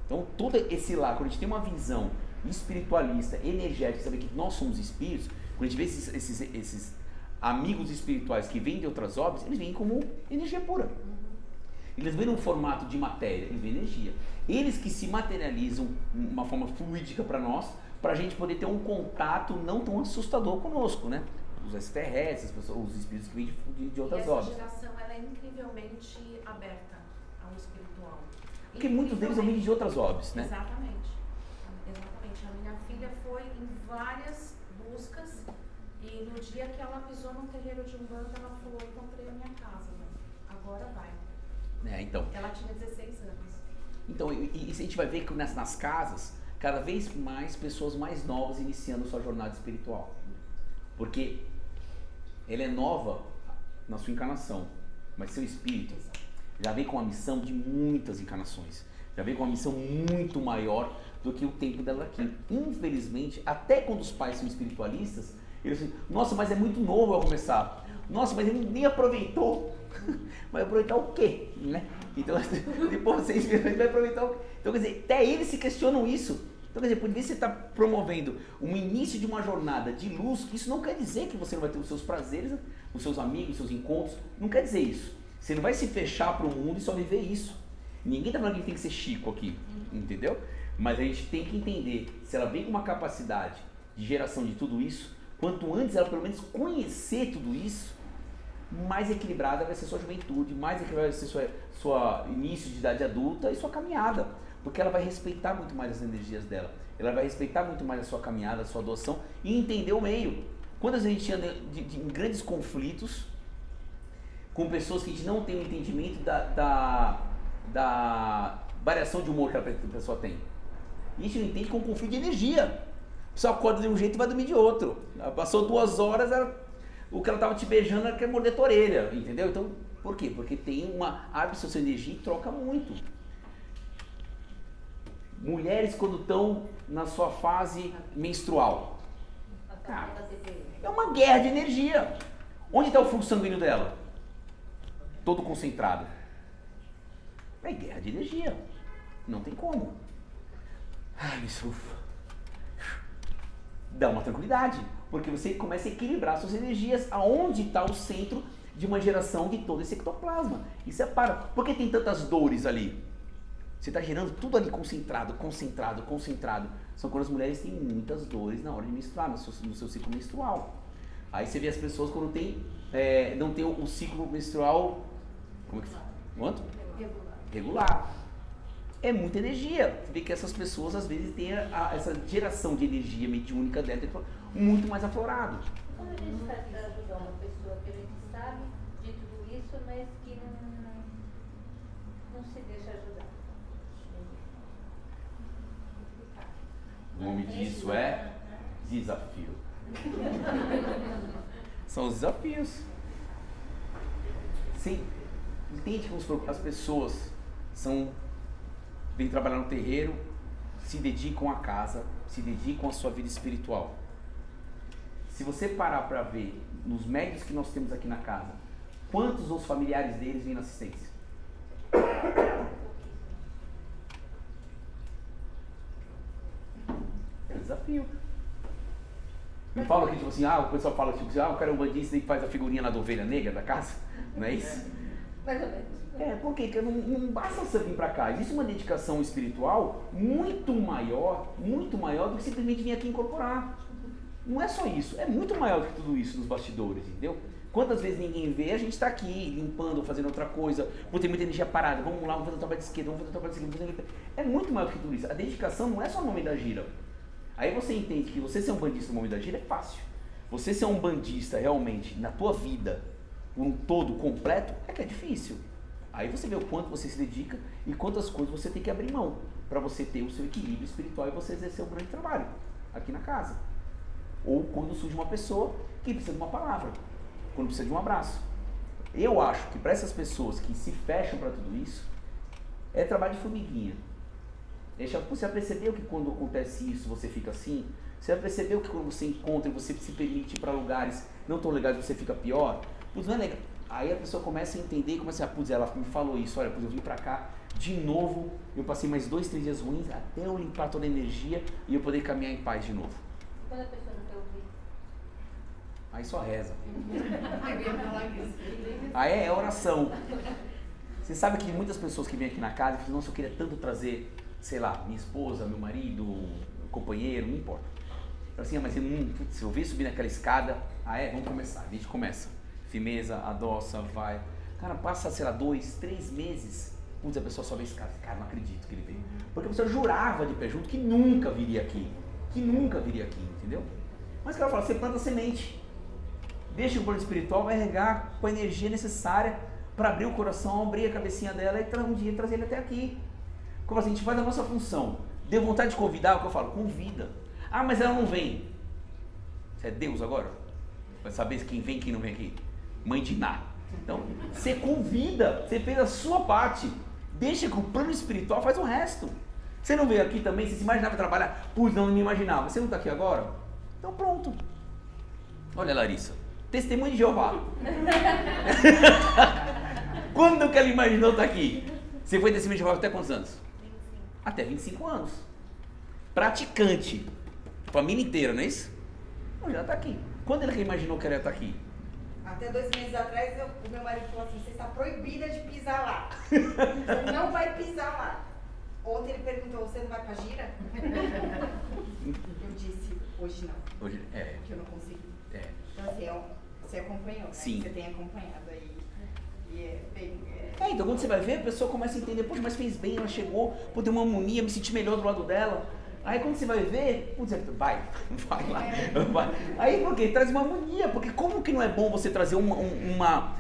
Então, todo esse lado, quando a gente tem uma visão espiritualista, energética, saber que nós somos espíritos, quando a gente vê esses amigos espirituais que vêm de outras obras, eles vêm como energia pura. Eles vêm num formato de matéria, eles vêm energia. Eles que se materializam de uma forma fluídica para nós, para a gente poder ter um contato não tão assustador conosco, né? Os extraterrestres, os espíritos que vêm de outras obras. E essa geração, ela é incrivelmente aberta ao espiritual. Porque muitos deles vêm de outras obras, né? Exatamente. Exatamente. A minha filha foi em várias buscas e no dia que ela pisou num terreiro de Umbanda, ela falou, encontrei a minha casa, mãe. Agora vai. Então. Ela tinha 16 anos. Então, e a gente vai ver que nas casas, cada vez mais pessoas mais novas iniciando sua jornada espiritual. Porque ela é nova na sua encarnação, mas seu espírito já vem com uma missão de muitas encarnações. Já vem com uma missão muito maior do que o tempo dela aqui. Infelizmente, até quando os pais são espiritualistas, eles dizem, nossa, mas é muito novo eu começar. Nossa, mas ele nem aproveitou. Vai aproveitar o quê? Né? Então, depois você vai aproveitar o quê? Então, quer dizer, até eles se questionam isso. Então, quer dizer, por vezes você está promovendo um início de uma jornada de luz, isso não quer dizer que você não vai ter os seus prazeres, os seus amigos, os seus encontros, não quer dizer isso. Você não vai se fechar para o mundo e só viver isso. Ninguém está falando que tem que ser Chico aqui, entendeu? Mas a gente tem que entender, se ela vem com uma capacidade de geração de tudo isso, quanto antes ela pelo menos conhecer tudo isso, mais equilibrada vai ser sua juventude, mais equilibrada vai ser sua início de idade adulta e sua caminhada. Porque ela vai respeitar muito mais as energias dela. Ela vai respeitar muito mais a sua caminhada, a sua doação e entender o meio. Quando a gente anda em grandes conflitos com pessoas que a gente não tem o entendimento da variação de humor que a pessoa tem. E a gente não entende que é um conflito de energia. A pessoa acorda de um jeito e vai dormir de outro. Ela passou 2 horas, o que ela estava te beijando, ela quer morder tua orelha, entendeu? Então, por quê? Porque tem uma absorção de energia e troca muito. Mulheres quando estão na sua fase menstrual. Cara, é uma guerra de energia. Onde está o fluxo sanguíneo dela? Todo concentrado. É guerra de energia. Não tem como. Ai, isso dá uma tranquilidade. Porque você começa a equilibrar suas energias. Aonde está o centro de uma geração de todo esse ectoplasma? Isso é para. Por que tem tantas dores ali? Você está gerando tudo ali concentrado. São quando as mulheres têm muitas dores na hora de menstruar, no seu ciclo menstrual. Aí você vê as pessoas quando não tem o ciclo menstrual. Como é que fala? Quanto? Regular. É muita energia. Você vê que essas pessoas às vezes têm essa geração de energia mediúnica dentro muito mais aflorado. Quando a gente faz para ajudar uma pessoa que a gente sabe de tudo isso, mas que não se deixa ajudar. Desafio. São os desafios. Sim, entende que as pessoas vêm trabalhar no terreiro, se dedicam à casa, se dedicam à sua vida espiritual. Se você parar para ver nos médios que nós temos aqui na casa, quantos dos familiares deles vêm na assistência? É um desafio. Não fala que, tipo assim, o pessoal fala, tipo assim, o cara é um bandista e faz a figurinha lá da ovelha negra da casa, não é isso? Mais ou menos. Por quê? Porque não basta você vir pra cá, existe uma dedicação espiritual muito maior do que simplesmente vir aqui incorporar. Não é só isso, é muito maior do que tudo isso nos bastidores, entendeu? Quantas vezes ninguém vê, a gente está aqui limpando, fazendo outra coisa, tem muita energia parada, vamos lá, vamos fazer o trabalho de esquerda, vamos fazer o trabalho de esquerda, é muito maior do que tudo isso. A dedicação não é só no momento da gira. Aí você entende que você ser um bandista no momento da gira é fácil. Você ser um bandista realmente na tua vida, por um todo completo, é que é difícil. Aí você vê o quanto você se dedica e quantas coisas você tem que abrir mão para você ter o seu equilíbrio espiritual e você exercer um grande trabalho aqui na casa. Ou quando surge uma pessoa que precisa de uma palavra, quando precisa de um abraço. Eu acho que para essas pessoas que se fecham para tudo isso, é trabalho de formiguinha. Você já percebeu que quando acontece isso você fica assim? Você já percebeu que quando você encontra e você se permite ir para lugares não tão legais você fica pior? Putz, não é legal. Aí a pessoa começa a entender e começa a putz, ela me falou isso, olha, eu vim pra cá de novo, eu passei mais 2, 3 dias ruins até eu limpar toda a energia e eu poder caminhar em paz de novo. Quando a pessoa não quer ouvir? Aí só reza. Aí é oração. Você sabe que muitas pessoas que vêm aqui na casa dizem, nossa, eu queria tanto trazer, sei lá, minha esposa, meu marido, meu companheiro, não importa. Assim, mas se eu ver subir naquela escada, vamos começar, a gente começa. Firmeza, adoça, vai. Cara, passa, sei lá, 2, 3 meses. Putz, a pessoa sobe a escada. Cara, não acredito que ele veio. Porque a pessoa jurava de pé junto que nunca viria aqui. Entendeu? Mas o cara fala, você planta semente. Deixa o plano espiritual, vai regar com a energia necessária para abrir o coração, abrir a cabecinha dela e um dia trazer ele até aqui. Como assim, a gente faz a nossa função. Deu vontade de convidar, o que eu falo? Convida. Mas ela não vem. Você é Deus agora? Vai saber quem vem e quem não vem aqui? Mãe de Ná. Então, você convida, você fez a sua parte. Deixa que o plano espiritual faz o resto. Você não veio aqui também, você se imaginava trabalhar? Putz, não me imaginava. Você não está aqui agora? Então pronto. Olha, Larissa, testemunho de Jeová. Quando que ela imaginou estar aqui? Você foi testemunho de Jeová até quantos anos? 25. Até 25 anos. Praticante. Família inteira, não é isso? Não, já está aqui. Quando ele imaginou que ela ia estar aqui? Até 2 meses atrás, o meu marido falou assim, você está proibida de pisar lá. Você não vai pisar lá. Ontem ele perguntou, você não vai pra gira? Eu disse, hoje não. Hoje, porque eu não consegui. Então assim, você acompanhou, né? Sim. Você tem acompanhado aí. E é bem... então quando você vai ver, a pessoa começa a entender, poxa, mas fez bem, ela chegou, deu uma harmonia, me senti melhor do lado dela. Aí quando você vai ver, vai lá, vai. Aí por quê? Traz uma harmonia, porque como que não é bom você trazer uma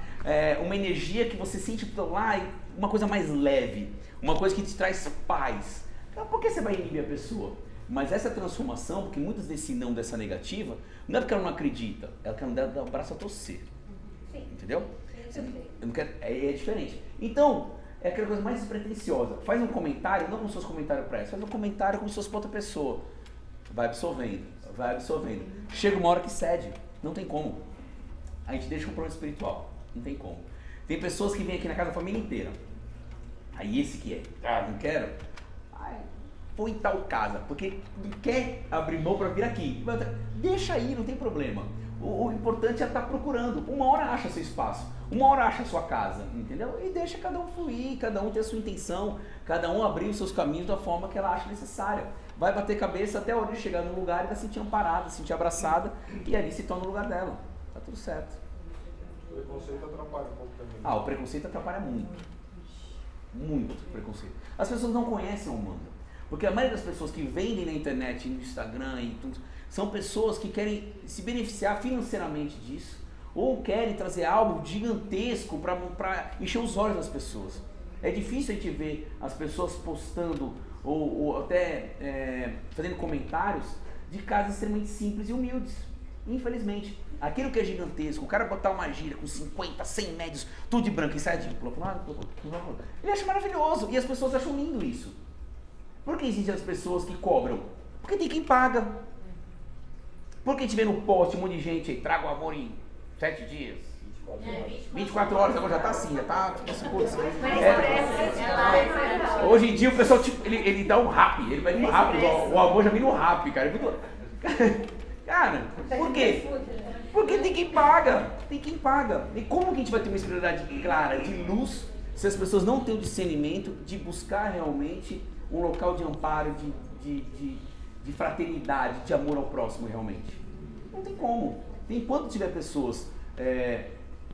energia que você sente lá, uma coisa mais leve, uma coisa que te traz paz. Então por que você vai inibir a pessoa? Mas essa transformação, porque muitas desse não, dessa negativa, não é porque ela não acredita, ela quer dar o braço a torcer. Sim. Entendeu? Eu não quero, é diferente. Então, é aquela coisa mais despretensiosa. Faz um comentário, não como se fosse comentário para essa, faz um comentário como se fosse para outra pessoa. Vai absorvendo, vai absorvendo. Chega uma hora que cede, não tem como. A gente deixa um plano espiritual, não tem como. Tem pessoas que vêm aqui na casa da família inteira. Aí esse que não quero. Vou em tal casa, porque não quer abrir mão para vir aqui. Deixa aí, não tem problema. O importante é estar procurando. Uma hora acha seu espaço, uma hora acha sua casa, entendeu? E deixa cada um fluir, cada um ter a sua intenção, cada um abrir os seus caminhos da forma que ela acha necessária. Vai bater cabeça até a hora de chegar no lugar e vai se sentir amparada, se sentir abraçada, e ali se torna o lugar dela. Tá tudo certo. O preconceito atrapalha um pouco também. O preconceito atrapalha muito. Muito preconceito. As pessoas não conhecem a Umbanda. Porque a maioria das pessoas que vendem na internet, no Instagram e tudo, são pessoas que querem se beneficiar financeiramente disso, ou querem trazer algo gigantesco para encher os olhos das pessoas. É difícil a gente ver as pessoas postando ou até fazendo comentários de casas extremamente simples e humildes. Infelizmente. Aquilo que é gigantesco, o cara botar uma gira com 50, 100 médios, tudo de branco e sai de ele acha maravilhoso. E as pessoas acham lindo isso. Por que existem as pessoas que cobram? Porque tem quem paga. Porque a gente vê no poste um monte de gente aí, traga o amor em 7 dias. 24 horas, agora já tá assim, já tá tipo assim, putz. Hoje em dia o pessoal tipo, ele dá um rap, ele vai no rap, o amor já vem no rap, cara. Cara, por quê? Porque tem quem paga, tem quem paga. E como que a gente vai ter uma espiritualidade clara, de luz, se as pessoas não têm o discernimento de buscar realmente um local de amparo, de fraternidade, de amor ao próximo realmente? Não tem como. Enquanto tiver pessoas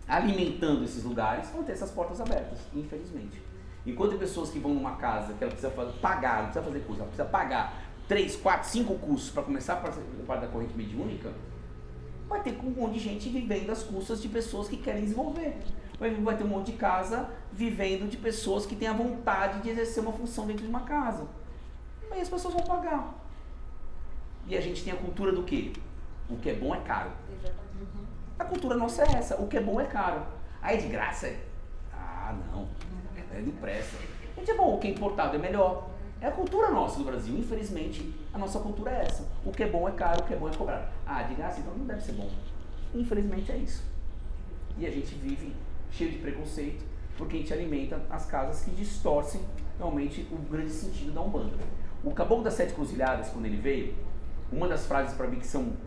alimentando esses lugares, vão ter essas portas abertas, infelizmente. Enquanto tem pessoas que vão numa casa que ela precisa pagar, não precisa fazer curso, ela precisa pagar 3, 4, 5 cursos para começar a participar da corrente mediúnica, vai ter um monte de gente vivendo às custas de pessoas que querem desenvolver. Vai ter um monte de casa vivendo de pessoas que têm a vontade de exercer uma função dentro de uma casa. Aí as pessoas vão pagar. E a gente tem a cultura do quê? O que é bom é caro. A cultura nossa é essa, o que é bom é caro. Aí de graça é... Ah, não. Não presta. A gente é bom, o que é importado é melhor. É a cultura nossa do Brasil, infelizmente, a nossa cultura é essa. O que é bom é caro, o que é bom é cobrado. Ah, de graça, então não deve ser bom. Infelizmente é isso. E a gente vive cheio de preconceito, porque a gente alimenta as casas que distorcem realmente o grande sentido da Umbanda. O Caboclo das Sete Cruzilhadas, quando ele veio, uma das frases para mim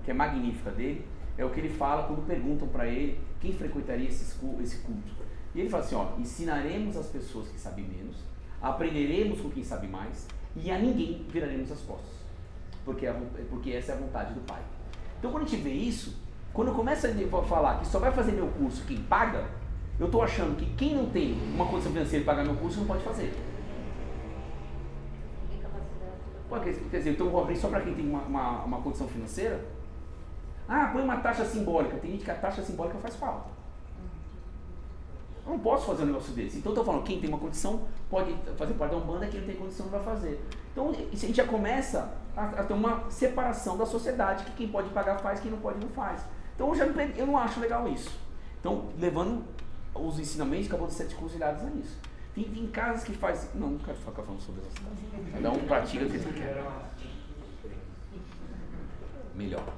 que é magnífica dele, é o que ele fala quando perguntam para ele quem frequentaria esse culto. E ele fala assim, ó, ensinaremos as pessoas que sabem menos, aprenderemos com quem sabe mais e a ninguém viraremos as costas, porque essa é a vontade do Pai. Então quando a gente vê isso, quando eu começo a falar que só vai fazer meu curso quem paga, eu estou achando que quem não tem uma condição financeira de pagar meu curso não pode fazer. Quer dizer, então eu vou abrir só para quem tem uma condição financeira? Ah, põe uma taxa simbólica. Tem gente que a taxa simbólica faz falta. Eu não posso fazer um negócio desse. Então eu estou falando, quem tem uma condição pode fazer parte da Umbanda, quem não tem condição não vai fazer. Então a gente já começa a ter uma separação da sociedade, que quem pode pagar faz, quem não pode não faz. Então eu não acho legal isso. Então, levando os ensinamentos de Caboclo das Sete Cruzilhadas a isso. Tem casas que faz... Não quero ficar falando sobre essas casas. Cada um pratica o que você quer. Melhor.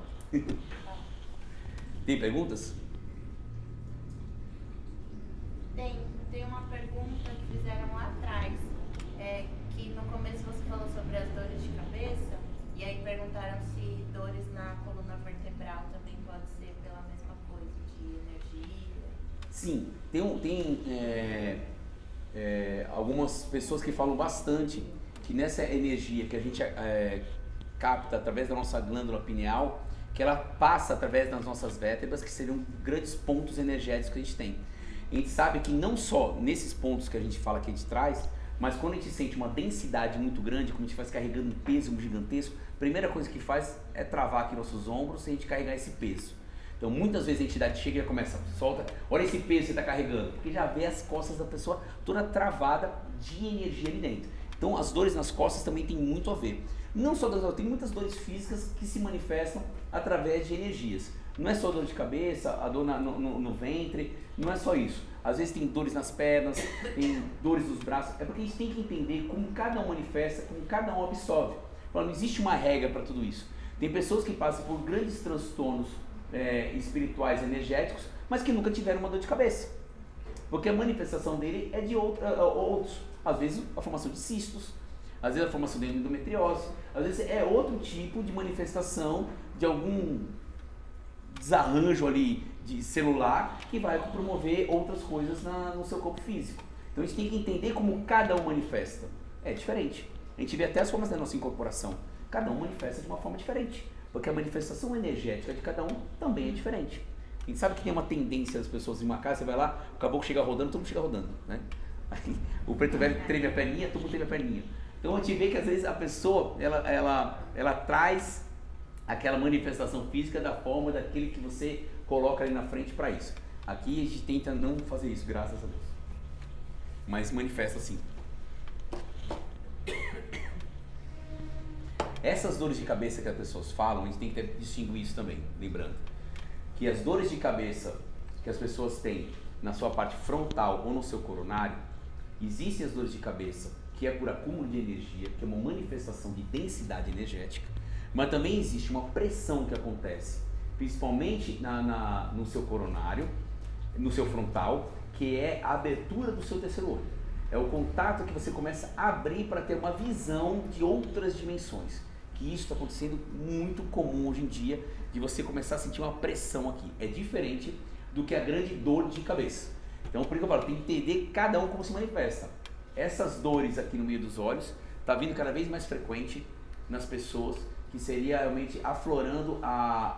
Tem perguntas? Tem uma pergunta que fizeram lá atrás, que no começo você falou sobre as dores de cabeça, e aí perguntaram se dores na coluna vertebral também pode ser pela mesma coisa, de energia. Sim, tem algumas pessoas que falam bastante que nessa energia que a gente capta através da nossa glândula pineal, que ela passa através das nossas vértebras, que seriam grandes pontos energéticos que a gente tem. A gente sabe que não só nesses pontos que a gente fala que a gente traz, mas quando a gente sente uma densidade muito grande, como a gente faz carregando um peso gigantesco, a primeira coisa que faz é travar aqui nossos ombros e a gente carregar esse peso. Então muitas vezes a entidade chega e começa, solta, olha esse peso que você está carregando, porque já vê as costas da pessoa toda travada de energia ali dentro. Então as dores nas costas também tem muito a ver. Não só dores, tem muitas dores físicas que se manifestam através de energias. Não é só dor de cabeça, a dor no ventre, não é só isso. Às vezes tem dores nas pernas, tem dores nos braços. É porque a gente tem que entender como cada um manifesta, como cada um absorve. Não existe uma regra para tudo isso. Tem pessoas que passam por grandes transtornos espirituais, energéticos, mas que nunca tiveram uma dor de cabeça. Porque a manifestação dele é de outros. Às vezes a formação de cistos, às vezes a formação de endometriose, às vezes é outro tipo de manifestação de algum desarranjo ali de celular que vai promover outras coisas no seu corpo físico. Então a gente tem que entender como cada um manifesta. É diferente. A gente vê até as formas da nossa incorporação. Cada um manifesta de uma forma diferente. Porque a manifestação energética de cada um também é diferente. A gente sabe que tem uma tendência das pessoas em uma casa, você vai lá, o caboclo chega rodando, todo mundo chega rodando, né? Aí, o preto velho treme a perninha, todo mundo treme a perninha. Então a gente vê que às vezes a pessoa, ela traz aquela manifestação física da forma daquele que você coloca ali na frente para isso. Aqui a gente tenta não fazer isso, graças a Deus. Mas manifesta assim. Essas dores de cabeça que as pessoas falam, a gente tem que distinguir isso também, lembrando que as dores de cabeça que as pessoas têm na sua parte frontal ou no seu coronário, existem as dores de cabeça que é por acúmulo de energia, que é uma manifestação de densidade energética, mas também existe uma pressão que acontece, principalmente no seu coronário, no seu frontal, que é a abertura do seu terceiro olho. É o contato que você começa a abrir para ter uma visão de outras dimensões. Que isso está acontecendo muito comum hoje em dia, de você começar a sentir uma pressão aqui. É diferente do que a grande dor de cabeça. Então, por isso que eu falo, tem que entender cada um como se manifesta. Essas dores aqui no meio dos olhos, está vindo cada vez mais frequente nas pessoas, que seria realmente aflorando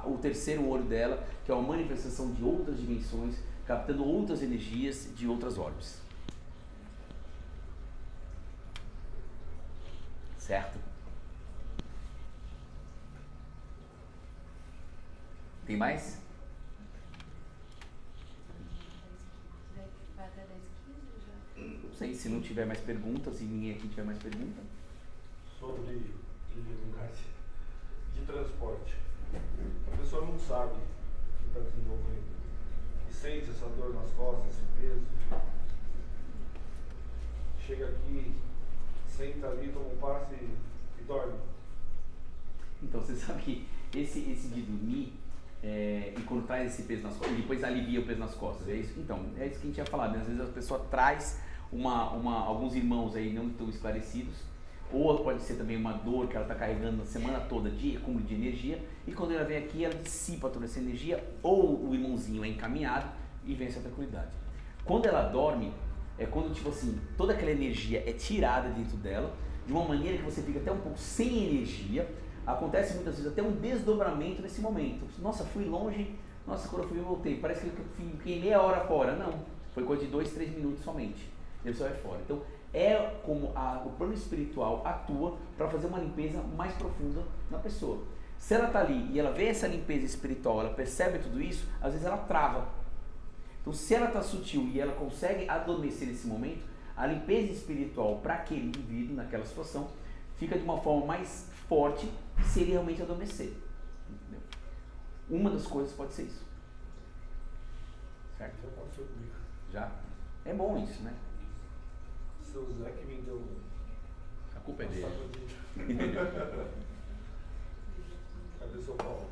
o terceiro olho dela, que é uma manifestação de outras dimensões, captando outras energias de outras orbes. Certo? Tem mais? Vai até 10h15 já? Não sei, se não tiver mais perguntas, se ninguém aqui tiver mais pergunta. Sobre lugares de transporte. A pessoa não sabe o que está desenvolvendo. E sente essa dor nas costas, esse peso. Chega aqui, senta ali, toma um passe e dorme. Então, você sabe que esse de dormir, e quando traz esse peso nas costas, e depois alivia o peso nas costas, é isso? Então, é isso que a gente ia falar, né? Às vezes a pessoa traz alguns irmãos aí não tão esclarecidos, ou pode ser também uma dor que ela está carregando a semana toda de acúmulo de energia, e quando ela vem aqui, ela dissipa toda essa energia, ou o irmãozinho é encaminhado e vem essa tranquilidade. Quando ela dorme, é quando, tipo assim, toda aquela energia é tirada dentro dela, de uma maneira que você fica até um pouco sem energia. Acontece muitas vezes até um desdobramento nesse momento. Nossa, fui longe, nossa, quando eu fui eu voltei, parece que eu fiquei meia hora fora. Não, foi coisa de 2, 3 minutos somente, e você vai fora. Então, é como o plano espiritual atua para fazer uma limpeza mais profunda na pessoa. Se ela está ali e ela vê essa limpeza espiritual, ela percebe tudo isso, às vezes ela trava. Então, se ela está sutil e ela consegue adormecer nesse momento, a limpeza espiritual para aquele indivíduo, naquela situação, fica de uma forma mais forte, que seria realmente adormecer. Entendeu? Uma das coisas pode ser isso. Certo? Já aconteceu comigo. Já? É bom isso, né? Seu Zé que me deu A culpa é dele. Cadê seu Paulo?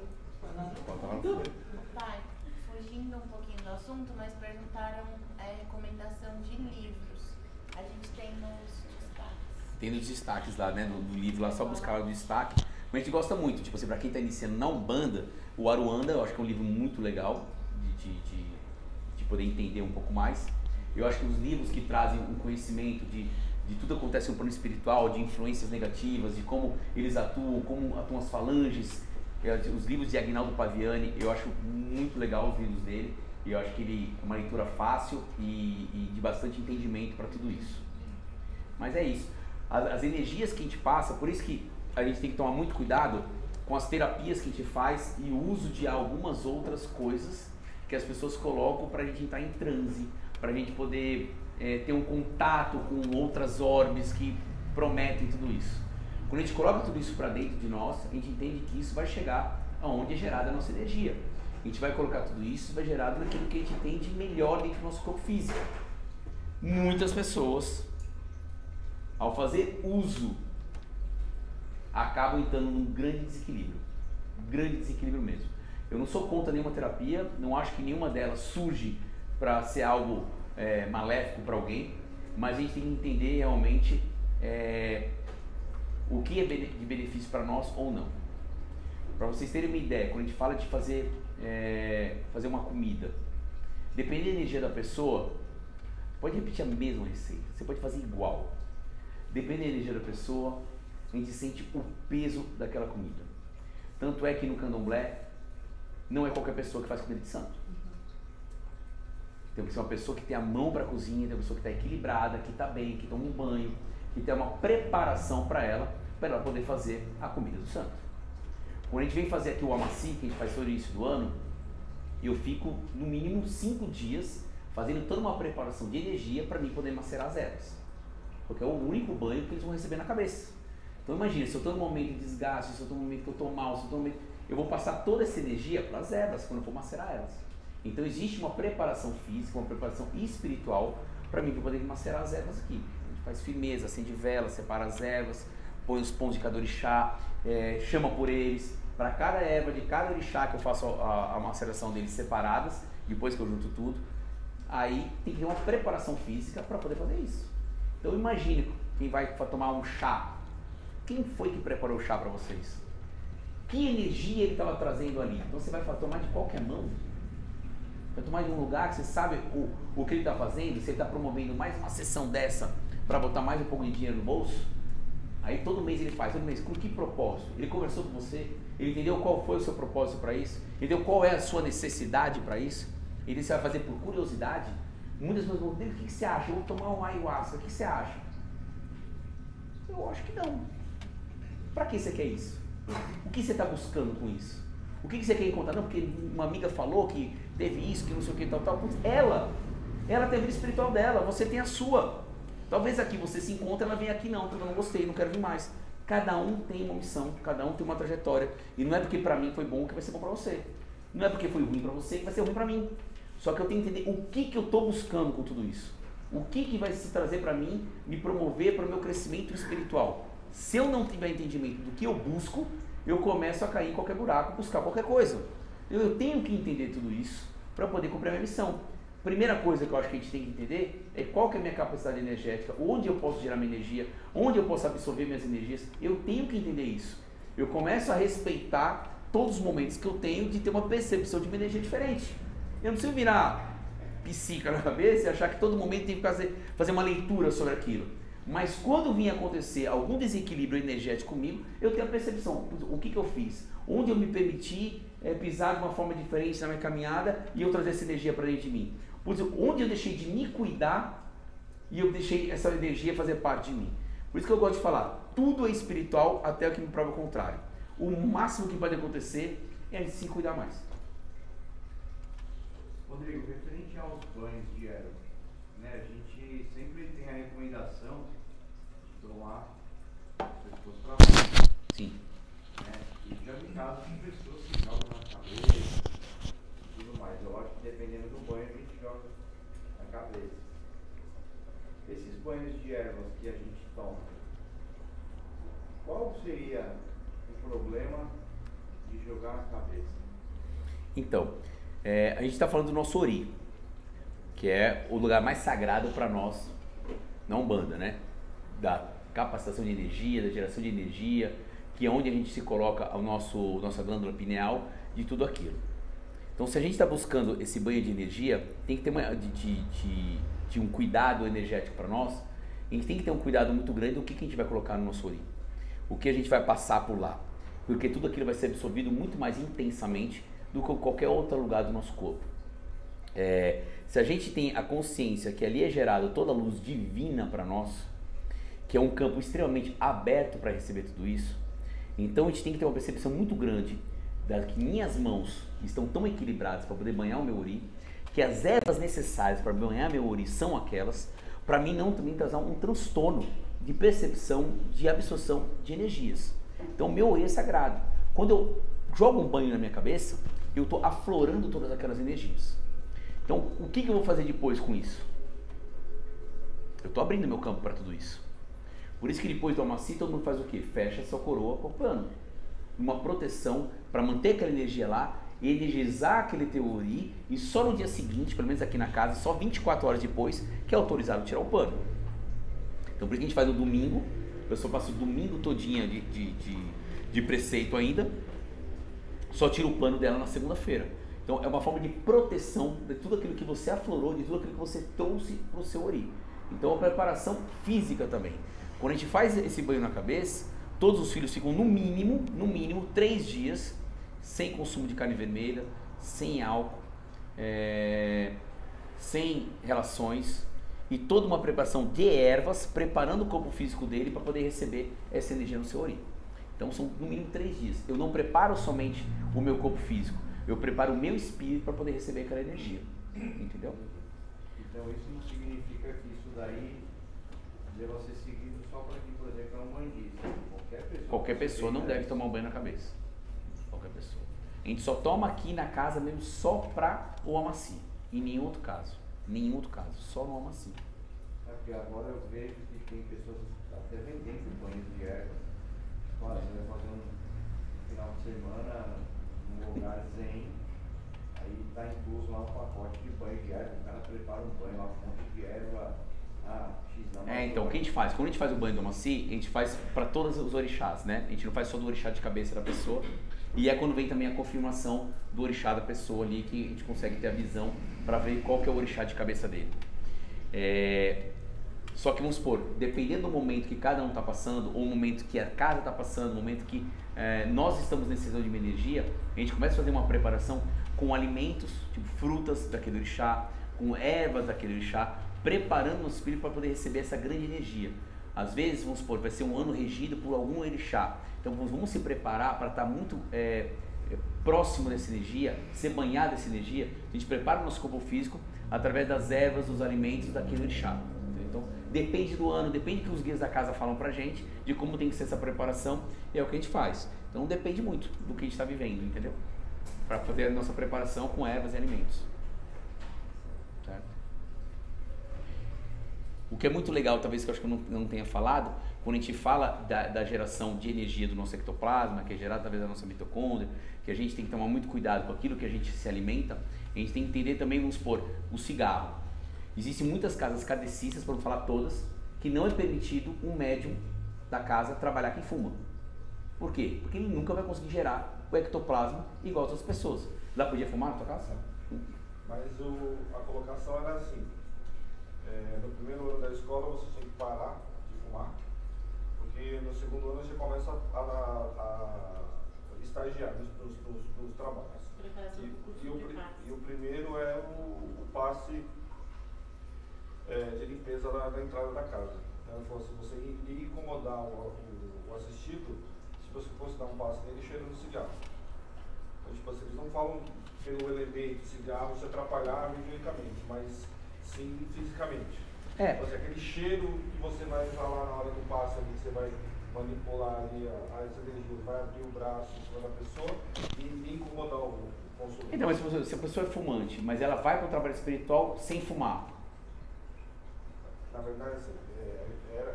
Pai, fugindo um pouquinho do assunto, mas perguntaram recomendação de livros. A gente tem nos destaques. Tem nos destaques lá, né? No livro lá, só buscar o destaque. Mas a gente gosta muito, tipo assim, pra quem tá iniciando na Umbanda, o Aruanda, eu acho que é um livro muito legal de poder entender um pouco mais. Eu acho que os livros que trazem um conhecimento de tudo que acontece no plano espiritual, de influências negativas, de como eles atuam, como atuam as falanges, os livros de Aguinaldo Paviani, eu acho muito legal os livros dele, e eu acho que ele é uma leitura fácil e de bastante entendimento para tudo isso. Mas é isso, as energias que a gente passa, por isso que a gente tem que tomar muito cuidado com as terapias que a gente faz e o uso de algumas outras coisas que as pessoas colocam para a gente entrar em transe, para a gente poder ter um contato com outras orbes que prometem tudo isso. Quando a gente coloca tudo isso para dentro de nós, a gente entende que isso vai chegar aonde é gerada a nossa energia. A gente vai colocar tudo isso, vai gerado naquilo que a gente tem de melhor dentro do nosso corpo físico. Muitas pessoas, ao fazer uso, acabam entrando num grande desequilíbrio mesmo. Eu não sou contra nenhuma terapia, não acho que nenhuma delas surge para ser algo maléfico para alguém, mas a gente tem que entender realmente o que é de benefício para nós ou não. Para vocês terem uma ideia, quando a gente fala de fazer uma comida, dependendo da energia da pessoa, pode repetir a mesma receita, você pode fazer igual. Dependendo da energia da pessoa, a gente sente o peso daquela comida. Tanto é que no candomblé, não é qualquer pessoa que faz comida de santo. Tem que ser uma pessoa que tem a mão para a cozinha, tem uma pessoa que está equilibrada, que está bem, que toma um banho, que tem uma preparação para ela poder fazer a comida do santo. Quando a gente vem fazer aqui o Amaci, que a gente faz todo o início do ano, eu fico no mínimo 5 dias fazendo toda uma preparação de energia para mim poder macerar as ervas. Porque é o único banho que eles vão receber na cabeça. Então imagina, se eu estou num momento de desgaste, se eu estou num momento que eu estou mal, se eu estou num momento... Eu vou passar toda essa energia para as ervas, quando eu for macerar elas. Então existe uma preparação física, uma preparação espiritual para mim, para poder macerar as ervas aqui. A gente faz firmeza, acende vela, separa as ervas, põe os pães de cada orixá, chama por eles. Para cada erva de cada orixá que eu faço a maceração deles separadas, depois que eu junto tudo, aí tem que ter uma preparação física para poder fazer isso. Então imagine quem vai tomar um chá. Quem foi que preparou o chá para vocês? Que energia ele estava trazendo ali? Então você vai tomar de qualquer mão. Vai tomar de um lugar que você sabe o que ele está fazendo, se ele está promovendo mais uma sessão dessa para botar mais um pouco de dinheiro no bolso. Aí todo mês ele faz, todo mês, com que propósito? Ele conversou com você, ele entendeu qual foi o seu propósito para isso, entendeu qual é a sua necessidade para isso, ele você vai fazer por curiosidade. Muitas pessoas vão dizer, o que você acha? Eu vou tomar um ayahuasca, o que você acha? Eu acho que não. Para que você quer isso? O que você está buscando com isso? O que você quer encontrar? Não, porque uma amiga falou que teve isso, que não sei o que, tal. Ela tem a vida espiritual dela, você tem a sua. Talvez aqui você se encontre, ela vem aqui não, porque eu não gostei, não quero vir mais. Cada um tem uma missão, cada um tem uma trajetória. E não é porque para mim foi bom que vai ser bom para você. Não é porque foi ruim para você que vai ser ruim para mim. Só que eu tenho que entender o que eu estou buscando com tudo isso. O que vai se trazer para mim, me promover para o meu crescimento espiritual. Se eu não tiver entendimento do que eu busco, eu começo a cair em qualquer buraco, buscar qualquer coisa. Eu tenho que entender tudo isso para poder cumprir a minha missão. Primeira coisa que eu acho que a gente tem que entender é qual que é a minha capacidade energética, onde eu posso gerar minha energia, onde eu posso absorver minhas energias. Eu tenho que entender isso. Eu começo a respeitar todos os momentos que eu tenho de ter uma percepção de uma energia diferente. Eu não preciso virar psica na cabeça e achar que todo momento tem que fazer uma leitura sobre aquilo. Mas quando vir acontecer algum desequilíbrio energético comigo, eu tenho a percepção, o que eu fiz? Onde eu me permiti pisar de uma forma diferente na minha caminhada e eu trazer essa energia para dentro de mim? Onde eu deixei de me cuidar e eu deixei essa energia fazer parte de mim? Por isso que eu gosto de falar, tudo é espiritual até o que me prova o contrário. O máximo que pode acontecer é a gente se cuidar mais. Rodrigo, referente aos banhos de erva, né, a gente sempre tem a recomendação de tomar pessoas para baixo. Sim. Né, e já vi casos de pessoas que jogam na cabeça e tudo mais. Eu acho que dependendo do banho a gente joga na cabeça. Esses banhos de ervas que a gente toma, qual seria o problema de jogar na cabeça? Então, a gente está falando do nosso ori, que é o lugar mais sagrado para nós na Umbanda, né? Da capacitação de energia, da geração de energia, que é onde a gente se coloca a nossa glândula pineal, de tudo aquilo. Então, se a gente está buscando esse banho de energia, tem que ter de um cuidado energético para nós. A gente tem que ter um cuidado muito grande do que a gente vai colocar no nosso ori, o que a gente vai passar por lá, porque tudo aquilo vai ser absorvido muito mais intensamente do que qualquer outro lugar do nosso corpo. Se a gente tem a consciência que ali é gerada toda a luz divina para nós, que é um campo extremamente aberto para receber tudo isso, então a gente tem que ter uma percepção muito grande que minhas mãos estão tão equilibradas para poder banhar o meu ori, que as ervas necessárias para banhar meu ori são aquelas, para mim não também trazer um transtorno de percepção, de absorção de energias. Então o meu ori é sagrado. Quando eu jogo um banho na minha cabeça, eu estou aflorando todas aquelas energias. Então, o que eu vou fazer depois com isso? Eu estou abrindo meu campo para tudo isso. Por isso que depois do amaci, todo mundo faz o quê? Fecha sua coroa com o pano. Uma proteção para manter aquela energia lá, energizar aquele teu ori, e só no dia seguinte, pelo menos aqui na casa, só 24 horas depois, que é autorizado tirar o pano. Então, por isso que a gente faz no domingo, a pessoa passa o domingo todinha de preceito ainda, só tira o pano dela na segunda-feira. Então é uma forma de proteção de tudo aquilo que você aflorou, de tudo aquilo que você trouxe para o seu ori. Então a preparação física também. Quando a gente faz esse banho na cabeça, todos os filhos ficam no mínimo 3 dias sem consumo de carne vermelha, sem álcool, sem relações, e toda uma preparação de ervas, preparando o corpo físico dele para poder receber essa energia no seu ori. Então são no mínimo 3 dias. Eu não preparo somente o meu corpo físico, eu preparo o meu espírito para poder receber aquela energia. Entendeu? Então isso não significa que isso daí deva ser seguido só para quem, por exemplo, é um bandista. Qualquer pessoa não deve tomar um banho na cabeça. Qualquer pessoa. A gente só toma aqui na casa mesmo só para o amaci. Em nenhum outro caso. Nenhum outro caso. Só no amaci. É porque agora eu vejo que tem pessoas até vendendo banhos de erva. Olha, você vai fazer um final de semana num lugar zen. Aí está incluso lá um pacote de banho de erva. O cara prepara um banho lá com um monte de erva. Então, o que a gente faz? Quando a gente faz o banho do amaci, a gente faz para todos os orixás, né? A gente não faz só do orixá de cabeça da pessoa. E é quando vem também a confirmação do orixá da pessoa ali, que a gente consegue ter a visão para ver qual que é o orixá de cabeça dele. Só que vamos supor, dependendo do momento que cada um está passando, ou o momento que a casa está passando, o momento que nós estamos necessitando de uma energia, a gente começa a fazer uma preparação com alimentos, tipo frutas daquele orixá, com ervas daquele orixá, preparando o nosso espírito para poder receber essa grande energia. Às vezes, vamos supor, vai ser um ano regido por algum orixá. Então vamos se preparar para estar muito próximo dessa energia, ser banhado dessa energia. A gente prepara o nosso corpo físico através das ervas, dos alimentos daquele orixá. Então depende do ano, depende do que os guias da casa falam pra gente, de como tem que ser essa preparação, e é o que a gente faz. Então depende muito do que a gente está vivendo, entendeu? Para fazer a nossa preparação com ervas e alimentos. O que é muito legal, talvez que eu acho que eu não tenha falado, quando a gente fala da geração de energia do nosso ectoplasma, que é gerada através da nossa mitocôndria, que a gente tem que tomar muito cuidado com aquilo que a gente se alimenta, a gente tem que entender também, vamos supor, o cigarro. Existem muitas casas kardecistas, para não falar todas, que não é permitido um médium da casa trabalhar quem fuma. Por quê? Porque ele nunca vai conseguir gerar o ectoplasma igual as outras pessoas. Lá podia fumar na tua casa? Mas a colocação era assim. No primeiro ano da escola você tinha que parar de fumar, porque no segundo ano você começa a estagiar nos trabalhos. E o primeiro é o passe de limpeza da entrada da casa. Então, ele falou assim, você iria incomodar o assistido se você fosse dar um passe nele cheirando cigarro. Então, tipo assim, eles não falam pelo elemento cigarro se atrapalhar higienicamente, mas sim fisicamente. Assim, aquele cheiro que você vai exalar na hora do passe ali, que você vai manipular ali as energias, vai abrir o braço em cima da pessoa e incomodar o consumidor. Então, mas se a pessoa é fumante, mas ela vai para o trabalho espiritual sem fumar? Na verdade, assim,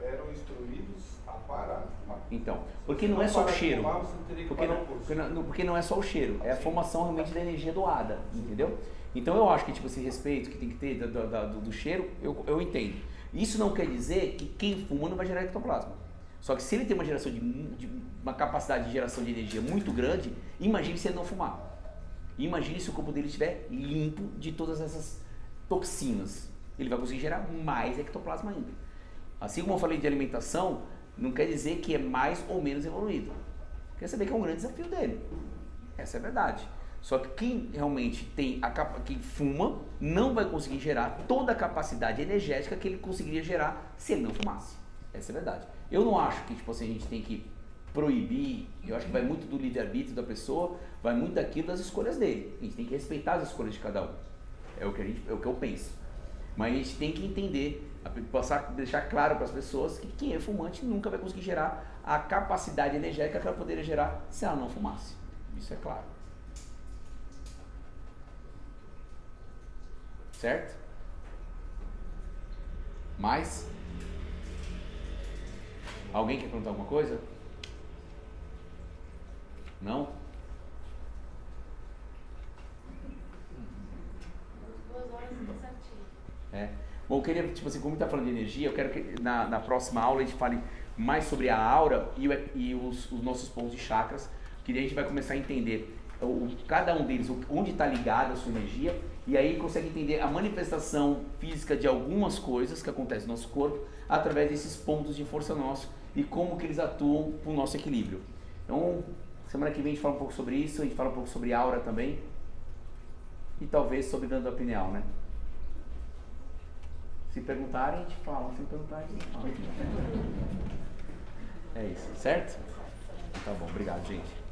eram instruídos a parar de fumar. Então, porque não é só o cheiro. Porque não é só o cheiro, é a formação realmente da energia doada, entendeu? Então eu acho que tipo, esse respeito que tem que ter do cheiro, eu entendo. Isso não quer dizer que quem fuma não vai gerar ectoplasma. Só que se ele tem uma geração uma capacidade de geração de energia muito grande, imagine se ele não fumar. Imagine se o corpo dele estiver limpo de todas essas toxinas. Ele vai conseguir gerar mais ectoplasma ainda. Assim como eu falei de alimentação, não quer dizer que é mais ou menos evoluído. Quer saber que é um grande desafio dele. Essa é a verdade. Só que quem realmente tem quem fuma não vai conseguir gerar toda a capacidade energética que ele conseguiria gerar se ele não fumasse. Essa é a verdade. Eu não acho que tipo assim, a gente tem que proibir, eu acho que vai muito do livre-arbítrio da pessoa, vai muito daquilo das escolhas dele. A gente tem que respeitar as escolhas de cada um. É o que eu penso. Mas a gente tem que entender, deixar claro para as pessoas que quem é fumante nunca vai conseguir gerar a capacidade energética que ela poderia gerar se ela não fumasse. Isso é claro. Certo? Mais? Alguém quer perguntar alguma coisa? Não? 2 horas e certinho. Bom, eu queria, tipo assim, como a gente está falando de energia, eu quero que na próxima aula a gente fale mais sobre a aura e os nossos pontos de chakras, que daí a gente vai começar a entender cada um deles, onde está ligada a sua energia, e aí consegue entender a manifestação física de algumas coisas que acontecem no nosso corpo através desses pontos de força nossos e como que eles atuam para o nosso equilíbrio. Então, semana que vem a gente fala um pouco sobre isso, a gente fala um pouco sobre aura também e talvez sobre glândula pineal, né? Se perguntarem, a gente fala, se perguntarem, a gente fala. É isso, certo? Tá bom, obrigado, gente.